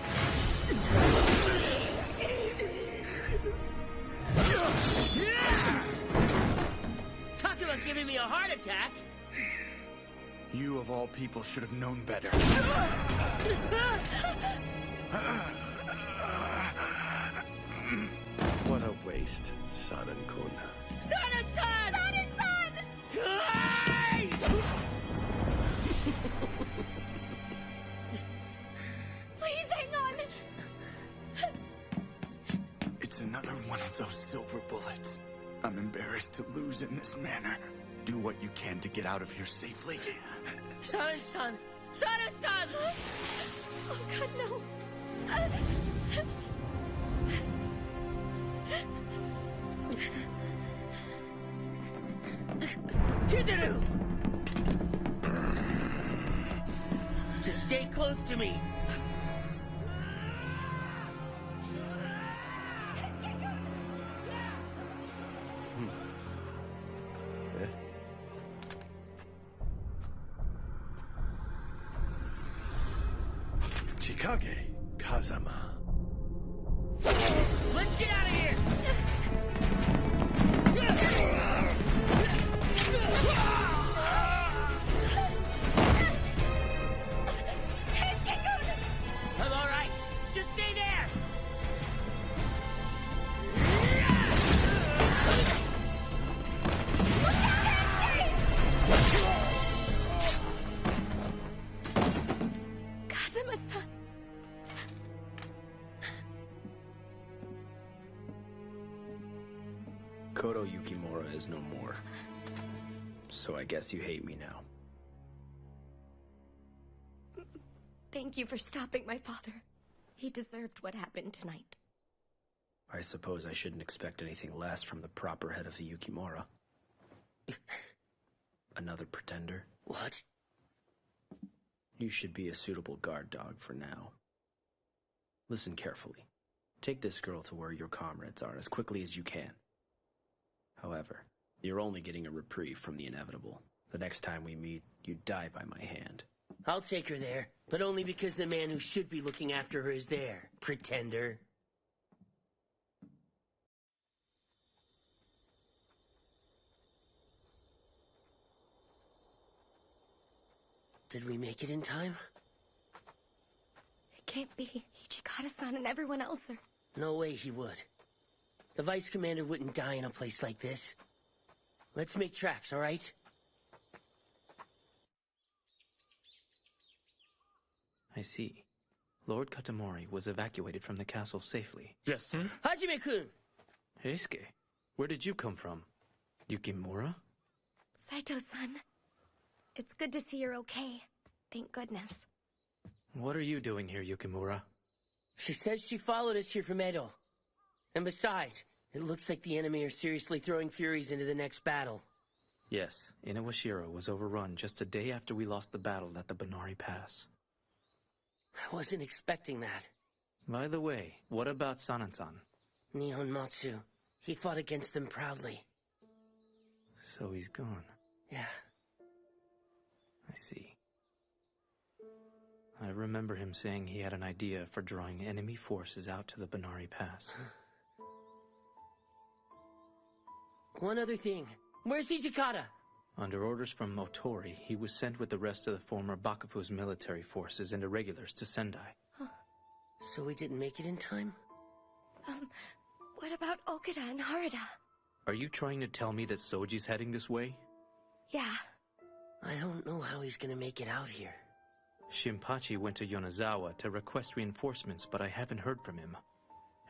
Talk about giving me a heart attack! You, of all people, should have known better. What a waste, Sanan-kun. Sanan-san! Sanan-san! Please hang on! It's another one of those silver bullets. I'm embarrassed to lose in this manner. Do what you can to get out of here safely. Sanan-san! Sanan-san! Oh God, no! Chizuru! Just stay close to me. Chikage, Kazama. Let's get out of here! I'm all right. Just stay there. Kazuma-san. Kodo Yukimura is no more. So I guess you hate me now. Thank you for stopping my father. He deserved what happened tonight. I suppose I shouldn't expect anything less from the proper head of the Yukimura. Another pretender? What? You should be a suitable guard dog for now. Listen carefully. Take this girl to where your comrades are as quickly as you can. However, you're only getting a reprieve from the inevitable. The next time we meet, you die by my hand. I'll take her there, but only because the man who should be looking after her is there, pretender. Did we make it in time? It can't be. Ichikata-san and everyone else are... No way he would. The Vice Commander wouldn't die in a place like this. Let's make tracks, all right? I see. Lord Katamori was evacuated from the castle safely. Yes, sir. Hajime-kun! Heisuke, where did you come from? Yukimura? Saito-san, it's good to see you're okay. Thank goodness. What are you doing here, Yukimura? She says she followed us here from Edo. And besides, it looks like the enemy are seriously throwing Furies into the next battle. Yes, Inawashiro was overrun just a day after we lost the battle at the Banari Pass. I wasn't expecting that. By the way, what about Sanan-san? Nihon Matsu. He fought against them proudly. So he's gone. Yeah. I see. I remember him saying he had an idea for drawing enemy forces out to the Banari Pass. One other thing. Where's Hijikata? Under orders from Motori, he was sent with the rest of the former Bakufu's military forces and irregulars to Sendai. Huh. So we didn't make it in time? What about Okada and Harada? Are you trying to tell me that Soji's heading this way? Yeah. I don't know how he's gonna make it out here. Shinpachi went to Yonezawa to request reinforcements, but I haven't heard from him.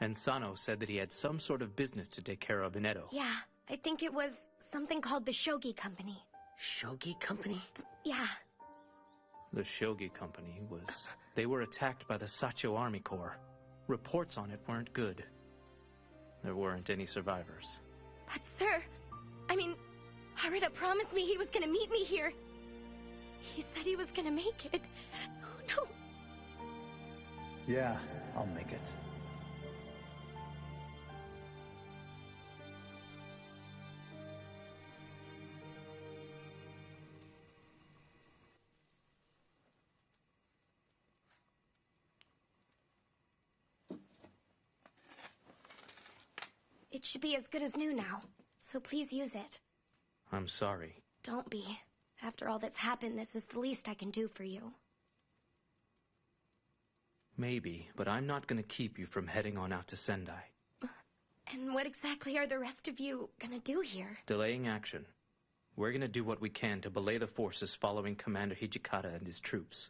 And Sano said that he had some sort of business to take care of in Edo. Yeah, I think it was something called the Shogi Company. Shogi Company? Yeah. The Shogi Company was... They were attacked by the Sacho Army Corps. Reports on it weren't good. There weren't any survivors. But sir, I mean, Harada promised me he was gonna meet me here. He said he was gonna make it. Oh no. Yeah, I'll make it. It should be as good as new now, so please use it. I'm sorry. Don't be. After all that's happened, this is the least I can do for you. Maybe, but I'm not gonna keep you from heading on out to Sendai. And what exactly are the rest of you gonna do here? Delaying action. We're gonna do what we can to belay the forces following Commander Hijikata and his troops.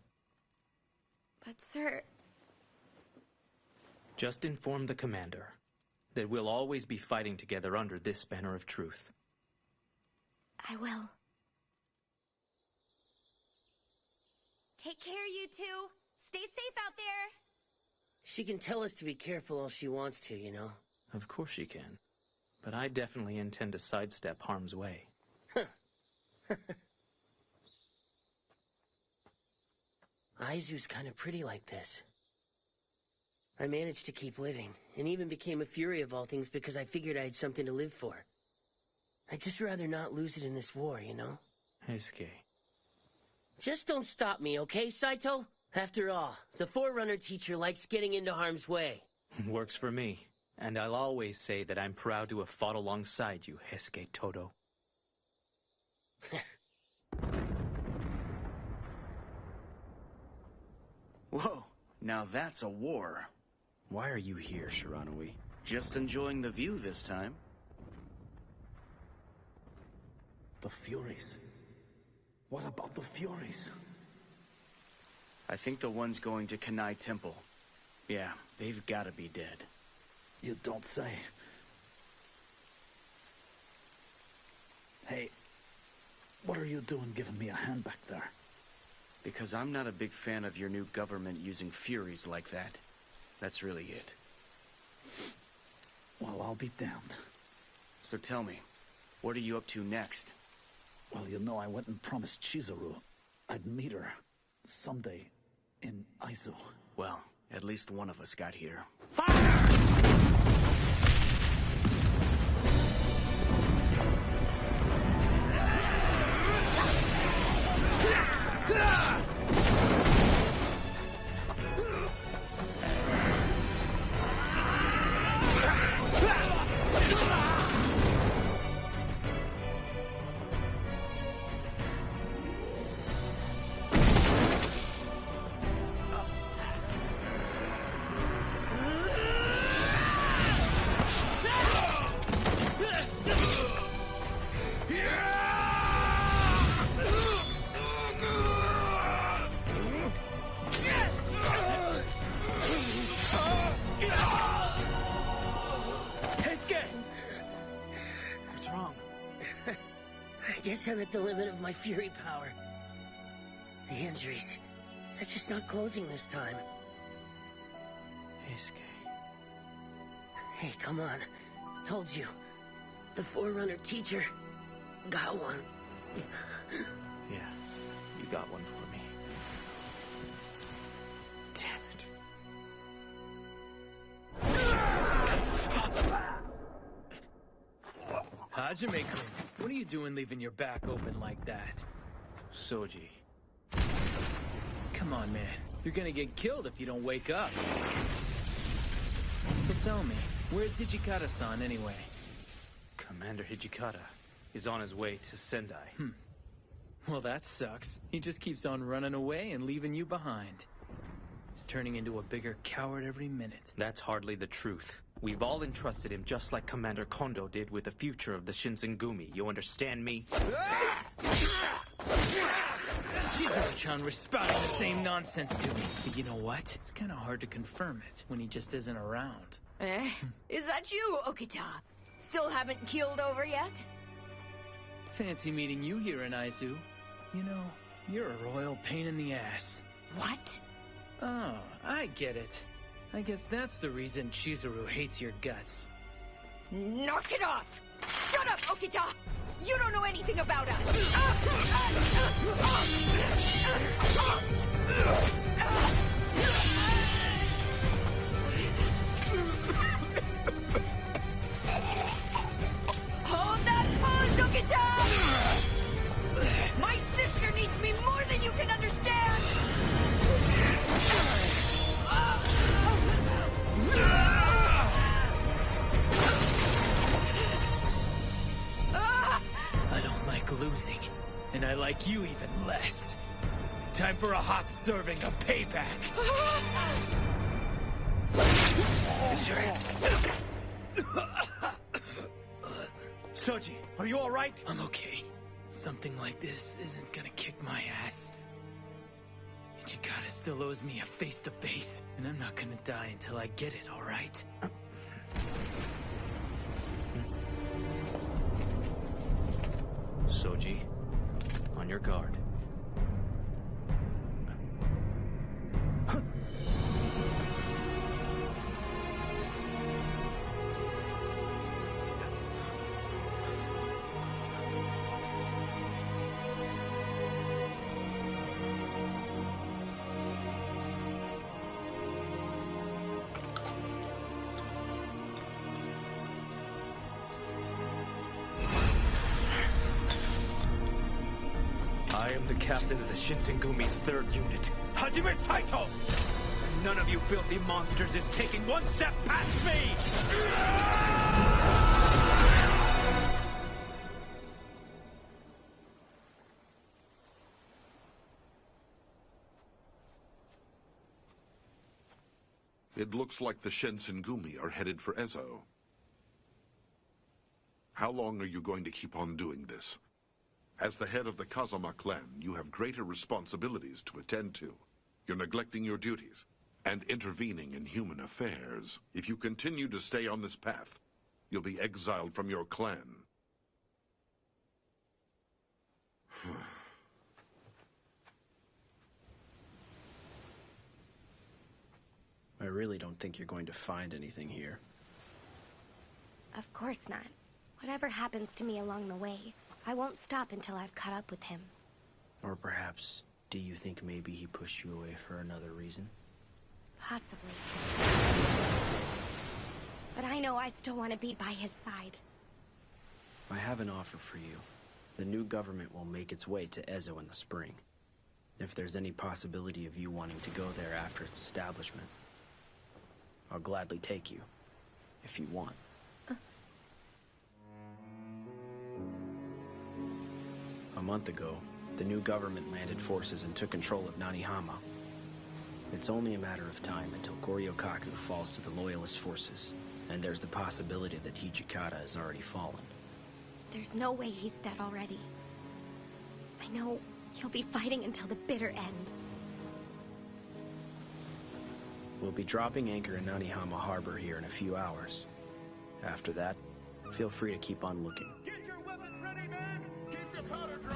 But sir... Just inform the commander that we'll always be fighting together under this banner of truth. I will. Take care, you two. Stay safe out there. She can tell us to be careful all she wants to, you know. Of course she can. But I definitely intend to sidestep harm's way. Aizu's kind of pretty like this. I managed to keep living, and even became a Fury of all things because I figured I had something to live for. I'd just rather not lose it in this war, you know? Heisuke. Just don't stop me, okay, Saito? After all, the Forerunner teacher likes getting into harm's way. Works for me. And I'll always say that I'm proud to have fought alongside you, Heisuke Todo. Whoa, now that's a war. Why are you here, Shiranui? Just enjoying the view this time. The Furies. What about the Furies? I think the ones going to Kanai Temple. Yeah, they've gotta be dead. You don't say. Hey, what are you doing giving me a hand back there? Because I'm not a big fan of your new government using Furies like that. That's really it. Well, I'll be damned. So tell me, what are you up to next? Well, you know, I went and promised Chizuru I'd meet her someday in Aizu. Well, at least one of us got here. I'm at the limit of my Fury power. The injuries, they're just not closing this time. Heisuke. Hey, come on. Told you. The Forerunner teacher got one. Yeah, you got one for me. Hajime-kun, what are you doing leaving your back open like that? Soji. Come on, man. You're gonna get killed if you don't wake up. So tell me, where's Hijikata-san anyway? Commander Hijikata is on his way to Sendai. Well, that sucks. He just keeps on running away and leaving you behind. He's turning into a bigger coward every minute. That's hardly the truth. We've all entrusted him just like Commander Kondo did with the future of the Shinsengumi. You understand me? Chizuru-chan was spouting the same nonsense to me. But you know what? It's kind of hard to confirm it when he just isn't around. Is that you, Okita? Still haven't keeled over yet? Fancy meeting you here in Aizu. You know, you're a royal pain in the ass. What? Oh, I get it. I guess that's the reason Chizuru hates your guts. Knock it off! Shut up, Okita! You don't know anything about us! Hold that pose, Okita! My sister needs me more than you can understand! losing. And I like you even less. Time for a hot serving of payback. Soji, are you alright? I'm okay. Something like this isn't gonna kick my ass. Ichikata still owes me a face-to-face, and I'm not gonna die until I get it, alright? Soji, on your guard. I am the captain of the Shinsengumi's 3rd unit, Hajime Saito! And none of you filthy monsters is taking one step past me! It looks like the Shinsengumi are headed for Ezo. How long are you going to keep on doing this? As the head of the Kazama clan, you have greater responsibilities to attend to. You're neglecting your duties and intervening in human affairs. If you continue to stay on this path, you'll be exiled from your clan. I really don't think you're going to find anything here. Of course not. Whatever happens to me along the way, I won't stop until I've caught up with him. Or perhaps, do you think maybe he pushed you away for another reason? Possibly. But I know I still want to be by his side. I have an offer for you. The new government will make its way to Ezo in the spring. If there's any possibility of you wanting to go there after its establishment, I'll gladly take you, if you want. A month ago, the new government landed forces and took control of Nanihama. It's only a matter of time until Goryokaku falls to the Loyalist forces, and there's the possibility that Hijikata has already fallen. There's no way he's dead already. I know he'll be fighting until the bitter end. We'll be dropping anchor in Nanihama Harbor here in a few hours. After that, feel free to keep on looking. Get your weapons ready, men! Keep your powder dry!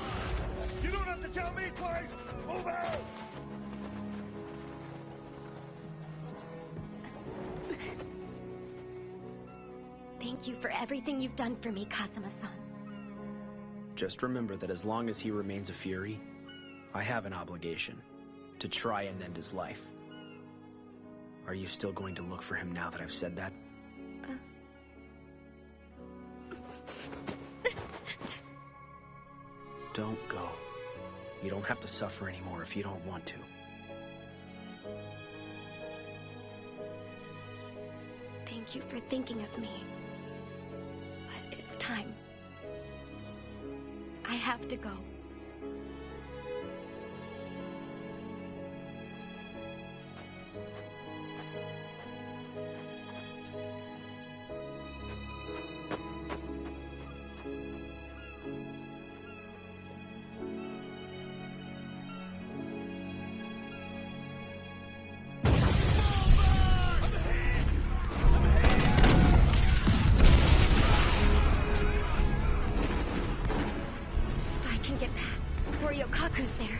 You don't have to tell me twice! Move out! Thank you for everything you've done for me, Kazuma-san. Just remember that as long as he remains a Fury, I have an obligation to try and end his life. Are you still going to look for him now that I've said that? Don't go. You don't have to suffer anymore if you don't want to. Thank you for thinking of me. But it's time. I have to go. Ryokaku's there.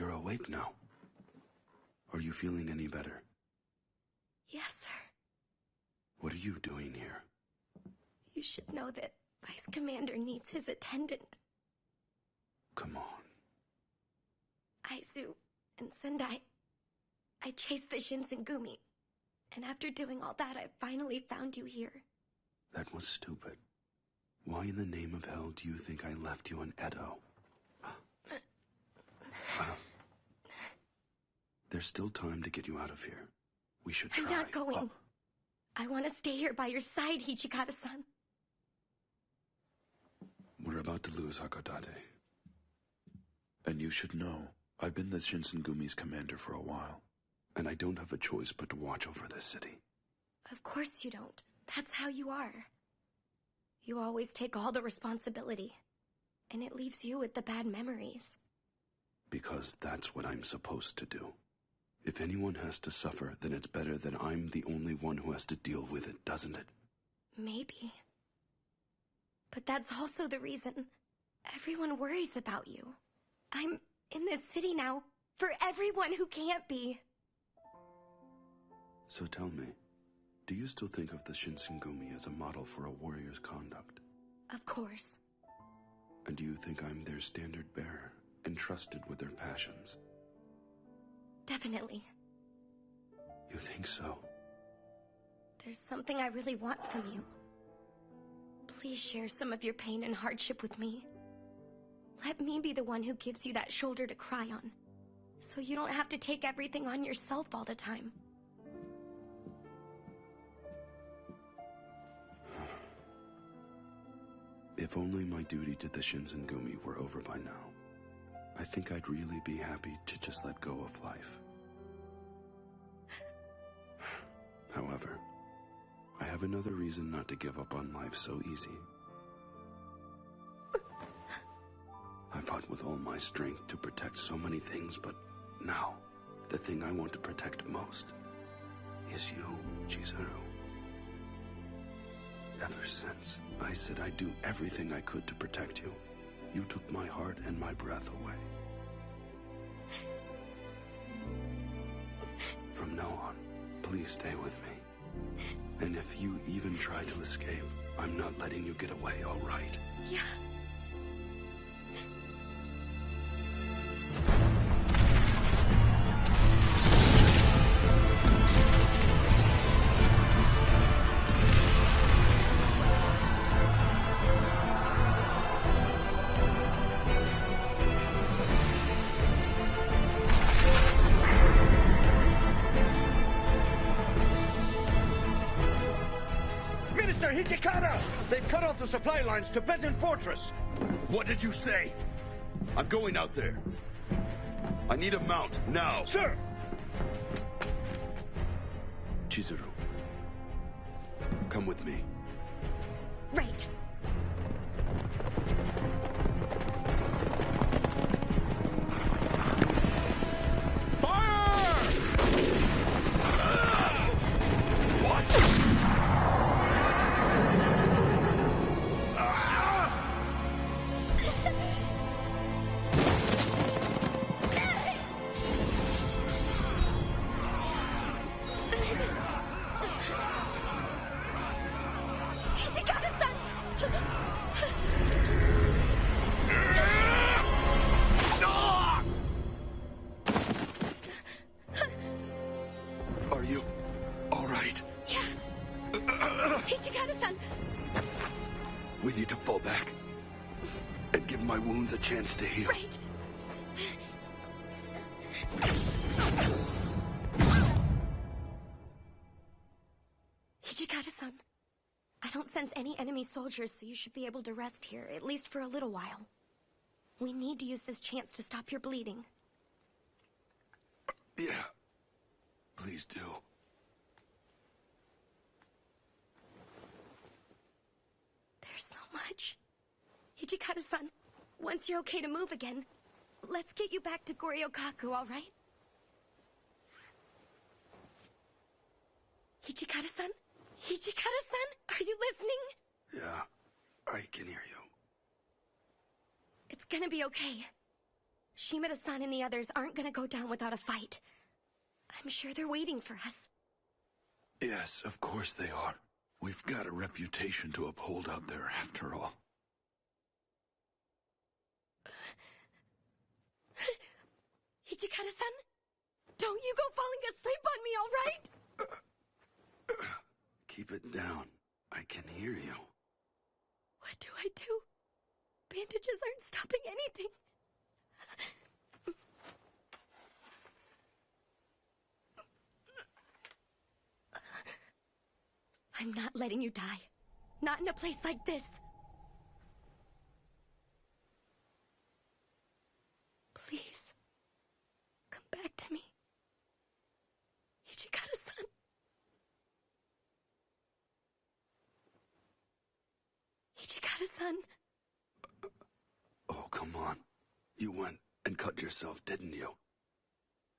You're awake now. Are you feeling any better? Yes, sir. What are you doing here? You should know that Vice Commander needs his attendant. Come on. Aizu and Sendai. I chased the Shinsengumi. And after doing all that, I finally found you here. That was stupid. Why in the name of hell do you think I left you in Edo? There's still time to get you out of here. We should try. I'm not going. I want to stay here by your side, Hichikata-san. We're about to lose Hakodate. And you should know, I've been the Shinsengumi's commander for a while, and I don't have a choice but to watch over this city. Of course you don't. That's how you are. You always take all the responsibility, and it leaves you with the bad memories. Because that's what I'm supposed to do. If anyone has to suffer, then it's better that I'm the only one who has to deal with it, doesn't it? Maybe. But that's also the reason everyone worries about you. I'm in this city now for everyone who can't be. So tell me, do you still think of the Shinsengumi as a model for a warrior's conduct? Of course. And do you think I'm their standard bearer, entrusted with their passions? Definitely. You think so? There's something I really want from you. Please share some of your pain and hardship with me. Let me be the one who gives you that shoulder to cry on, so you don't have to take everything on yourself all the time. If only my duty to the Shinsengumi were over by now. I think I'd really be happy to just let go of life. However, I have another reason not to give up on life so easy. I fought with all my strength to protect so many things, but now, the thing I want to protect most is you, Chizuru. Ever since I said I'd do everything I could to protect you, you took my heart and my breath away. From now on, please stay with me. And if you even try to escape, I'm not letting you get away, all right? Yeah. Minister Hijikata! They've cut off the supply lines to Benton Fortress! What did you say? I'm going out there. I need a mount, now. Sir! Chizuru, come with me. Right. Are you all right? Yeah. Hichikata-san. We need to fall back and give my wounds a chance to heal. Right. Hichikata-san. I don't sense any enemy soldiers, so you should be able to rest here, at least for a little while. We need to use this chance to stop your bleeding. Yeah. Please do. There's so much. Hichikata-san, once you're okay to move again, let's get you back to Goryokaku, all right? Hichikata-san? Hichikata-san? Are you listening? Yeah, I can hear you. It's gonna be okay. Shh. Shimada-san and the others aren't gonna go down without a fight. I'm sure they're waiting for us. Yes, of course they are. We've got a reputation to uphold out there, after all. Hijikata-san? Don't you go falling asleep on me, all right? Keep it down. I can hear you. What do I do? Bandages aren't stopping anything. I'm not letting you die. Not in a place like this. Please. Come back to me. Hijikata-san. Hijikata-san. Oh, come on. You went and cut yourself, didn't you?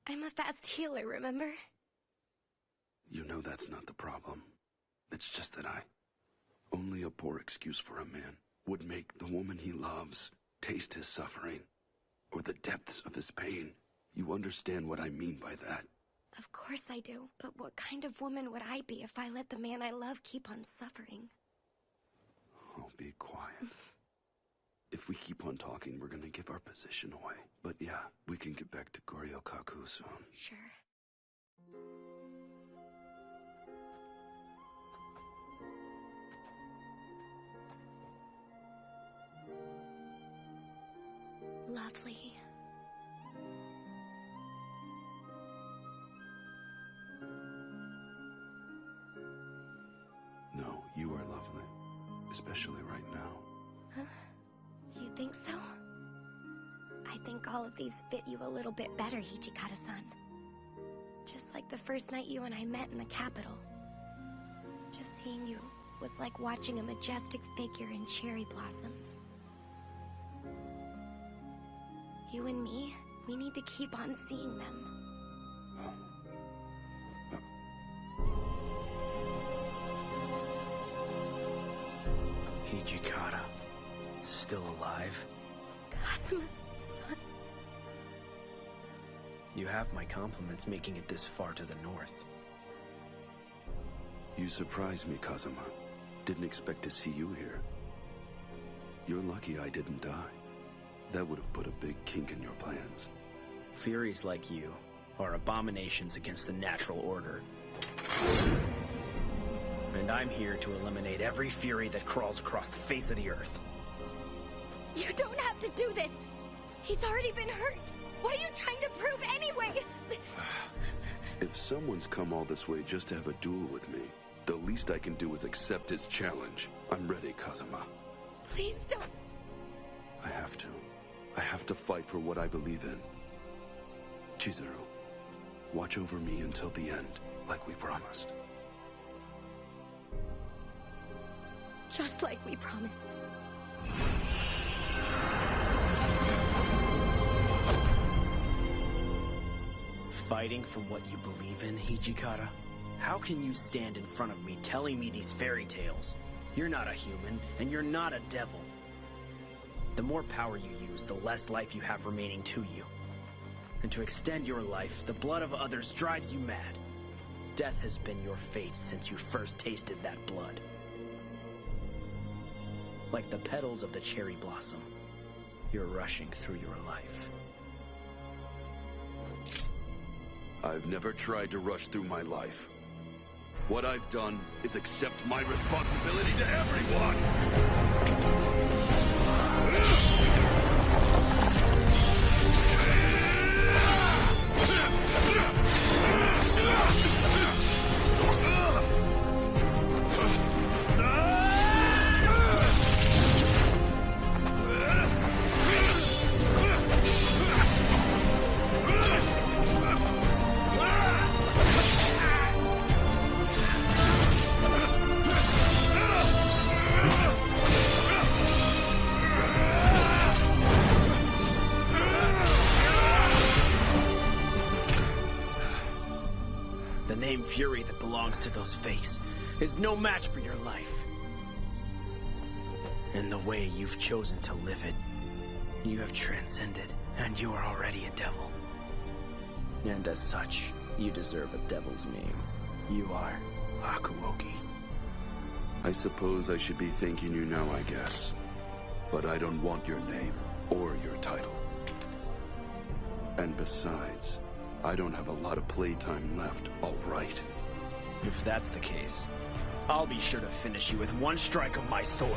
I'm a fast healer, remember? You know that's not the problem. It's just that only a poor excuse for a man would make the woman he loves taste his suffering, or the depths of his pain. You understand what I mean by that? Of course I do. But what kind of woman would I be if I let the man I love keep on suffering? Oh, be quiet. If we keep on talking, we're gonna give our position away. But yeah, we can get back to Goryokaku soon. Sure. Lovely. No, you are lovely. Especially right now. Huh? You think so? I think all of these fit you a little bit better, Hijikata-san. Just like the first night you and I met in the capital. Just seeing you was like watching a majestic figure in cherry blossoms. You and me, we need to keep on seeing them. Hijikata, still alive? Kazuma-san. You have my compliments making it this far to the north. You surprised me, Kazuma. Didn't expect to see you here. You're lucky I didn't die. That would have put a big kink in your plans. Furies like you are abominations against the natural order. And I'm here to eliminate every Fury that crawls across the face of the earth. You don't have to do this! He's already been hurt! What are you trying to prove anyway? If someone's come all this way just to have a duel with me, the least I can do is accept his challenge. I'm ready, Kazuma. Please don't. I have to. I have to fight for what I believe in. Chizuru, watch over me until the end, like we promised. Just like we promised. Fighting for what you believe in, Hijikata? How can you stand in front of me telling me these fairy tales? You're not a human, and you're not a devil. The more power you use, the less life you have remaining to you. And to extend your life, the blood of others drives you mad. Death has been your fate since you first tasted that blood. Like the petals of the cherry blossom, you're rushing through your life. I've never tried to rush through my life. What I've done is accept my responsibility to everyone! The name Fury that belongs to those Fates is no match for your life. And the way you've chosen to live it, you have transcended And you are already a devil. And as such, you deserve a devil's name. You are Hakuoki. I suppose I should be thanking you now, I guess. But I don't want your name or your title. And besides, I don't have a lot of playtime left, all right? If that's the case, I'll be sure to finish you with one strike of my sword.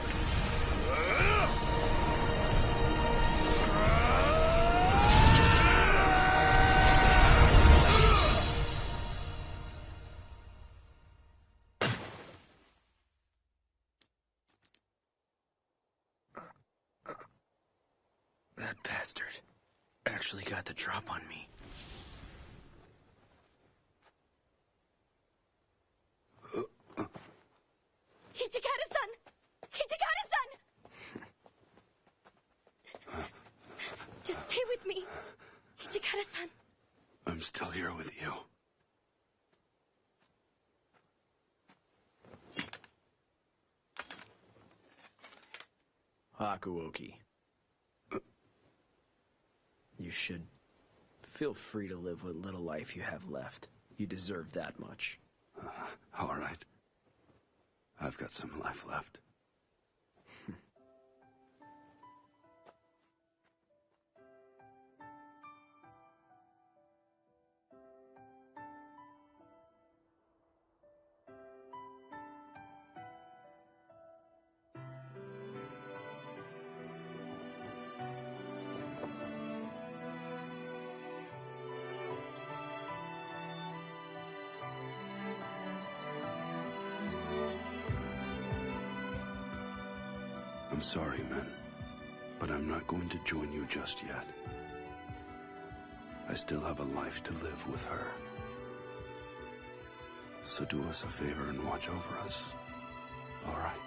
That bastard actually got the drop on me. Hijikata-san! Hijikata-san! Just stay with me. Hijikata-san. I'm still here with you. Hakuoki. You should feel free to live what little life you have left. You deserve that much. All right. I've got some life left. I'm sorry, men, but I'm not going to join you just yet. I still have a life to live with her. So do us a favor and watch over us. All right?